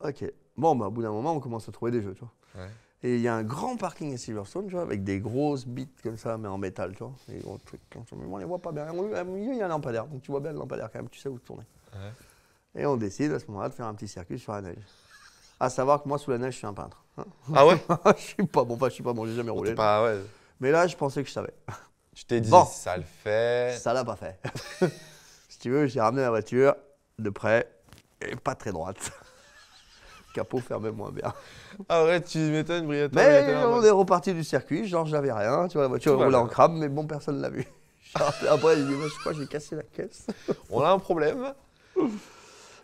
[SPEAKER 2] Ok. Bon, bah, au bout d'un moment, on commence à trouver des jeux, tu vois.
[SPEAKER 1] Ouais.
[SPEAKER 2] Et il y a un grand parking à Silverstone, tu vois, avec des grosses bites comme ça, mais en métal, tu vois. Et gros trucs comme ça. Mais on les voit pas bien. Au milieu, il y a un lampadaire. Donc tu vois bien le lampadaire quand même, tu sais où tourner.
[SPEAKER 1] Ouais.
[SPEAKER 2] Et on décide à ce moment-là de faire un petit circuit sur la neige. À savoir que moi, sous la neige, je suis un peintre. Hein.
[SPEAKER 1] Ah ouais.
[SPEAKER 2] Je suis pas bon, j'ai jamais roulé.
[SPEAKER 1] Pas, ouais.
[SPEAKER 2] Mais là, je pensais que je savais.
[SPEAKER 1] Tu t'es dit,
[SPEAKER 2] Bon.
[SPEAKER 1] ça le fait.
[SPEAKER 2] Ça l'a pas fait. Si tu veux, j'ai ramené la voiture de près et pas très droite. Capot fermé moins bien.
[SPEAKER 1] Ah ouais, tu m'étonnes, Briatore.
[SPEAKER 2] Mais on est reparti du circuit, genre j'avais rien, tu vois, la voiture
[SPEAKER 1] Tout va
[SPEAKER 2] roulait en
[SPEAKER 1] bien.
[SPEAKER 2] crabe, mais bon, personne l'a vu. Après, il dit, moi, je crois que j'ai cassé la caisse.
[SPEAKER 1] On a un problème.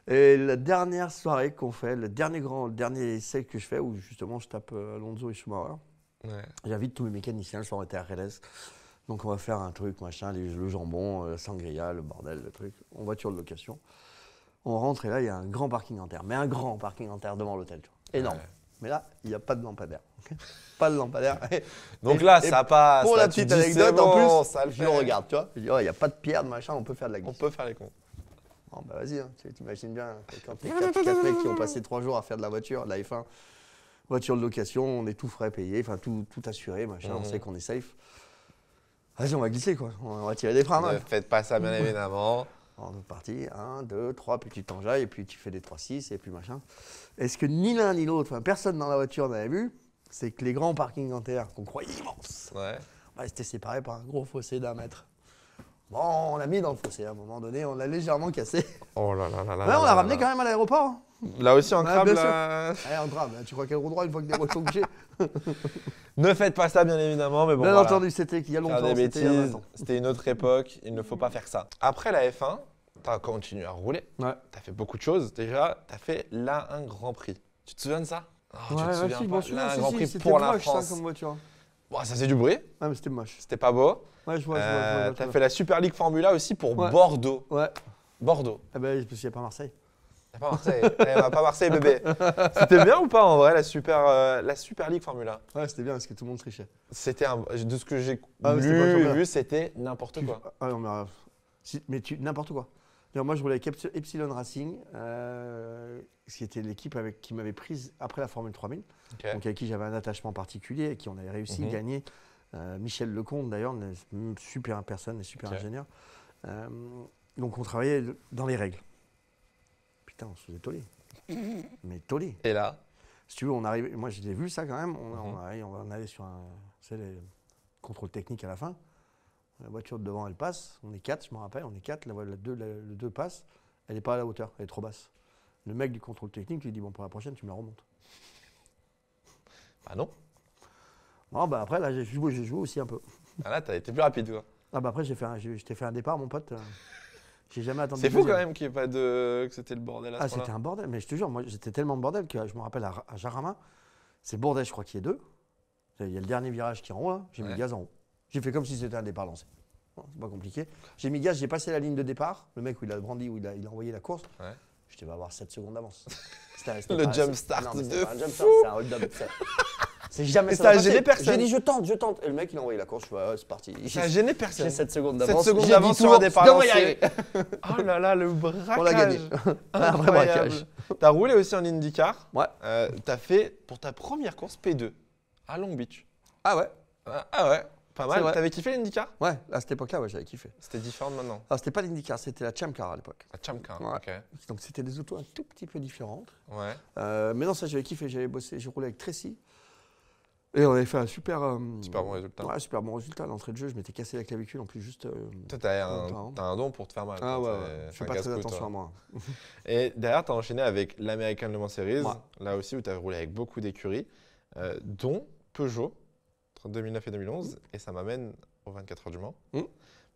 [SPEAKER 2] Et la dernière soirée qu'on fait, le dernier essai que je fais, où justement je tape Alonso et Schumacher,
[SPEAKER 1] Ouais.
[SPEAKER 2] j'invite tous mes mécaniciens, le soir on était à Relais. Donc on va faire un truc, machin, le jambon, sangria, le bordel, le truc, en voiture de location. On rentre et là, il y a un grand parking en terre, mais un grand parking en terre devant l'hôtel, tu vois. Énorme.
[SPEAKER 1] Ouais.
[SPEAKER 2] Mais là, il n'y a pas de lampadaire. Ok. Pas de lampadaire.
[SPEAKER 1] Donc
[SPEAKER 2] Et-
[SPEAKER 1] là,
[SPEAKER 2] et
[SPEAKER 1] ça passe.
[SPEAKER 2] Pour
[SPEAKER 1] là,
[SPEAKER 2] la
[SPEAKER 1] tu
[SPEAKER 2] petite
[SPEAKER 1] dis,
[SPEAKER 2] anecdote,
[SPEAKER 1] c'est bon,
[SPEAKER 2] en plus,
[SPEAKER 1] ça le
[SPEAKER 2] je
[SPEAKER 1] fait.
[SPEAKER 2] le regarde, tu vois. Je dis, oh, il n'y a pas de pierre, de machin, on peut faire de la
[SPEAKER 1] On
[SPEAKER 2] glisse.
[SPEAKER 1] peut faire les cons.
[SPEAKER 2] Bon, bah vas-y, hein, tu t'imagines bien, quand t'es 4 mecs qui ont passé 3 jours à faire de la voiture, de la F1, voiture de location, on est tout frais payé, enfin tout assuré, machin, on sait qu'on est safe. Vas-y, on va glisser, quoi. On va tirer des freins.
[SPEAKER 1] Ne
[SPEAKER 2] hein.
[SPEAKER 1] faites pas ça, bien évidemment.
[SPEAKER 2] On est parti, 1, 2, 3, puis tu t'enjailles, et puis tu fais des 3-6, et puis machin. Est-ce que ni l'un ni l'autre, enfin personne dans la voiture n'avait vu, c'est que les grands parkings en terre, qu'on croyait immenses,
[SPEAKER 1] Ouais.
[SPEAKER 2] bah, c'était séparé par un gros fossé d'1 mètre. Bon, on l'a mis dans le fossé à un moment donné, on l'a légèrement cassé.
[SPEAKER 1] Oh là là là là.
[SPEAKER 2] Ouais, on l'a ramené quand même à l'aéroport. Hein.
[SPEAKER 1] Là aussi, en
[SPEAKER 2] Ouais,
[SPEAKER 1] crabe,
[SPEAKER 2] bien
[SPEAKER 1] là.
[SPEAKER 2] Allez, en drame, tu crois qu'elle roule droit une fois que les roues sont couchées.
[SPEAKER 1] Ne faites pas ça, bien évidemment. Mais bon,
[SPEAKER 2] Bien
[SPEAKER 1] voilà.
[SPEAKER 2] entendu, c'était il y a
[SPEAKER 1] Faire
[SPEAKER 2] longtemps.
[SPEAKER 1] des
[SPEAKER 2] C'était il y a
[SPEAKER 1] bêtises,
[SPEAKER 2] 20 ans.
[SPEAKER 1] c'était une autre époque. Il ne faut pas faire ça. Après la F1, tu as continué à rouler.
[SPEAKER 2] Ouais.
[SPEAKER 1] Tu as fait beaucoup de choses. Déjà, tu as fait là un Grand Prix. Tu te souviens de ça? Oh, tu te souviens
[SPEAKER 2] si,
[SPEAKER 1] pas
[SPEAKER 2] bon, celui-là,
[SPEAKER 1] Là, un
[SPEAKER 2] si,
[SPEAKER 1] Grand
[SPEAKER 2] si,
[SPEAKER 1] Prix
[SPEAKER 2] c'était
[SPEAKER 1] pour la
[SPEAKER 2] moche, ça,
[SPEAKER 1] France.
[SPEAKER 2] comme voiture.
[SPEAKER 1] Bon, ça faisait du bruit.
[SPEAKER 2] Ouais, mais c'était moche.
[SPEAKER 1] C'était pas beau.
[SPEAKER 2] Ouais, je vois.
[SPEAKER 1] Tu as fait la Super League Formula aussi pour
[SPEAKER 2] Ouais.
[SPEAKER 1] Bordeaux.
[SPEAKER 2] Ouais.
[SPEAKER 1] Bordeaux.
[SPEAKER 2] Eh ben, parce qu'il n'y a pas Marseille.
[SPEAKER 1] Y a pas Marseille. Pas Marseille, bébé. C'était bien ou pas en vrai la Super League Formula?
[SPEAKER 2] Ouais, c'était bien parce que tout le monde trichait.
[SPEAKER 1] C'était de ce que j'ai
[SPEAKER 2] Ah ouais, c'était pas
[SPEAKER 1] lu
[SPEAKER 2] trop
[SPEAKER 1] et
[SPEAKER 2] bien.
[SPEAKER 1] vu, c'était n'importe quoi.
[SPEAKER 2] Ah non, mais, n'importe quoi. D'ailleurs, moi, je roulais avec Epsilon Racing, qui était l'équipe qui m'avait prise après la Formule 3000,
[SPEAKER 1] Ok.
[SPEAKER 2] donc avec qui j'avais un attachement particulier et qui on avait réussi à gagner. Michel Lecomte, d'ailleurs, une super personne, une super
[SPEAKER 1] Ok.
[SPEAKER 2] ingénieur. Donc, on travaillait dans les règles. Putain, on se faisait toller. Mais toller.
[SPEAKER 1] Et là,
[SPEAKER 2] Si tu veux, on arrive. Moi, j'ai vu ça quand même. On allait sur un. Tu sais, les contrôles techniques à la fin. La voiture de devant, elle passe. On est 4, je me rappelle. On est 4. Le 2 passe. Elle n'est pas à la hauteur. Elle est trop basse. Le mec du contrôle technique lui dit bon, pour la prochaine, tu me la remontes.
[SPEAKER 1] bah non.
[SPEAKER 2] Bon, bah après, là, j'ai joué aussi un peu.
[SPEAKER 1] Ah là, t'as été plus rapide quoi.
[SPEAKER 2] Ah, bah après, je t'ai fait un départ, mon pote. J'ai jamais attendu.
[SPEAKER 1] C'est
[SPEAKER 2] le
[SPEAKER 1] fou quand
[SPEAKER 2] deuxième.
[SPEAKER 1] même qu'il n'y ait pas de. Que c'était le bordel à ce
[SPEAKER 2] Ah,
[SPEAKER 1] point-là.
[SPEAKER 2] c'était un bordel. Mais je te jure, moi, j'étais tellement bordel que je me rappelle à Jarama, c'est bordel, je crois qu'il y a 2. Il y a le dernier virage qui est en haut, là. J'ai mis
[SPEAKER 1] Ouais.
[SPEAKER 2] le gaz en haut. J'ai fait comme si c'était un départ lancé. Bon, c'est pas compliqué. J'ai mis le gaz, j'ai passé la ligne de départ. Le mec où il a brandi, où il a envoyé la course.
[SPEAKER 1] Ouais.
[SPEAKER 2] Je devais avoir 7 secondes d'avance.
[SPEAKER 1] Le jump start
[SPEAKER 2] Non, mais
[SPEAKER 1] de
[SPEAKER 2] c'est pas un jump start, c'est un hold-up. C'est jamais
[SPEAKER 1] Et
[SPEAKER 2] ça.
[SPEAKER 1] ça a
[SPEAKER 2] va passer.
[SPEAKER 1] gêné personne.
[SPEAKER 2] J'ai dit je tente. Et le mec il a envoyé la course, je fais ouais, c'est parti.
[SPEAKER 1] Ça a gêné personne.
[SPEAKER 2] J'ai 7 secondes
[SPEAKER 1] 7
[SPEAKER 2] d'avance.
[SPEAKER 1] secondes
[SPEAKER 2] J'ai
[SPEAKER 1] d'avance
[SPEAKER 2] 10
[SPEAKER 1] sur un
[SPEAKER 2] tours,
[SPEAKER 1] départ
[SPEAKER 2] je devrais y
[SPEAKER 1] lancé.
[SPEAKER 2] arriver.
[SPEAKER 1] Oh là là, le braquage.
[SPEAKER 2] On l'a gagné. Un vrai
[SPEAKER 1] Incroyable.
[SPEAKER 2] braquage.
[SPEAKER 1] T'as roulé aussi en IndyCar.
[SPEAKER 2] Ouais.
[SPEAKER 1] T'as fait pour ta première course P2 à Long Beach.
[SPEAKER 2] Ah ouais.
[SPEAKER 1] Ah ouais, pas
[SPEAKER 2] C'est
[SPEAKER 1] mal.
[SPEAKER 2] vrai.
[SPEAKER 1] T'avais kiffé l'IndyCar?
[SPEAKER 2] Ouais, à cette époque-là, ouais, j'avais kiffé.
[SPEAKER 1] C'était différent de maintenant.
[SPEAKER 2] Alors, c'était pas l'IndyCar, c'était la Champ Car à l'époque.
[SPEAKER 1] La Champ Car.
[SPEAKER 2] Ouais.
[SPEAKER 1] Ok.
[SPEAKER 2] Donc, c'était des autos un tout petit peu différentes.
[SPEAKER 1] Ouais.
[SPEAKER 2] Mais non, ça, j'avais kiffé. J'avais bossé, j'ai roulé avec Tracy. Et on avait fait un super.
[SPEAKER 1] Super bon résultat.
[SPEAKER 2] Ouais, super bon résultat. À l'entrée de jeu, je m'étais cassé la clavicule en plus, juste.
[SPEAKER 1] Toi, t'as
[SPEAKER 2] longtemps.
[SPEAKER 1] un don pour te faire mal.
[SPEAKER 2] Ah
[SPEAKER 1] quoi.
[SPEAKER 2] ouais,
[SPEAKER 1] T'es-
[SPEAKER 2] ouais. Je
[SPEAKER 1] t'es
[SPEAKER 2] fais
[SPEAKER 1] un
[SPEAKER 2] pas très
[SPEAKER 1] casse-cou,
[SPEAKER 2] attention
[SPEAKER 1] toi.
[SPEAKER 2] à moi.
[SPEAKER 1] Et derrière, t'as enchaîné avec l'American Le Mans Series.
[SPEAKER 2] Ouais.
[SPEAKER 1] Là aussi, où t'as roulé avec beaucoup d'écuries, dont Peugeot entre 2009 et 2011, et ça m'amène aux 24 heures du Mans.
[SPEAKER 2] Mmh.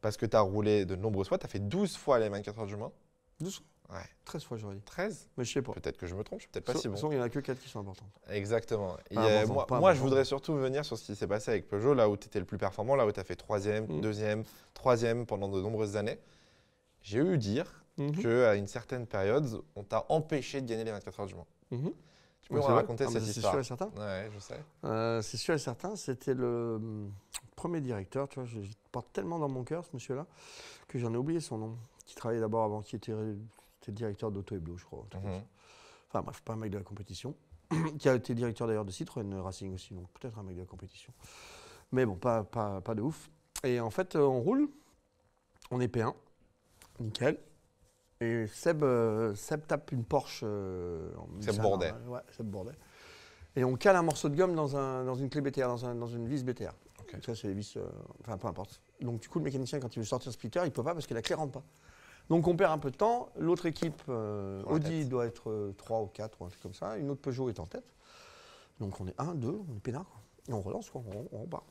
[SPEAKER 1] Parce que tu as roulé de nombreuses fois, tu as fait 12 fois les 24 heures du Mans.
[SPEAKER 2] 12
[SPEAKER 1] Ouais.
[SPEAKER 2] 13 fois, j'aurais dit.
[SPEAKER 1] 13?
[SPEAKER 2] Mais je sais pas.
[SPEAKER 1] Peut-être que je me trompe, je suis peut-être pas si bon.
[SPEAKER 2] De toute façon, il n'y en a que 4 qui sont importantes.
[SPEAKER 1] Exactement. Et,
[SPEAKER 2] Pas
[SPEAKER 1] moi, je
[SPEAKER 2] important.
[SPEAKER 1] voudrais surtout venir sur ce qui s'est passé avec Peugeot, là où tu étais le plus performant, là où tu as fait 3e, 2e, 3e pendant de nombreuses années. J'ai eu dire qu'à une certaine période, on t'a empêché de gagner les 24 heures du Mans. Tu peux me raconter cette histoire?
[SPEAKER 2] C'est sûr et certain.
[SPEAKER 1] Ouais, je sais.
[SPEAKER 2] C'est sûr et certain. C'était le premier directeur. Tu vois, je porte tellement dans mon cœur, ce monsieur-là, que j'en ai oublié son nom. Qui travaillait d'abord avant, qui était directeur d'Auto Hebdo, je crois. Enfin bref, pas un mec de la compétition. Qui a été directeur d'ailleurs de Citroën Racing aussi, donc peut-être un mec de la compétition. Mais bon, pas de ouf. Et en fait, on roule, on est P1, nickel. Et Seb tape une Porsche.
[SPEAKER 1] Seb Bourdet.
[SPEAKER 2] Ouais, Seb Bourdet. Et on cale un morceau de gomme dans une clé BTR, dans une vis BTR. Okay. Ça, c'est les vis, enfin peu importe. Donc du coup, le mécanicien, quand il veut sortir le splitter, il ne peut pas parce que la clé ne rentre pas. Donc on perd un peu de temps. L'autre équipe, Audi, doit être 3 ou 4 ou un truc comme ça. Une autre Peugeot est en tête. Donc on est 1, 2, on est peinard. Et on relance, quoi, on repart.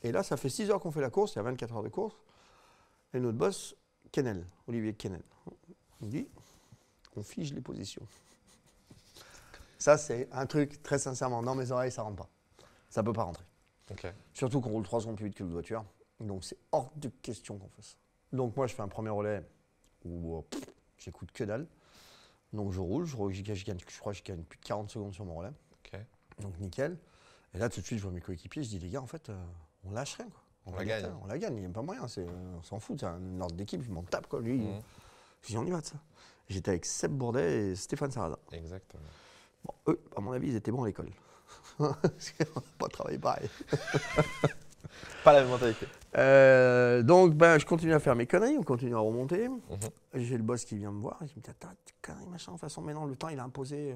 [SPEAKER 2] Et là, ça fait 6 heures qu'on fait la course, il y a 24 heures de course. Et notre boss, Kennel, Olivier Kennel, il dit, on fige les positions. Ça, c'est un truc, très sincèrement, dans mes oreilles, ça ne rentre pas. Ça ne peut pas rentrer.
[SPEAKER 1] Okay.
[SPEAKER 2] Surtout qu'on roule 3 secondes plus vite que l'autre voiture. Donc c'est hors de question qu'on fasse. Donc moi, je fais un premier relais où j'écoute que dalle. Donc je roule, je crois que je gagne plus de 40 secondes sur mon relais.
[SPEAKER 1] Okay.
[SPEAKER 2] Donc nickel. Et là, tout de suite, je vois mes coéquipiers, je dis, les gars, en fait, on lâche rien, quoi.
[SPEAKER 1] On la gagne.
[SPEAKER 2] On la gagne, il n'y a pas moyen, on s'en fout, c'est un ordre d'équipe, je m'en tape, quoi. Lui, je dis, on y va de ça. J'étais avec Seb Bourdet et Stéphane Sarrazin.
[SPEAKER 1] Exactement.
[SPEAKER 2] Bon, eux, à mon avis, ils étaient bons à l'école. Parce qu'on n'a pas travaillé pareil.
[SPEAKER 1] Pas la même mentalité.
[SPEAKER 2] Donc, je continue à faire mes conneries, on continue à remonter. J'ai le boss qui vient me voir, il me dit, attends, conneries, machin, de toute façon, maintenant, le temps, il a imposé.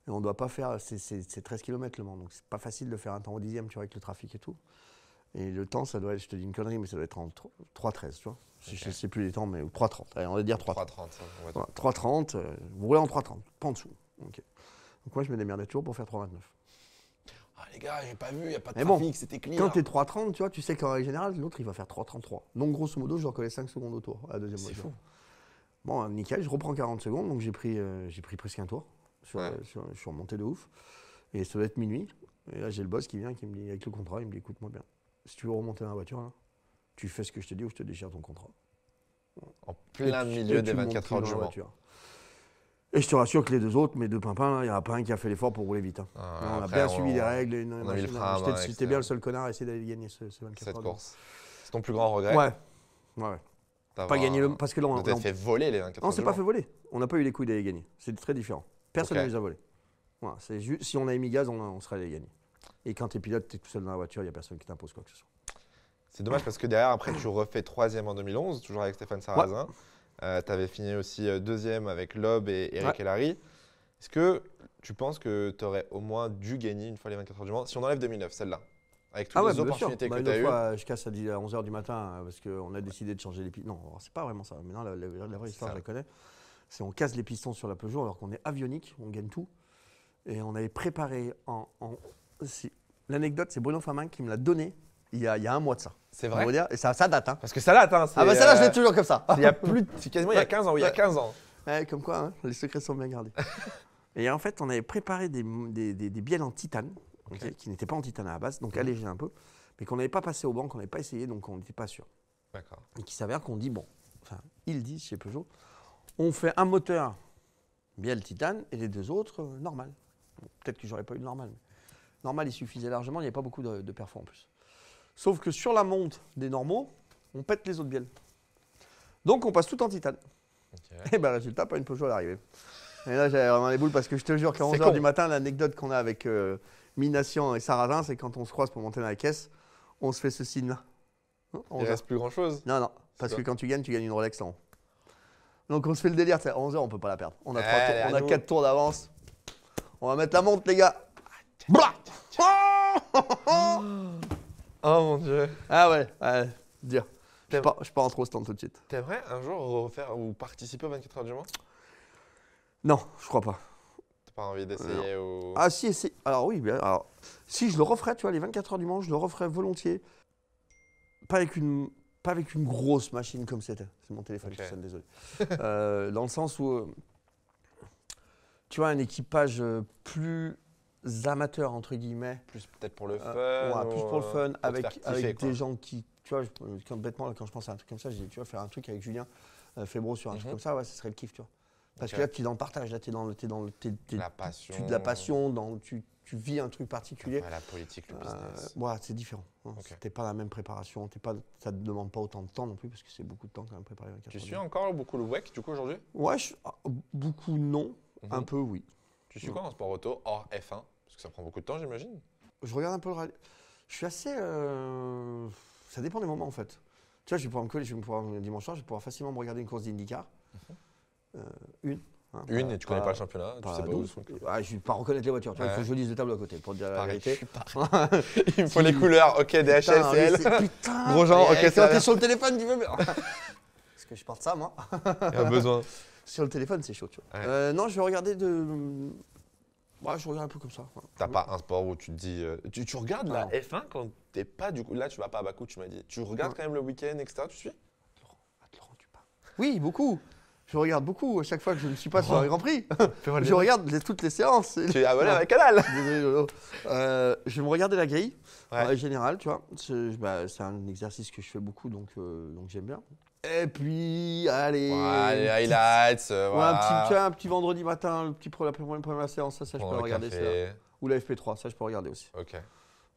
[SPEAKER 2] Et on ne doit pas faire, c'est 13 km le Mans, donc c'est pas facile de faire un temps au 10e, tu vois, avec le trafic et tout. Et le temps, ça doit être, je te dis une connerie, mais ça doit être en 3,13, tu vois. Okay. Je ne sais plus les temps, mais 3,30. Allez, on va dire 3,30. 3,30, vous roulez en 3,30, pas en dessous. Okay. Donc moi, je me démerdais toujours pour faire 3,29.
[SPEAKER 1] Ah les gars, j'ai pas vu, il n'y a pas de trafic, c'était clear.
[SPEAKER 2] Quand tu es 3,30, tu vois, tu sais qu'en règle générale, l'autre, il va faire 3,33. Donc grosso modo, je leur collais 5 secondes au tour à la deuxième voiture. C'est fou. Bon, nickel, je reprends 40 secondes, donc j'ai pris presque un tour. Je suis remonté de ouf. Et ça doit être minuit. Et là, j'ai le boss qui vient, qui me dit, avec le contrat, il me dit, écoute-moi bien. Si tu veux remonter dans la voiture, là, tu fais ce que je te dis ou je te déchire ton contrat.
[SPEAKER 1] En plein milieu des 24 heures du Mans.
[SPEAKER 2] Et je te rassure que les deux autres, mes deux pimpins, il n'y en a pas un qui a fait l'effort pour rouler vite. Hein. On a bien suivi les règles. J'étais bien le seul connard à essayer d'aller gagner ce 24 heures.
[SPEAKER 1] Course. C'est ton plus grand regret?
[SPEAKER 2] Ouais. Pas gagner le. Parce que là, on
[SPEAKER 1] a fait voler les 24 heures.
[SPEAKER 2] Non, c'est pas fait voler. On n'a pas eu les couilles d'aller gagner. C'est très différent. Personne ne nous a volé. Voilà, si on avait mis gaz, on serait allé gagner. Et quand tu es pilote, tu es tout seul dans la voiture, il n'y a personne qui t'impose quoi que ce soit.
[SPEAKER 1] C'est dommage parce que derrière, après, tu refais 3e en 2011, toujours avec Stéphane Sarrazin. Tu avais fini aussi 2e avec Loeb et Eric Hellary. Est-ce que tu penses que tu aurais au moins dû gagner une fois les 24 heures du Mans, si on enlève 2009, celle-là, avec toutes les opportunités que tu as eues?
[SPEAKER 2] Fois, je casse à 11h du matin parce qu'on a décidé de changer les pistons. Non, c'est pas vraiment ça. Maintenant, la vraie histoire, je la connais. C'est on casse les pistons sur la Peugeot alors qu'on est avionique, on gagne tout. Et on avait préparé l'anecdote, c'est Bruno Famin qui me l'a donné il y a un mois de ça.
[SPEAKER 1] C'est vrai?
[SPEAKER 2] Dire, et ça date. Hein.
[SPEAKER 1] Parce que ça date. Hein,
[SPEAKER 2] celle-là, je l'ai toujours comme ça.
[SPEAKER 1] C'est quasiment il y a 15 ans. Oui, il y a 15 ans.
[SPEAKER 2] Ouais, comme quoi, hein, les secrets sont bien gardés. Et en fait, on avait préparé des bielles en titane, qui n'étaient pas en titane à la base, donc allégées un peu, mais qu'on n'avait pas passé au banc, qu'on n'avait pas essayé, donc on n'était pas sûr.
[SPEAKER 1] D'accord.
[SPEAKER 2] Et qui s'avère qu'on dit, ils disent chez Peugeot, on fait un moteur bielle titane et les deux autres normal. Bon, peut-être que j'aurais pas eu de normal. Mais normal, il suffisait largement, il n'y avait pas beaucoup de perfos en plus. Sauf que sur la monte des normaux, on pète les autres bielles. Donc on passe tout en titane. Et résultat, pas une Peugeot à l'arrivée. Et là, j'avais vraiment les boules parce que je te jure qu'à 11h du matin, l'anecdote qu'on a avec Minassian et Sarrazin, c'est quand on se croise pour monter dans la caisse, on se fait ce signe-là.
[SPEAKER 1] Il ne reste plus grand-chose.
[SPEAKER 2] Non, parce que quand tu gagnes une Rolex en haut. Donc on se fait le délire, à 11h, on ne peut pas la perdre. On a 4 tours d'avance. On va mettre la montre, les gars.
[SPEAKER 1] Oh mon Dieu.
[SPEAKER 2] Ah ouais, dire. Je pars en trop stand tout de suite.
[SPEAKER 1] T'aimerais un jour refaire ou participer aux 24 heures du Mans?
[SPEAKER 2] Non, je crois pas.
[SPEAKER 1] pas envie d'essayer ou...
[SPEAKER 2] Ah si, alors oui, alors, si je le referais, tu vois, les 24 heures du Mans, je le referais volontiers. Pas avec une grosse machine comme c'était. C'est mon téléphone qui sonne, désolé. Dans le sens où, tu vois, un équipage plus amateur, entre guillemets.
[SPEAKER 1] Plus peut-être pour le fun.
[SPEAKER 2] Ouais, plus pour le fun, avec
[SPEAKER 1] kiffer,
[SPEAKER 2] des gens qui, tu vois, bêtement, quand je pense à un truc comme ça, je dis, tu vois, faire un truc avec Julien Febro sur un truc comme ça, ouais, ce serait le kiff, tu vois. Parce que là, tu es dans le partage, là, tu es dans
[SPEAKER 1] la passion.
[SPEAKER 2] de la passion, tu vis un truc particulier.
[SPEAKER 1] Ouais, la politique, le business.
[SPEAKER 2] Ouais, c'est différent. T'es pas la même préparation, ça ne te demande pas autant de temps non plus, parce que c'est beaucoup de temps quand même préparer 24 heures.
[SPEAKER 1] Tu suis encore beaucoup le WEC du coup aujourd'hui?
[SPEAKER 2] Ouais, beaucoup non, un peu oui.
[SPEAKER 1] Tu suis quoi en sport auto hors F1? Parce que ça prend beaucoup de temps, j'imagine.
[SPEAKER 2] Je regarde un peu le rallye. Je suis assez. Ça dépend des moments en fait. Tu vois, je vais pouvoir me coller, dimanche soir, je vais pouvoir facilement me regarder une course d'IndyCar. Une.
[SPEAKER 1] Et tu connais pas le championnat, tu sais pas où.
[SPEAKER 2] Je ne vais pas reconnaître les voitures, tu vois, il faut que je lise le tableau à côté pour te dire la vérité.
[SPEAKER 1] Il me faut les couleurs, ok, DHL, CL.
[SPEAKER 2] Putain,
[SPEAKER 1] Gros genre, ok,
[SPEAKER 2] quand t'es sur le téléphone, tu veux bien. Parce que je porte ça, moi.
[SPEAKER 1] Il y a besoin.
[SPEAKER 2] Sur le téléphone, c'est chaud, tu vois. Non, je vais regarder Ouais, je regarde un peu comme ça. Ouais.
[SPEAKER 1] T'as pas un sport où tu te dis. Tu regardes la F1 quand t'es pas du coup. Là, tu vas pas à Bakou, tu m'as dit. Tu regardes quand même le week-end, etc. Tu suis?
[SPEAKER 2] Laurent, tu parles. Oui, beaucoup. Je regarde beaucoup à chaque fois que je ne suis pas sur un Grand Prix. Je regarde toutes les séances.
[SPEAKER 1] Tu es abonné avec Canal.
[SPEAKER 2] Désolé, Lolo. Je vais me regarder la grille, en général, tu vois. C'est un exercice que je fais beaucoup, donc j'aime bien. Et puis, allez.
[SPEAKER 1] Ouais, les highlights.
[SPEAKER 2] Un petit vendredi matin, la première séance, ça je peux regarder. Ça. Ou la FP3, ça je peux regarder aussi.
[SPEAKER 1] Ok.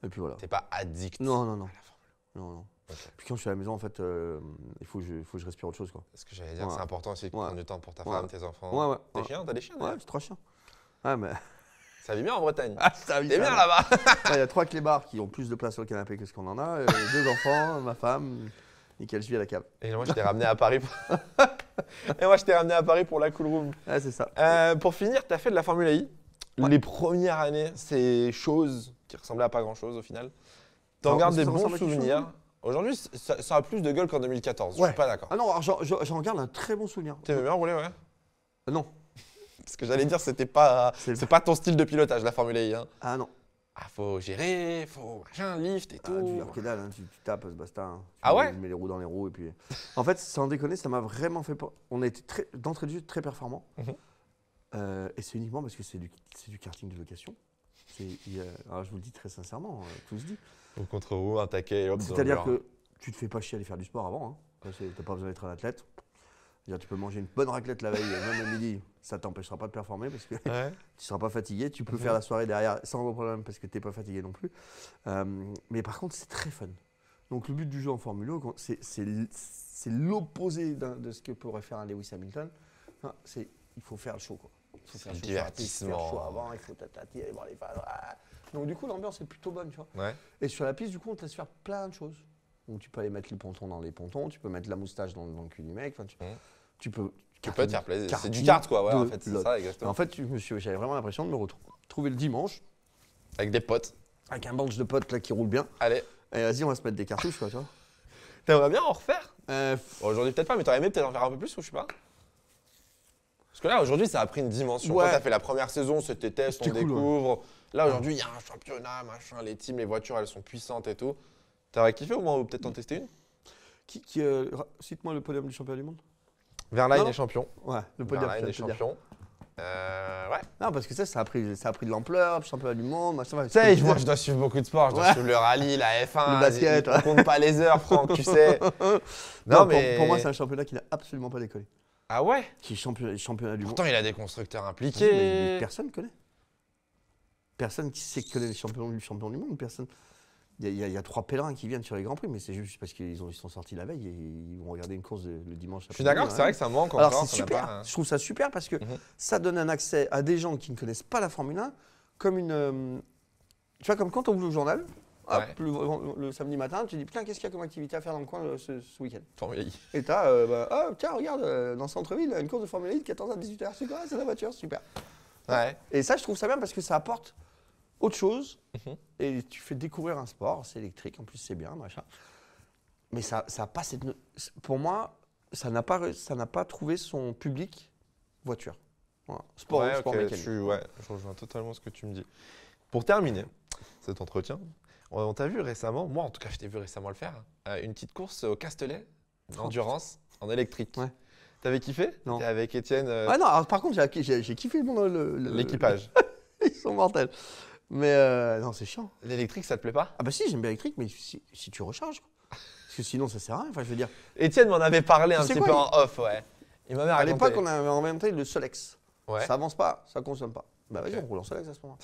[SPEAKER 2] Et puis voilà.
[SPEAKER 1] T'es pas addict?
[SPEAKER 2] Non. Non. Okay. Puis quand je suis à la maison, en fait, il faut que je respire autre chose, quoi.
[SPEAKER 1] Ce que j'allais dire, c'est important aussi de prendre du temps pour ta femme, tes enfants.
[SPEAKER 2] Ouais.
[SPEAKER 1] Tes chiens, t'as des chiens?
[SPEAKER 2] Ouais, j'ai 3 chiens. Ah, mais.
[SPEAKER 1] Ça vit bien en Bretagne.
[SPEAKER 2] Ça vit
[SPEAKER 1] bien là-bas.
[SPEAKER 2] Il y a 3 clébards qui ont plus de place sur le canapé que ce qu'on en a. 2 enfants, ma femme. Nickel, je vis à la cave.
[SPEAKER 1] Et moi, je t'ai ramené à Paris. Pour la Cool Room.
[SPEAKER 2] Ouais, c'est ça.
[SPEAKER 1] Pour finir, tu as fait de la Formule I. Ouais. Les premières années, c'est choses qui ressemblaient à pas grand-chose au final. Tu en gardes des bons souvenirs. Aujourd'hui, ça a plus de gueule qu'en 2014. Ouais. Je suis pas d'accord.
[SPEAKER 2] Ah non, j'en garde un très bon souvenir.
[SPEAKER 1] T'aimais bien rouler, ouais?
[SPEAKER 2] Non.
[SPEAKER 1] Ce que j'allais dire, c'est pas ton style de pilotage, la Formule I. Hein.
[SPEAKER 2] Ah non.
[SPEAKER 1] Faut gérer, faut machin, lift et tout.
[SPEAKER 2] Du dalle, hein, tu tapes, basta. Hein.
[SPEAKER 1] Ouais?
[SPEAKER 2] Tu mets les roues dans les roues et puis. En fait, sans déconner, ça m'a vraiment fait peur. On a été d'entrée de jeu très performants. Et c'est uniquement parce que c'est du karting de location. Alors je vous le dis très sincèrement, tout se dit.
[SPEAKER 1] Au contre-roue, un taquet et hop.
[SPEAKER 2] C'est-à-dire que tu te fais pas chier à aller faire du sport avant. Hein. T'as pas besoin d'être un athlète. Tu peux manger une bonne raclette la veille, même à midi, ça t'empêchera pas de performer parce que tu seras pas fatigué. Tu peux faire la soirée derrière sans problème parce que tu n'es pas fatigué non plus. Mais par contre, c'est très fun. Donc le but du jeu en Formule 1, c'est l'opposé de ce que pourrait faire un Lewis Hamilton. Il faut faire le show, quoi. Il faut faire le
[SPEAKER 1] divertissement.
[SPEAKER 2] Faire le show avant, il faut t'attirer, voir les fans. Donc du coup, l'ambiance est plutôt bonne, tu vois.
[SPEAKER 1] Ouais.
[SPEAKER 2] Et sur la piste, du coup, on te laisse faire plein de choses. Donc tu peux aller mettre les pontons dans les pontons, tu peux mettre la moustache dans le cul du mec. Tu peux
[SPEAKER 1] te faire plaisir. C'est du kart, quoi. Ouais, en fait, c'est ça, exactement.
[SPEAKER 2] En fait, j'avais vraiment l'impression de me retrouver le dimanche.
[SPEAKER 1] Avec des potes.
[SPEAKER 2] Avec un bunch de potes là, qui roulent bien.
[SPEAKER 1] Allez.
[SPEAKER 2] Et vas-y, on va se mettre des cartouches, quoi, tu vois.
[SPEAKER 1] T'aimerais bien en refaire aujourd'hui, peut-être pas, mais t'aurais aimé peut-être en faire un peu plus, ou je sais pas. Parce que là, aujourd'hui, ça a pris une dimension. Quand t'as fait la première saison, c'était test, on découvre. Là, aujourd'hui, il y a un championnat, machin, les teams, les voitures, elles sont puissantes et tout. T'aurais kiffé au moins peut-être en tester une?
[SPEAKER 2] Cite-moi le podium du championnat du monde.
[SPEAKER 1] Verlaine est champion.
[SPEAKER 2] Ouais, le podium
[SPEAKER 1] est champion. Ouais.
[SPEAKER 2] Non, parce que ça a pris de l'ampleur, le championnat du monde, machin.
[SPEAKER 1] Tu sais, je dois suivre beaucoup de sports. Je dois suivre le rallye, la F1.
[SPEAKER 2] Le basket.
[SPEAKER 1] On compte pas les heures, Franck, tu sais. Non, mais
[SPEAKER 2] pour moi, c'est un championnat qui n'a absolument pas décollé.
[SPEAKER 1] Ah ouais?
[SPEAKER 2] Qui est championnat du monde.
[SPEAKER 1] Pourtant, il a des constructeurs impliqués.
[SPEAKER 2] Mais personne connaît. Personne qui sait connaît les champions du monde. Personne. Il y a 3 pèlerins qui viennent sur les Grands Prix, mais c'est juste parce qu'ils sont sortis la veille et ils vont regarder une course le dimanche.
[SPEAKER 1] Je suis d'accord, c'est vrai que ça manque encore.
[SPEAKER 2] Alors c'est super, je trouve ça super parce que ça donne un accès à des gens qui ne connaissent pas la Formule 1, comme tu vois, comme quand on ouvre le journal, hop, le samedi matin, tu dis putain, qu'est-ce qu'il y a comme activité à faire dans le coin ce week-end?
[SPEAKER 1] Formule I.
[SPEAKER 2] Et t'as, tiens, regarde, dans le centre-ville, une course de Formule 1 de 14 à 18h, c'est quoi? C'est la voiture, super.
[SPEAKER 1] Ouais.
[SPEAKER 2] Et ça, je trouve ça bien parce que ça apporte autre chose et tu fais découvrir un sport, c'est électrique, en plus c'est bien, machin. Mais ça a pas pour moi, ça n'a pas trouvé son public voiture. Voilà. Sport,
[SPEAKER 1] Ouais,
[SPEAKER 2] sport
[SPEAKER 1] ok,
[SPEAKER 2] mécanique.
[SPEAKER 1] ouais, je rejoins totalement ce que tu me dis. Pour terminer cet entretien, on t'a vu récemment, moi en tout cas je t'ai vu récemment le faire, une petite course au Castellet d'endurance en électrique.
[SPEAKER 2] Ouais.
[SPEAKER 1] T'avais kiffé?
[SPEAKER 2] Non.
[SPEAKER 1] T'étais avec Étienne,
[SPEAKER 2] Ah non, alors, par contre, j'ai kiffé
[SPEAKER 1] l'équipage.
[SPEAKER 2] Ils sont mortels. Mais non, c'est chiant.
[SPEAKER 1] L'électrique, ça te plaît pas?
[SPEAKER 2] Ah bah si, j'aime bien l'électrique, mais si tu recharges, quoi. Parce que sinon, ça sert à rien. Enfin, je veux dire,
[SPEAKER 1] Étienne m'en avait parlé
[SPEAKER 2] Tu
[SPEAKER 1] un
[SPEAKER 2] sais
[SPEAKER 1] petit
[SPEAKER 2] quoi,
[SPEAKER 1] peu en off, ouais. Il m'avait
[SPEAKER 2] à
[SPEAKER 1] raconté.
[SPEAKER 2] l'époque, on avait inventé le Solex.
[SPEAKER 1] Ouais,
[SPEAKER 2] Ça avance pas, ça consomme pas. Bah vas-y,
[SPEAKER 1] Ok.
[SPEAKER 2] on roule en Solex à ce moment-là.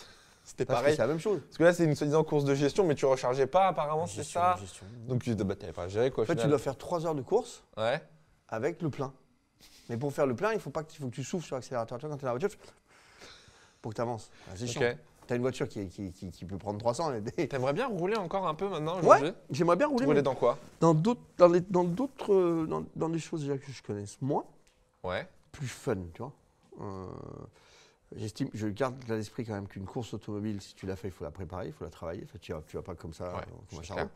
[SPEAKER 1] c'était
[SPEAKER 2] Parce que
[SPEAKER 1] pareil.
[SPEAKER 2] c'est la même chose.
[SPEAKER 1] Parce que là, c'est une soi-disant course de gestion, mais tu rechargeais pas apparemment, c'est
[SPEAKER 2] Gestion,
[SPEAKER 1] ça?
[SPEAKER 2] gestion.
[SPEAKER 1] Donc tu t'avais pas géré quoi au
[SPEAKER 2] En fait, tu
[SPEAKER 1] final.
[SPEAKER 2] dois faire 3 heures de course
[SPEAKER 1] Ouais,
[SPEAKER 2] avec le plein. Mais pour faire le plein, il faut que tu souffles sur l'accélérateur. Tu vois, quand tu es dans la voiture, pour que tu avances. C'est chiant.
[SPEAKER 1] ok.
[SPEAKER 2] Tu as une voiture qui peut prendre 300.
[SPEAKER 1] T'aimerais bien rouler encore un peu maintenant aujourd'hui?
[SPEAKER 2] Ouais, j'aimerais bien
[SPEAKER 1] Tu
[SPEAKER 2] rouler.
[SPEAKER 1] roulais
[SPEAKER 2] Mais
[SPEAKER 1] dans quoi?
[SPEAKER 2] dans des choses déjà que je connaisse moins,
[SPEAKER 1] Ouais,
[SPEAKER 2] plus fun, tu vois. Je garde à l'esprit quand même qu'une course automobile, si tu l'as fait, il faut la préparer, il faut la travailler. Enfin, tu vas pas comme ça,
[SPEAKER 1] Ouais,
[SPEAKER 2] comme un
[SPEAKER 1] c'est
[SPEAKER 2] charbon.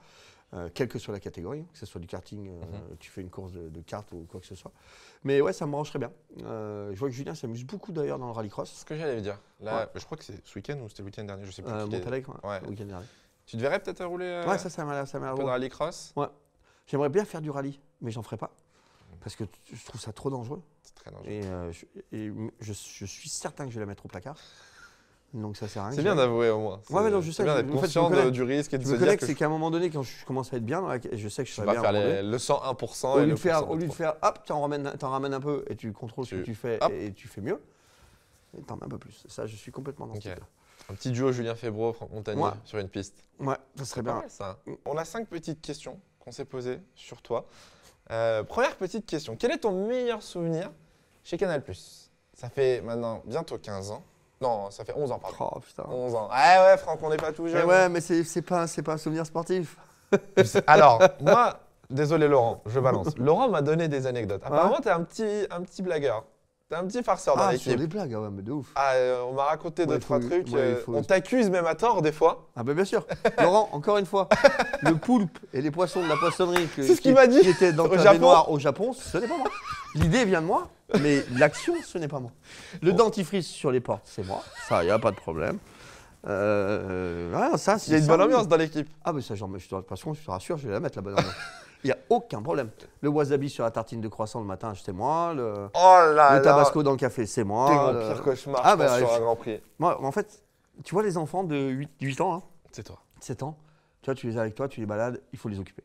[SPEAKER 2] Quelle que soit la catégorie, que ce soit du karting, tu fais une course de kart ou quoi que ce soit. Mais ouais, ça me brancherait bien. Je vois que Julien s'amuse beaucoup d'ailleurs dans le
[SPEAKER 1] c'est
[SPEAKER 2] rallycross.
[SPEAKER 1] ce que j'allais dire. Là,
[SPEAKER 2] Ouais.
[SPEAKER 1] je crois que c'est ce week-end ou c'était le week-end dernier, je sais plus. qui est-
[SPEAKER 2] Montalegre,
[SPEAKER 1] Ouais.
[SPEAKER 2] le week-end dernier.
[SPEAKER 1] Tu te verrais peut-être rouler
[SPEAKER 2] Ouais, ça m'a l'air
[SPEAKER 1] un peu de
[SPEAKER 2] bon.
[SPEAKER 1] rallycross?
[SPEAKER 2] Ouais. J'aimerais bien faire du rallye, mais j'en ferai pas. Parce que je trouve ça trop dangereux.
[SPEAKER 1] C'est très dangereux.
[SPEAKER 2] Et je suis certain que je vais la mettre au placard. Donc ça sert à rien.
[SPEAKER 1] C'est bien d'avouer au moins.
[SPEAKER 2] Ouais, mais non, je
[SPEAKER 1] C'est
[SPEAKER 2] sais,
[SPEAKER 1] bien
[SPEAKER 2] je-
[SPEAKER 1] d'être
[SPEAKER 2] en fait,
[SPEAKER 1] conscient
[SPEAKER 2] je me connais.
[SPEAKER 1] du risque et de
[SPEAKER 2] Je
[SPEAKER 1] se
[SPEAKER 2] me
[SPEAKER 1] dire
[SPEAKER 2] connais
[SPEAKER 1] que
[SPEAKER 2] que c'est qu'à un moment donné, quand je commence à être bien, je sais que je
[SPEAKER 1] tu
[SPEAKER 2] serai
[SPEAKER 1] vas
[SPEAKER 2] bien.
[SPEAKER 1] faire
[SPEAKER 2] à un moment donné.
[SPEAKER 1] le 101%
[SPEAKER 2] Au
[SPEAKER 1] et
[SPEAKER 2] lieu
[SPEAKER 1] le
[SPEAKER 2] de faire,
[SPEAKER 1] pourcent de trop.
[SPEAKER 2] hop, t'en ramènes un peu et tu contrôles ce que tu fais
[SPEAKER 1] hop.
[SPEAKER 2] et tu fais mieux. Et t'en mets un peu plus. Ça, je suis complètement dans
[SPEAKER 1] Ok.
[SPEAKER 2] ce truc-là.
[SPEAKER 1] Un petit duo Julien Febro, Franck Montagnier
[SPEAKER 2] Ouais.
[SPEAKER 1] sur une piste.
[SPEAKER 2] Ouais, ça serait
[SPEAKER 1] C'est pas
[SPEAKER 2] bien.
[SPEAKER 1] mal ça. On a 5 petites questions qu'on s'est posées sur toi. Première petite question. Quel est ton meilleur souvenir chez Canal+? Ça fait maintenant bientôt 15 ans. Non, ça fait 11 ans, pardon.
[SPEAKER 2] Oh putain.
[SPEAKER 1] 11 ans. Ouais, Franck, on n'est pas tout
[SPEAKER 2] Mais
[SPEAKER 1] jeune.
[SPEAKER 2] ouais, mais c'est pas un souvenir sportif.
[SPEAKER 1] Alors, moi, désolé Laurent, je balance. Laurent m'a donné des anecdotes. Apparemment, t'es un petit blagueur. T'es un petit farceur dans
[SPEAKER 2] Ah, sur
[SPEAKER 1] l'équipe.
[SPEAKER 2] des blagues, ah ouais, mais de ouf.
[SPEAKER 1] Ah, on m'a raconté
[SPEAKER 2] Ouais,
[SPEAKER 1] deux, trois
[SPEAKER 2] faut-
[SPEAKER 1] trucs.
[SPEAKER 2] ouais, il faut-
[SPEAKER 1] On t'accuse même à tort des fois.
[SPEAKER 2] Ah bah bien sûr. Laurent, encore une fois, le poulpe et les poissons de la poissonnerie
[SPEAKER 1] C'est ce qu'il m'a dit
[SPEAKER 2] qui étaient dans
[SPEAKER 1] au
[SPEAKER 2] ta
[SPEAKER 1] Japon.
[SPEAKER 2] baignoire au Japon, ce n'est pas moi. L'idée vient de moi, mais l'action, ce n'est pas moi. Le dentifrice sur les portes, c'est moi. Ça, il n'y a pas de problème. Voilà, ça,
[SPEAKER 1] Il y a une bonne ambiance dans l'équipe.
[SPEAKER 2] Ah mais ça, genre, de toute façon, je te rassure, je vais la mettre la bonne ambiance. Il n'y a aucun problème. Le wasabi sur la tartine de croissant le matin, c'est moi. Le
[SPEAKER 1] Oh là là.
[SPEAKER 2] tabasco dans le café, c'est
[SPEAKER 1] T'es
[SPEAKER 2] moi.
[SPEAKER 1] mon
[SPEAKER 2] le-
[SPEAKER 1] pire cauchemar,
[SPEAKER 2] Ah,
[SPEAKER 1] je pense,
[SPEAKER 2] bah,
[SPEAKER 1] sur
[SPEAKER 2] je-
[SPEAKER 1] un Grand Prix.
[SPEAKER 2] Moi, en fait, tu vois les enfants de 8 ans, hein,
[SPEAKER 1] C'est toi.
[SPEAKER 2] 7 ans, tu vois, tu les as avec toi, tu les balades, il faut les occuper.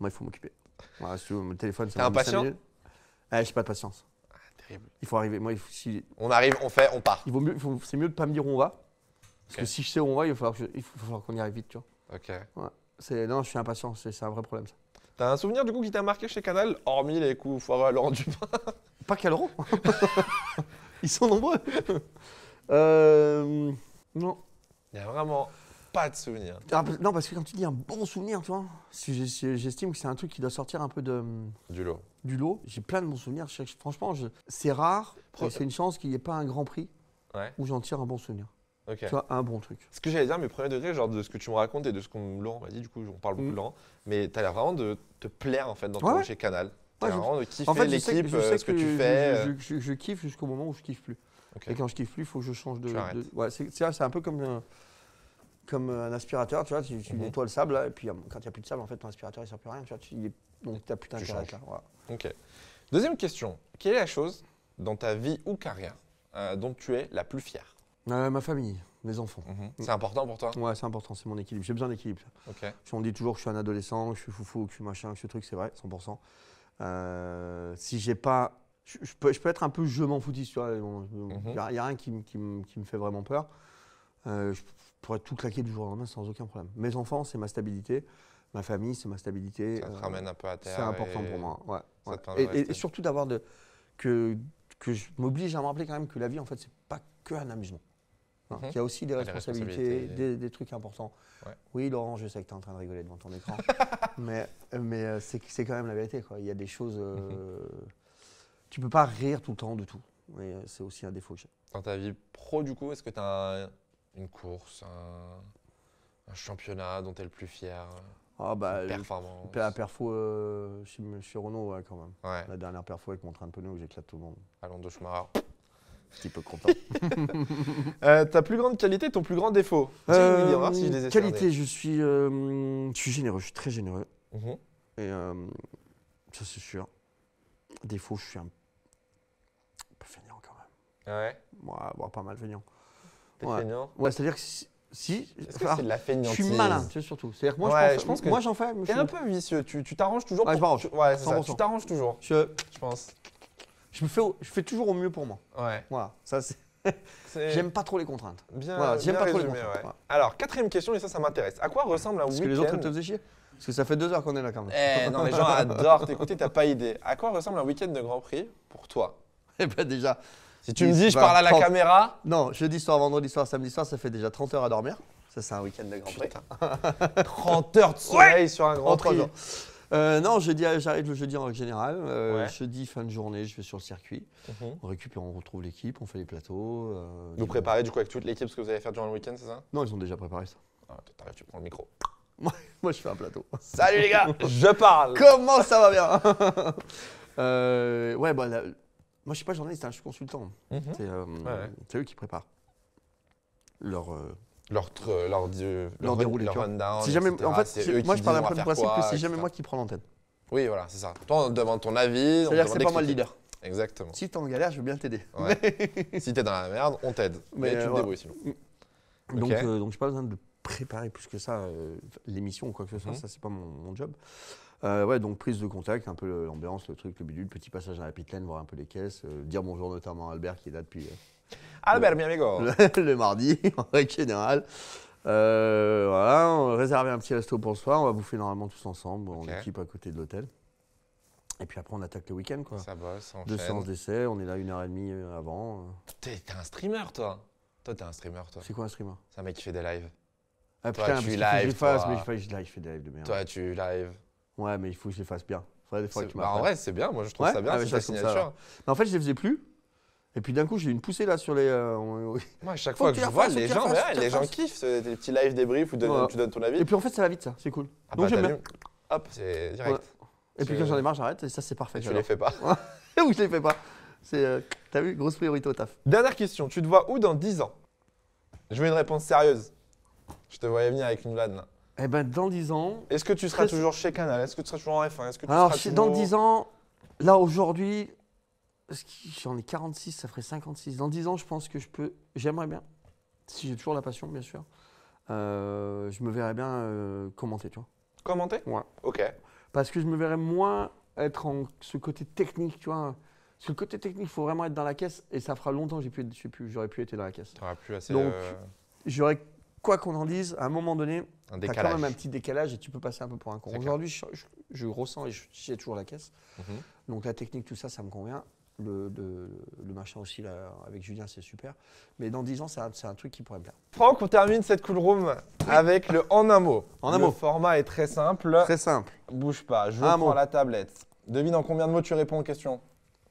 [SPEAKER 2] Moi, il faut m'occuper. Voilà, si tu veux, mon téléphone, ça
[SPEAKER 1] T'es
[SPEAKER 2] me met 5
[SPEAKER 1] impatient
[SPEAKER 2] minutes. J'ai pas de patience.
[SPEAKER 1] Terrible.
[SPEAKER 2] Il faut arriver. Moi,
[SPEAKER 1] On arrive, on fait, on part.
[SPEAKER 2] c'est mieux de pas me dire où on va. Parce
[SPEAKER 1] Ok.
[SPEAKER 2] que si je sais où on va, il va falloir qu'on y arrive vite, tu vois.
[SPEAKER 1] Ok.
[SPEAKER 2] Non, je suis impatient, c'est un vrai problème, ça.
[SPEAKER 1] T'as un souvenir du coup qui t'a marqué chez Canal, hormis les coups foireux à Laurent Dupin?
[SPEAKER 2] Pas qu'à l'euro. Ils sont nombreux. Non.
[SPEAKER 1] Il n'y a vraiment pas de souvenir.
[SPEAKER 2] Non, parce que quand tu dis un bon souvenir, tu vois, j'estime que c'est un truc qui doit sortir un peu
[SPEAKER 1] Du lot.
[SPEAKER 2] du lot. J'ai plein de bons souvenirs. Franchement, c'est rare.
[SPEAKER 1] Pro-
[SPEAKER 2] C'est une chance qu'il n'y ait pas un grand prix
[SPEAKER 1] Ouais.
[SPEAKER 2] où j'en tire un bon souvenir.
[SPEAKER 1] Ok.
[SPEAKER 2] Tu vois, un bon truc.
[SPEAKER 1] Ce que j'allais dire, mes premiers degrés, genre de ce que tu me racontes et de ce qu'on Laurent m'a dit, du coup, on parle beaucoup de Laurent, mais t'as l'air vraiment de te plaire en fait dans ton
[SPEAKER 2] Ouais,
[SPEAKER 1] rôle
[SPEAKER 2] ouais.
[SPEAKER 1] chez Canal. T'as
[SPEAKER 2] Ouais,
[SPEAKER 1] l'air
[SPEAKER 2] je-
[SPEAKER 1] vraiment de kiffer
[SPEAKER 2] En fait, je sais
[SPEAKER 1] l'équipe,
[SPEAKER 2] je sais
[SPEAKER 1] ce que tu fais.
[SPEAKER 2] je kiffe jusqu'au moment où je kiffe plus.
[SPEAKER 1] Ok.
[SPEAKER 2] Et quand je kiffe plus, il faut que je change
[SPEAKER 1] Tu arrêtes.
[SPEAKER 2] Ouais, c'est un peu comme un aspirateur, tu vois, tu nettoies le sable, là, et puis quand il n'y a plus de sable, en fait, ton aspirateur, il ne sert plus à rien, tu vois, donc tu n'as plus d'intérêt à être là. Voilà.
[SPEAKER 1] Ok. Deuxième question. Quelle est la chose dans ta vie ou carrière dont tu es la plus fière?
[SPEAKER 2] Ma famille, mes enfants.
[SPEAKER 1] C'est important pour toi?
[SPEAKER 2] Ouais, c'est important, c'est mon équilibre. J'ai besoin d'équilibre.
[SPEAKER 1] Ok.
[SPEAKER 2] Si on dit toujours que je suis un adolescent, que je suis foufou, que je suis machin, que je suis truc, c'est vrai, 100%. Si j'ai pas. Je peux être un peu je m'en foutiste, tu vois. Il n'y a rien qui me fait vraiment peur. Je pourrais tout claquer du jour au lendemain sans aucun problème. Mes enfants, c'est ma stabilité. Ma famille, c'est ma stabilité.
[SPEAKER 1] Ça te ramène un peu à terre.
[SPEAKER 2] C'est important
[SPEAKER 1] et
[SPEAKER 2] pour moi. Ouais,
[SPEAKER 1] ça
[SPEAKER 2] ouais.
[SPEAKER 1] te permet de rester.
[SPEAKER 2] Et surtout d'avoir que je m'oblige à me rappeler quand même que la vie, en fait, c'est pas que un amusement. Il y a aussi des responsabilités, des trucs importants.
[SPEAKER 1] Ouais.
[SPEAKER 2] Oui, Laurent, je sais que tu es en train de rigoler devant ton écran, mais c'est quand même la vérité, quoi. Il y a des choses. Tu peux pas rire tout le temps de tout. Et c'est aussi un défaut que j'ai.
[SPEAKER 1] Dans ta vie pro, du coup, est-ce que tu as une course, un championnat dont tu es le plus fier?
[SPEAKER 2] Ah bah,
[SPEAKER 1] une performance?
[SPEAKER 2] la perfo chez Renault, ouais, quand même.
[SPEAKER 1] Ouais,
[SPEAKER 2] La dernière perfo avec mon train de pneus où j'éclate tout le monde.
[SPEAKER 1] Alain de Schumacher.
[SPEAKER 2] petit peu content.
[SPEAKER 1] Ta plus grande qualité et ton plus grand défaut? Tiens, on va voir si je les ai
[SPEAKER 2] Qualité, je suis généreux, je suis très généreux.
[SPEAKER 1] cernés.
[SPEAKER 2] Et ça, c'est sûr. Défaut, je suis un peu feignant quand même.
[SPEAKER 1] Ouais,
[SPEAKER 2] Moi, pas mal feignant.
[SPEAKER 1] t'es
[SPEAKER 2] Ouais.
[SPEAKER 1] feignant.
[SPEAKER 2] Ouais, c'est-à-dire que si
[SPEAKER 1] Est-ce que
[SPEAKER 2] enfin,
[SPEAKER 1] c'est de la
[SPEAKER 2] je
[SPEAKER 1] feignantise?
[SPEAKER 2] suis malin, tu sais, surtout. C'est-à-dire que moi,
[SPEAKER 1] Ouais,
[SPEAKER 2] je
[SPEAKER 1] je pense que
[SPEAKER 2] moi, j'en fais. Mais
[SPEAKER 1] T'es un peu vicieux, tu t'arranges toujours.
[SPEAKER 2] Ouais, je m'arrange.
[SPEAKER 1] Ouais, c'est ça,
[SPEAKER 2] 100%.
[SPEAKER 1] tu t'arranges toujours,
[SPEAKER 2] je
[SPEAKER 1] pense.
[SPEAKER 2] fais toujours au mieux pour moi.
[SPEAKER 1] Ouais.
[SPEAKER 2] Voilà, ça, c'est.
[SPEAKER 1] C'est
[SPEAKER 2] J'aime pas trop les contraintes.
[SPEAKER 1] bien,
[SPEAKER 2] Voilà, j'aime
[SPEAKER 1] bien
[SPEAKER 2] pas trop les
[SPEAKER 1] résumé,
[SPEAKER 2] contraintes.
[SPEAKER 1] ouais.
[SPEAKER 2] Voilà.
[SPEAKER 1] Alors, quatrième question, et ça m'intéresse. À quoi ressemble un
[SPEAKER 2] Parce que les autres,
[SPEAKER 1] week-end?
[SPEAKER 2] elles te faisaient chier. Parce que ça fait 2 heures qu'on est là quand même.
[SPEAKER 1] Non, les gens adorent t'écouter, t'as pas idée. À quoi ressemble un week-end de Grand Prix pour toi?
[SPEAKER 2] Eh ben déjà.
[SPEAKER 1] Si tu me dis, je parle à la
[SPEAKER 2] 30.
[SPEAKER 1] caméra.
[SPEAKER 2] Non, jeudi soir, vendredi soir, samedi soir, ça fait déjà 30 heures à dormir. Ça, c'est un week-end de Grand Prix.
[SPEAKER 1] Putain. 30 heures de soleil sur un Grand
[SPEAKER 2] 3
[SPEAKER 1] Prix.
[SPEAKER 2] jours. Non, j'arrive le jeudi en règle générale.
[SPEAKER 1] Ouais.
[SPEAKER 2] Jeudi, fin de journée, je vais sur le circuit. On récupère, on retrouve l'équipe, on fait les plateaux.
[SPEAKER 1] Vous préparez du coup avec toute l'équipe ce que vous allez faire durant le week-end, c'est ça?
[SPEAKER 2] Non, ils ont déjà préparé ça.
[SPEAKER 1] Ah, t'arrives, tu prends le micro.
[SPEAKER 2] Moi, je fais un plateau.
[SPEAKER 1] Salut les gars, je parle.
[SPEAKER 2] Comment ça va bien? Ouais, bah, moi, je suis pas journaliste, hein, je suis consultant.
[SPEAKER 1] Mhm.
[SPEAKER 2] C'est eux qui préparent leur
[SPEAKER 1] Leur
[SPEAKER 2] déroulé.
[SPEAKER 1] leur
[SPEAKER 2] tu vois.
[SPEAKER 1] rundown,
[SPEAKER 2] Si jamais,
[SPEAKER 1] etc.
[SPEAKER 2] en fait,
[SPEAKER 1] C'est eux
[SPEAKER 2] moi,
[SPEAKER 1] qui
[SPEAKER 2] je parle
[SPEAKER 1] disent
[SPEAKER 2] un
[SPEAKER 1] on
[SPEAKER 2] peu
[SPEAKER 1] va
[SPEAKER 2] du
[SPEAKER 1] faire
[SPEAKER 2] principe
[SPEAKER 1] quoi,
[SPEAKER 2] que c'est
[SPEAKER 1] etc.
[SPEAKER 2] jamais moi qui prends l'antenne.
[SPEAKER 1] Oui, voilà, c'est ça. Toi, on te demande ton avis.
[SPEAKER 2] C'est-à-dire que c'est pas moi le leader.
[SPEAKER 1] Exactement.
[SPEAKER 2] Si t'es en galère, je veux bien t'aider.
[SPEAKER 1] Ouais. Si t'es dans la merde, on t'aide. Mais tu te
[SPEAKER 2] voilà.
[SPEAKER 1] débrouilles sinon.
[SPEAKER 2] Donc,
[SPEAKER 1] Ok.
[SPEAKER 2] donc j'ai pas besoin de préparer plus que ça l'émission ou quoi que ce soit,
[SPEAKER 1] Mhm.
[SPEAKER 2] ça c'est pas mon job. Ouais, donc prise de contact, un peu l'ambiance, le truc, le bidule, petit passage à la pit lane, voir un peu les caisses, dire bonjour notamment à Albert qui est là depuis
[SPEAKER 1] Albert, mi amigo.
[SPEAKER 2] le mardi en règle générale. Voilà, on réservé un petit resto pour le soir, on va bouffer normalement tous ensemble, en
[SPEAKER 1] Ok.
[SPEAKER 2] équipe à côté de l'hôtel. Et puis après on attaque le week-end quoi.
[SPEAKER 1] Ça bosse, on
[SPEAKER 2] 2
[SPEAKER 1] enchaîne.
[SPEAKER 2] séances d'essai, on est là 1h30 avant.
[SPEAKER 1] T'es un streamer, toi. Toi, t'es un streamer, toi.
[SPEAKER 2] C'est quoi un streamer?
[SPEAKER 1] C'est un mec qui fait des lives.
[SPEAKER 2] Ah
[SPEAKER 1] Toi,
[SPEAKER 2] putain,
[SPEAKER 1] tu
[SPEAKER 2] parce qu'il faut que je
[SPEAKER 1] live,
[SPEAKER 2] les fasse,
[SPEAKER 1] toi.
[SPEAKER 2] mais je fais des lives de merde.
[SPEAKER 1] Toi, tu live.
[SPEAKER 2] Ouais, mais il faut que je les fasse bien. Faudrait des fois que tu
[SPEAKER 1] En
[SPEAKER 2] m'apprennes.
[SPEAKER 1] vrai, c'est bien. Moi, je trouve
[SPEAKER 2] Ouais,
[SPEAKER 1] ça bien,
[SPEAKER 2] ah, mais
[SPEAKER 1] c'est
[SPEAKER 2] ça,
[SPEAKER 1] ta
[SPEAKER 2] je trouve ça,
[SPEAKER 1] signature.
[SPEAKER 2] alors. Mais en fait, je les faisais plus. Et puis d'un coup, j'ai eu une poussée là sur les.
[SPEAKER 1] Moi, à chaque
[SPEAKER 2] Faut
[SPEAKER 1] fois
[SPEAKER 2] que
[SPEAKER 1] que
[SPEAKER 2] tu
[SPEAKER 1] je
[SPEAKER 2] les
[SPEAKER 1] vois
[SPEAKER 2] refasses,
[SPEAKER 1] les
[SPEAKER 2] faut que tu
[SPEAKER 1] gens,
[SPEAKER 2] les refasses, faut que tu
[SPEAKER 1] les
[SPEAKER 2] les
[SPEAKER 1] gens
[SPEAKER 2] refasses.
[SPEAKER 1] kiffent des petits lives débriefs où
[SPEAKER 2] Voilà.
[SPEAKER 1] tu donnes ton avis.
[SPEAKER 2] Et puis en fait, ça va vite, ça, c'est cool.
[SPEAKER 1] Ah
[SPEAKER 2] Donc
[SPEAKER 1] bah,
[SPEAKER 2] j'aime
[SPEAKER 1] t'as
[SPEAKER 2] bien.
[SPEAKER 1] vu Hop, c'est direct.
[SPEAKER 2] Et puis
[SPEAKER 1] Tu-
[SPEAKER 2] quand j'en ai marre, j'arrête. Et ça, c'est parfait.
[SPEAKER 1] Tu les fais pas.
[SPEAKER 2] Ou je les fais pas. C'est, t'as vu, grosse priorité au taf.
[SPEAKER 1] Dernière question. Tu te vois où dans 10 ans? Je veux une réponse sérieuse. Je te voyais venir avec une vanne là.
[SPEAKER 2] Eh ben, dans 10 ans.
[SPEAKER 1] Est-ce que tu seras
[SPEAKER 2] Très-
[SPEAKER 1] toujours chez Canal? Est-ce que tu seras toujours en F1? Est-ce que tu
[SPEAKER 2] Alors,
[SPEAKER 1] seras
[SPEAKER 2] dans
[SPEAKER 1] toujours...
[SPEAKER 2] 10 ans, là aujourd'hui, j'en ai 46, ça ferait 56. Dans 10 ans, je pense que j'aimerais bien, si j'ai toujours la passion, bien sûr, je me verrais bien commenter, tu vois.
[SPEAKER 1] Commenter?
[SPEAKER 2] Ouais.
[SPEAKER 1] Ok.
[SPEAKER 2] Parce que je me verrais moins être en ce côté technique, tu vois. Parce que le côté technique, il faut vraiment être dans la caisse et ça fera longtemps que j'aurais pu être dans la caisse.
[SPEAKER 1] T'auras plus assez
[SPEAKER 2] Donc, J'aurais, quoi qu'on en dise, à un moment donné,
[SPEAKER 1] un
[SPEAKER 2] tu as quand
[SPEAKER 1] décalage.
[SPEAKER 2] même un petit décalage et tu peux passer un peu pour un con.
[SPEAKER 1] C'est clair.
[SPEAKER 2] Aujourd'hui, je ressens et j'ai toujours la caisse.
[SPEAKER 1] Mhm.
[SPEAKER 2] Donc la technique, tout ça, ça me convient. Le machin aussi, là, avec Julien, c'est super. Mais dans 10 ans, c'est un truc qui pourrait me plaire.
[SPEAKER 1] Franck, on termine cette cool room avec le en un mot.
[SPEAKER 2] En un
[SPEAKER 1] le
[SPEAKER 2] mot.
[SPEAKER 1] format est très simple.
[SPEAKER 2] Très simple.
[SPEAKER 1] Bouge pas, je
[SPEAKER 2] Un
[SPEAKER 1] prends
[SPEAKER 2] mot.
[SPEAKER 1] la tablette. Devine en combien de mots tu réponds aux questions.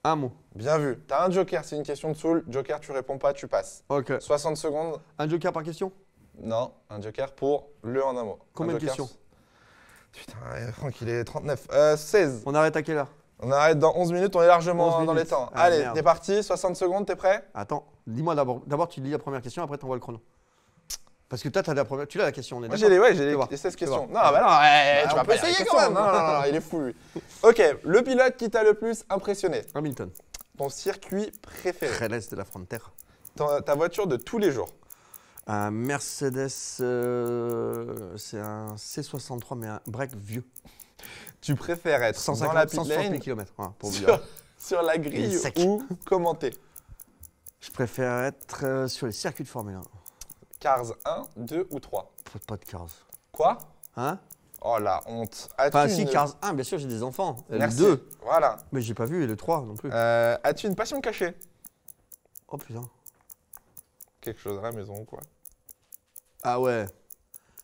[SPEAKER 2] Un mot.
[SPEAKER 1] Bien vu. T'as un joker, c'est une question de soul. Joker, tu réponds pas, tu passes.
[SPEAKER 2] Ok.
[SPEAKER 1] 60 secondes.
[SPEAKER 2] Un joker par question?
[SPEAKER 1] Non, un joker pour le en un mot.
[SPEAKER 2] Combien
[SPEAKER 1] Un
[SPEAKER 2] de
[SPEAKER 1] joker-
[SPEAKER 2] questions?
[SPEAKER 1] Putain, Franck, il est 39. 16.
[SPEAKER 2] On arrête à quelle heure?
[SPEAKER 1] On arrête dans 11 minutes, on est largement
[SPEAKER 2] 11
[SPEAKER 1] dans les
[SPEAKER 2] minutes.
[SPEAKER 1] temps.
[SPEAKER 2] Ah,
[SPEAKER 1] Allez,
[SPEAKER 2] merde.
[SPEAKER 1] t'es parti, 60 secondes, t'es prêt?
[SPEAKER 2] Attends, dis-moi d'abord. D'abord, tu lis la première question, après, tu envoies le chrono. Parce que toi, tu l'as la question, on est
[SPEAKER 1] Moi
[SPEAKER 2] d'accord?
[SPEAKER 1] j'ai
[SPEAKER 2] Fais voir.
[SPEAKER 1] les 16
[SPEAKER 2] Fais voir.
[SPEAKER 1] questions. Non, bah non, ouais,
[SPEAKER 2] Bah,
[SPEAKER 1] tu
[SPEAKER 2] on
[SPEAKER 1] vas
[SPEAKER 2] peut
[SPEAKER 1] pas lire les
[SPEAKER 2] essayer
[SPEAKER 1] questions.
[SPEAKER 2] quand même.
[SPEAKER 1] Non, non, non, il est fou lui. Ok, le pilote qui t'a le plus impressionné?
[SPEAKER 2] Hamilton.
[SPEAKER 1] Ton circuit préféré?
[SPEAKER 2] Jerez de la Frontera.
[SPEAKER 1] Ta voiture de tous les jours?
[SPEAKER 2] Un Mercedes, c'est un C63, mais un break vieux.
[SPEAKER 1] Tu préfères être
[SPEAKER 2] 150,
[SPEAKER 1] dans la pit
[SPEAKER 2] 160 000
[SPEAKER 1] lane,
[SPEAKER 2] km, voilà, pour vous
[SPEAKER 1] sur,
[SPEAKER 2] dire.
[SPEAKER 1] sur la
[SPEAKER 2] Il
[SPEAKER 1] grille
[SPEAKER 2] est sec.
[SPEAKER 1] ou commenter?
[SPEAKER 2] Je préfère être sur les circuits de Formule 1.
[SPEAKER 1] Cars 1, 2 ou 3?
[SPEAKER 2] Pas de Cars.
[SPEAKER 1] Quoi?
[SPEAKER 2] Hein?
[SPEAKER 1] Oh la honte. As-tu
[SPEAKER 2] Enfin, si,
[SPEAKER 1] une-
[SPEAKER 2] Cars 1, bien sûr, j'ai des enfants. Et le
[SPEAKER 1] Merci.
[SPEAKER 2] 2,
[SPEAKER 1] Voilà.
[SPEAKER 2] mais j'ai pas vu, et le 3 non plus.
[SPEAKER 1] As-tu une passion cachée?
[SPEAKER 2] Oh putain.
[SPEAKER 1] Quelque chose à la maison ou quoi?
[SPEAKER 2] Ah ouais.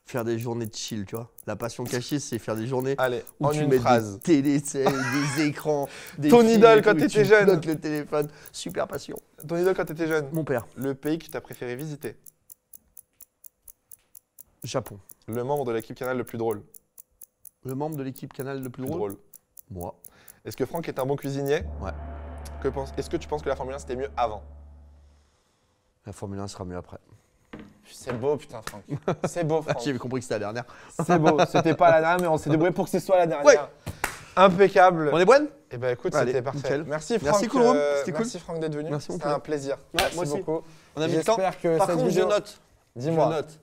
[SPEAKER 2] Faire des journées de chill, tu vois. La passion cachée, c'est faire des journées
[SPEAKER 1] Allez,
[SPEAKER 2] où
[SPEAKER 1] en
[SPEAKER 2] tu
[SPEAKER 1] une
[SPEAKER 2] mets
[SPEAKER 1] phrase.
[SPEAKER 2] des télés, tu sais, des écrans, des
[SPEAKER 1] Ton
[SPEAKER 2] films
[SPEAKER 1] idole
[SPEAKER 2] et
[SPEAKER 1] quand
[SPEAKER 2] tout, et
[SPEAKER 1] t'étais
[SPEAKER 2] tu
[SPEAKER 1] jeune.
[SPEAKER 2] bloques le téléphone. Super passion.
[SPEAKER 1] Ton idole quand t'étais jeune?
[SPEAKER 2] Mon père,
[SPEAKER 1] Le pays que tu as préféré visiter?
[SPEAKER 2] Japon.
[SPEAKER 1] Le membre de l'équipe Canal le plus drôle?
[SPEAKER 2] Le membre de l'équipe Canal le plus drôle? Moi.
[SPEAKER 1] Est-ce que Franck est un bon cuisinier?
[SPEAKER 2] Ouais.
[SPEAKER 1] Est-ce que tu penses que la Formule 1 c'était mieux avant?
[SPEAKER 2] La Formule 1 sera mieux après.
[SPEAKER 1] C'est beau, putain, Franck. C'est beau, Franck.
[SPEAKER 2] J'avais compris que c'était la dernière.
[SPEAKER 1] C'est beau. C'était pas la dernière, mais on s'est débrouillé pour que ce soit la dernière.
[SPEAKER 2] Ouais.
[SPEAKER 1] Impeccable.
[SPEAKER 2] On est bonne?
[SPEAKER 1] Eh ben écoute,
[SPEAKER 2] Allez,
[SPEAKER 1] c'était parfait.
[SPEAKER 2] nickel.
[SPEAKER 1] Merci Franck.
[SPEAKER 2] Merci, Cool Room. C'était cool.
[SPEAKER 1] Merci Franck d'être venu.
[SPEAKER 2] Merci, mon
[SPEAKER 1] C'était un plaisir. Merci
[SPEAKER 2] moi aussi.
[SPEAKER 1] beaucoup.
[SPEAKER 2] On a mis le temps.
[SPEAKER 1] J'espère que
[SPEAKER 2] Par
[SPEAKER 1] cette
[SPEAKER 2] contre,
[SPEAKER 1] vidéo...
[SPEAKER 2] je note.
[SPEAKER 1] Dis-moi.
[SPEAKER 2] Je note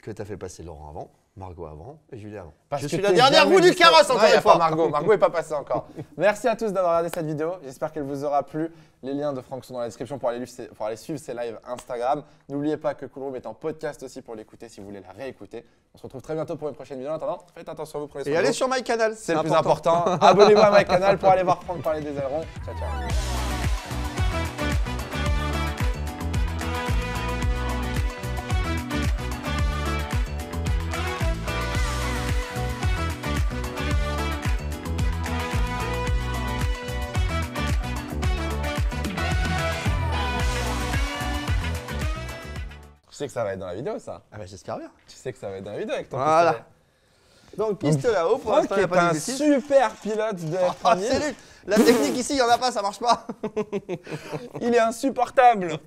[SPEAKER 2] que tu as fait passer Laurent avant, Margot avant et Julien avant.
[SPEAKER 1] Parce
[SPEAKER 2] je
[SPEAKER 1] que
[SPEAKER 2] suis la
[SPEAKER 1] t'es
[SPEAKER 2] dernière
[SPEAKER 1] jamais
[SPEAKER 2] roue du
[SPEAKER 1] dispo.
[SPEAKER 2] carrosse
[SPEAKER 1] Non,
[SPEAKER 2] encore
[SPEAKER 1] y a
[SPEAKER 2] une
[SPEAKER 1] pas
[SPEAKER 2] fois.
[SPEAKER 1] Margot. Margot n'est pas passée encore. Merci à tous d'avoir regardé cette vidéo. J'espère qu'elle vous aura plu. Les liens de Franck sont dans la description pour aller suivre ses lives Instagram. N'oubliez pas que Cool Room est en podcast aussi pour l'écouter si vous voulez la réécouter. On se retrouve très bientôt pour une prochaine vidéo. En attendant, faites attention à vous, prenez soin
[SPEAKER 2] Et
[SPEAKER 1] de
[SPEAKER 2] allez
[SPEAKER 1] vous.
[SPEAKER 2] sur MyCanal.
[SPEAKER 1] C'est le plus important. Abonnez-vous à MyCanal pour aller voir Franck parler des ailerons. Ciao, ciao. Tu sais que ça va être dans la vidéo, ça.
[SPEAKER 2] Ah bah j'espère bien.
[SPEAKER 1] Tu sais que ça va être dans la vidéo avec ton
[SPEAKER 2] Voilà.
[SPEAKER 1] pistolet.
[SPEAKER 2] Donc piste là-haut pour
[SPEAKER 1] Franck
[SPEAKER 2] l'instant il n'y a
[SPEAKER 1] est
[SPEAKER 2] pas
[SPEAKER 1] un
[SPEAKER 2] de bêtises.
[SPEAKER 1] super pilote de
[SPEAKER 2] Ah,
[SPEAKER 1] F1
[SPEAKER 2] c'est nul. La technique ici, il n'y en a pas, ça marche pas.
[SPEAKER 1] Il est insupportable.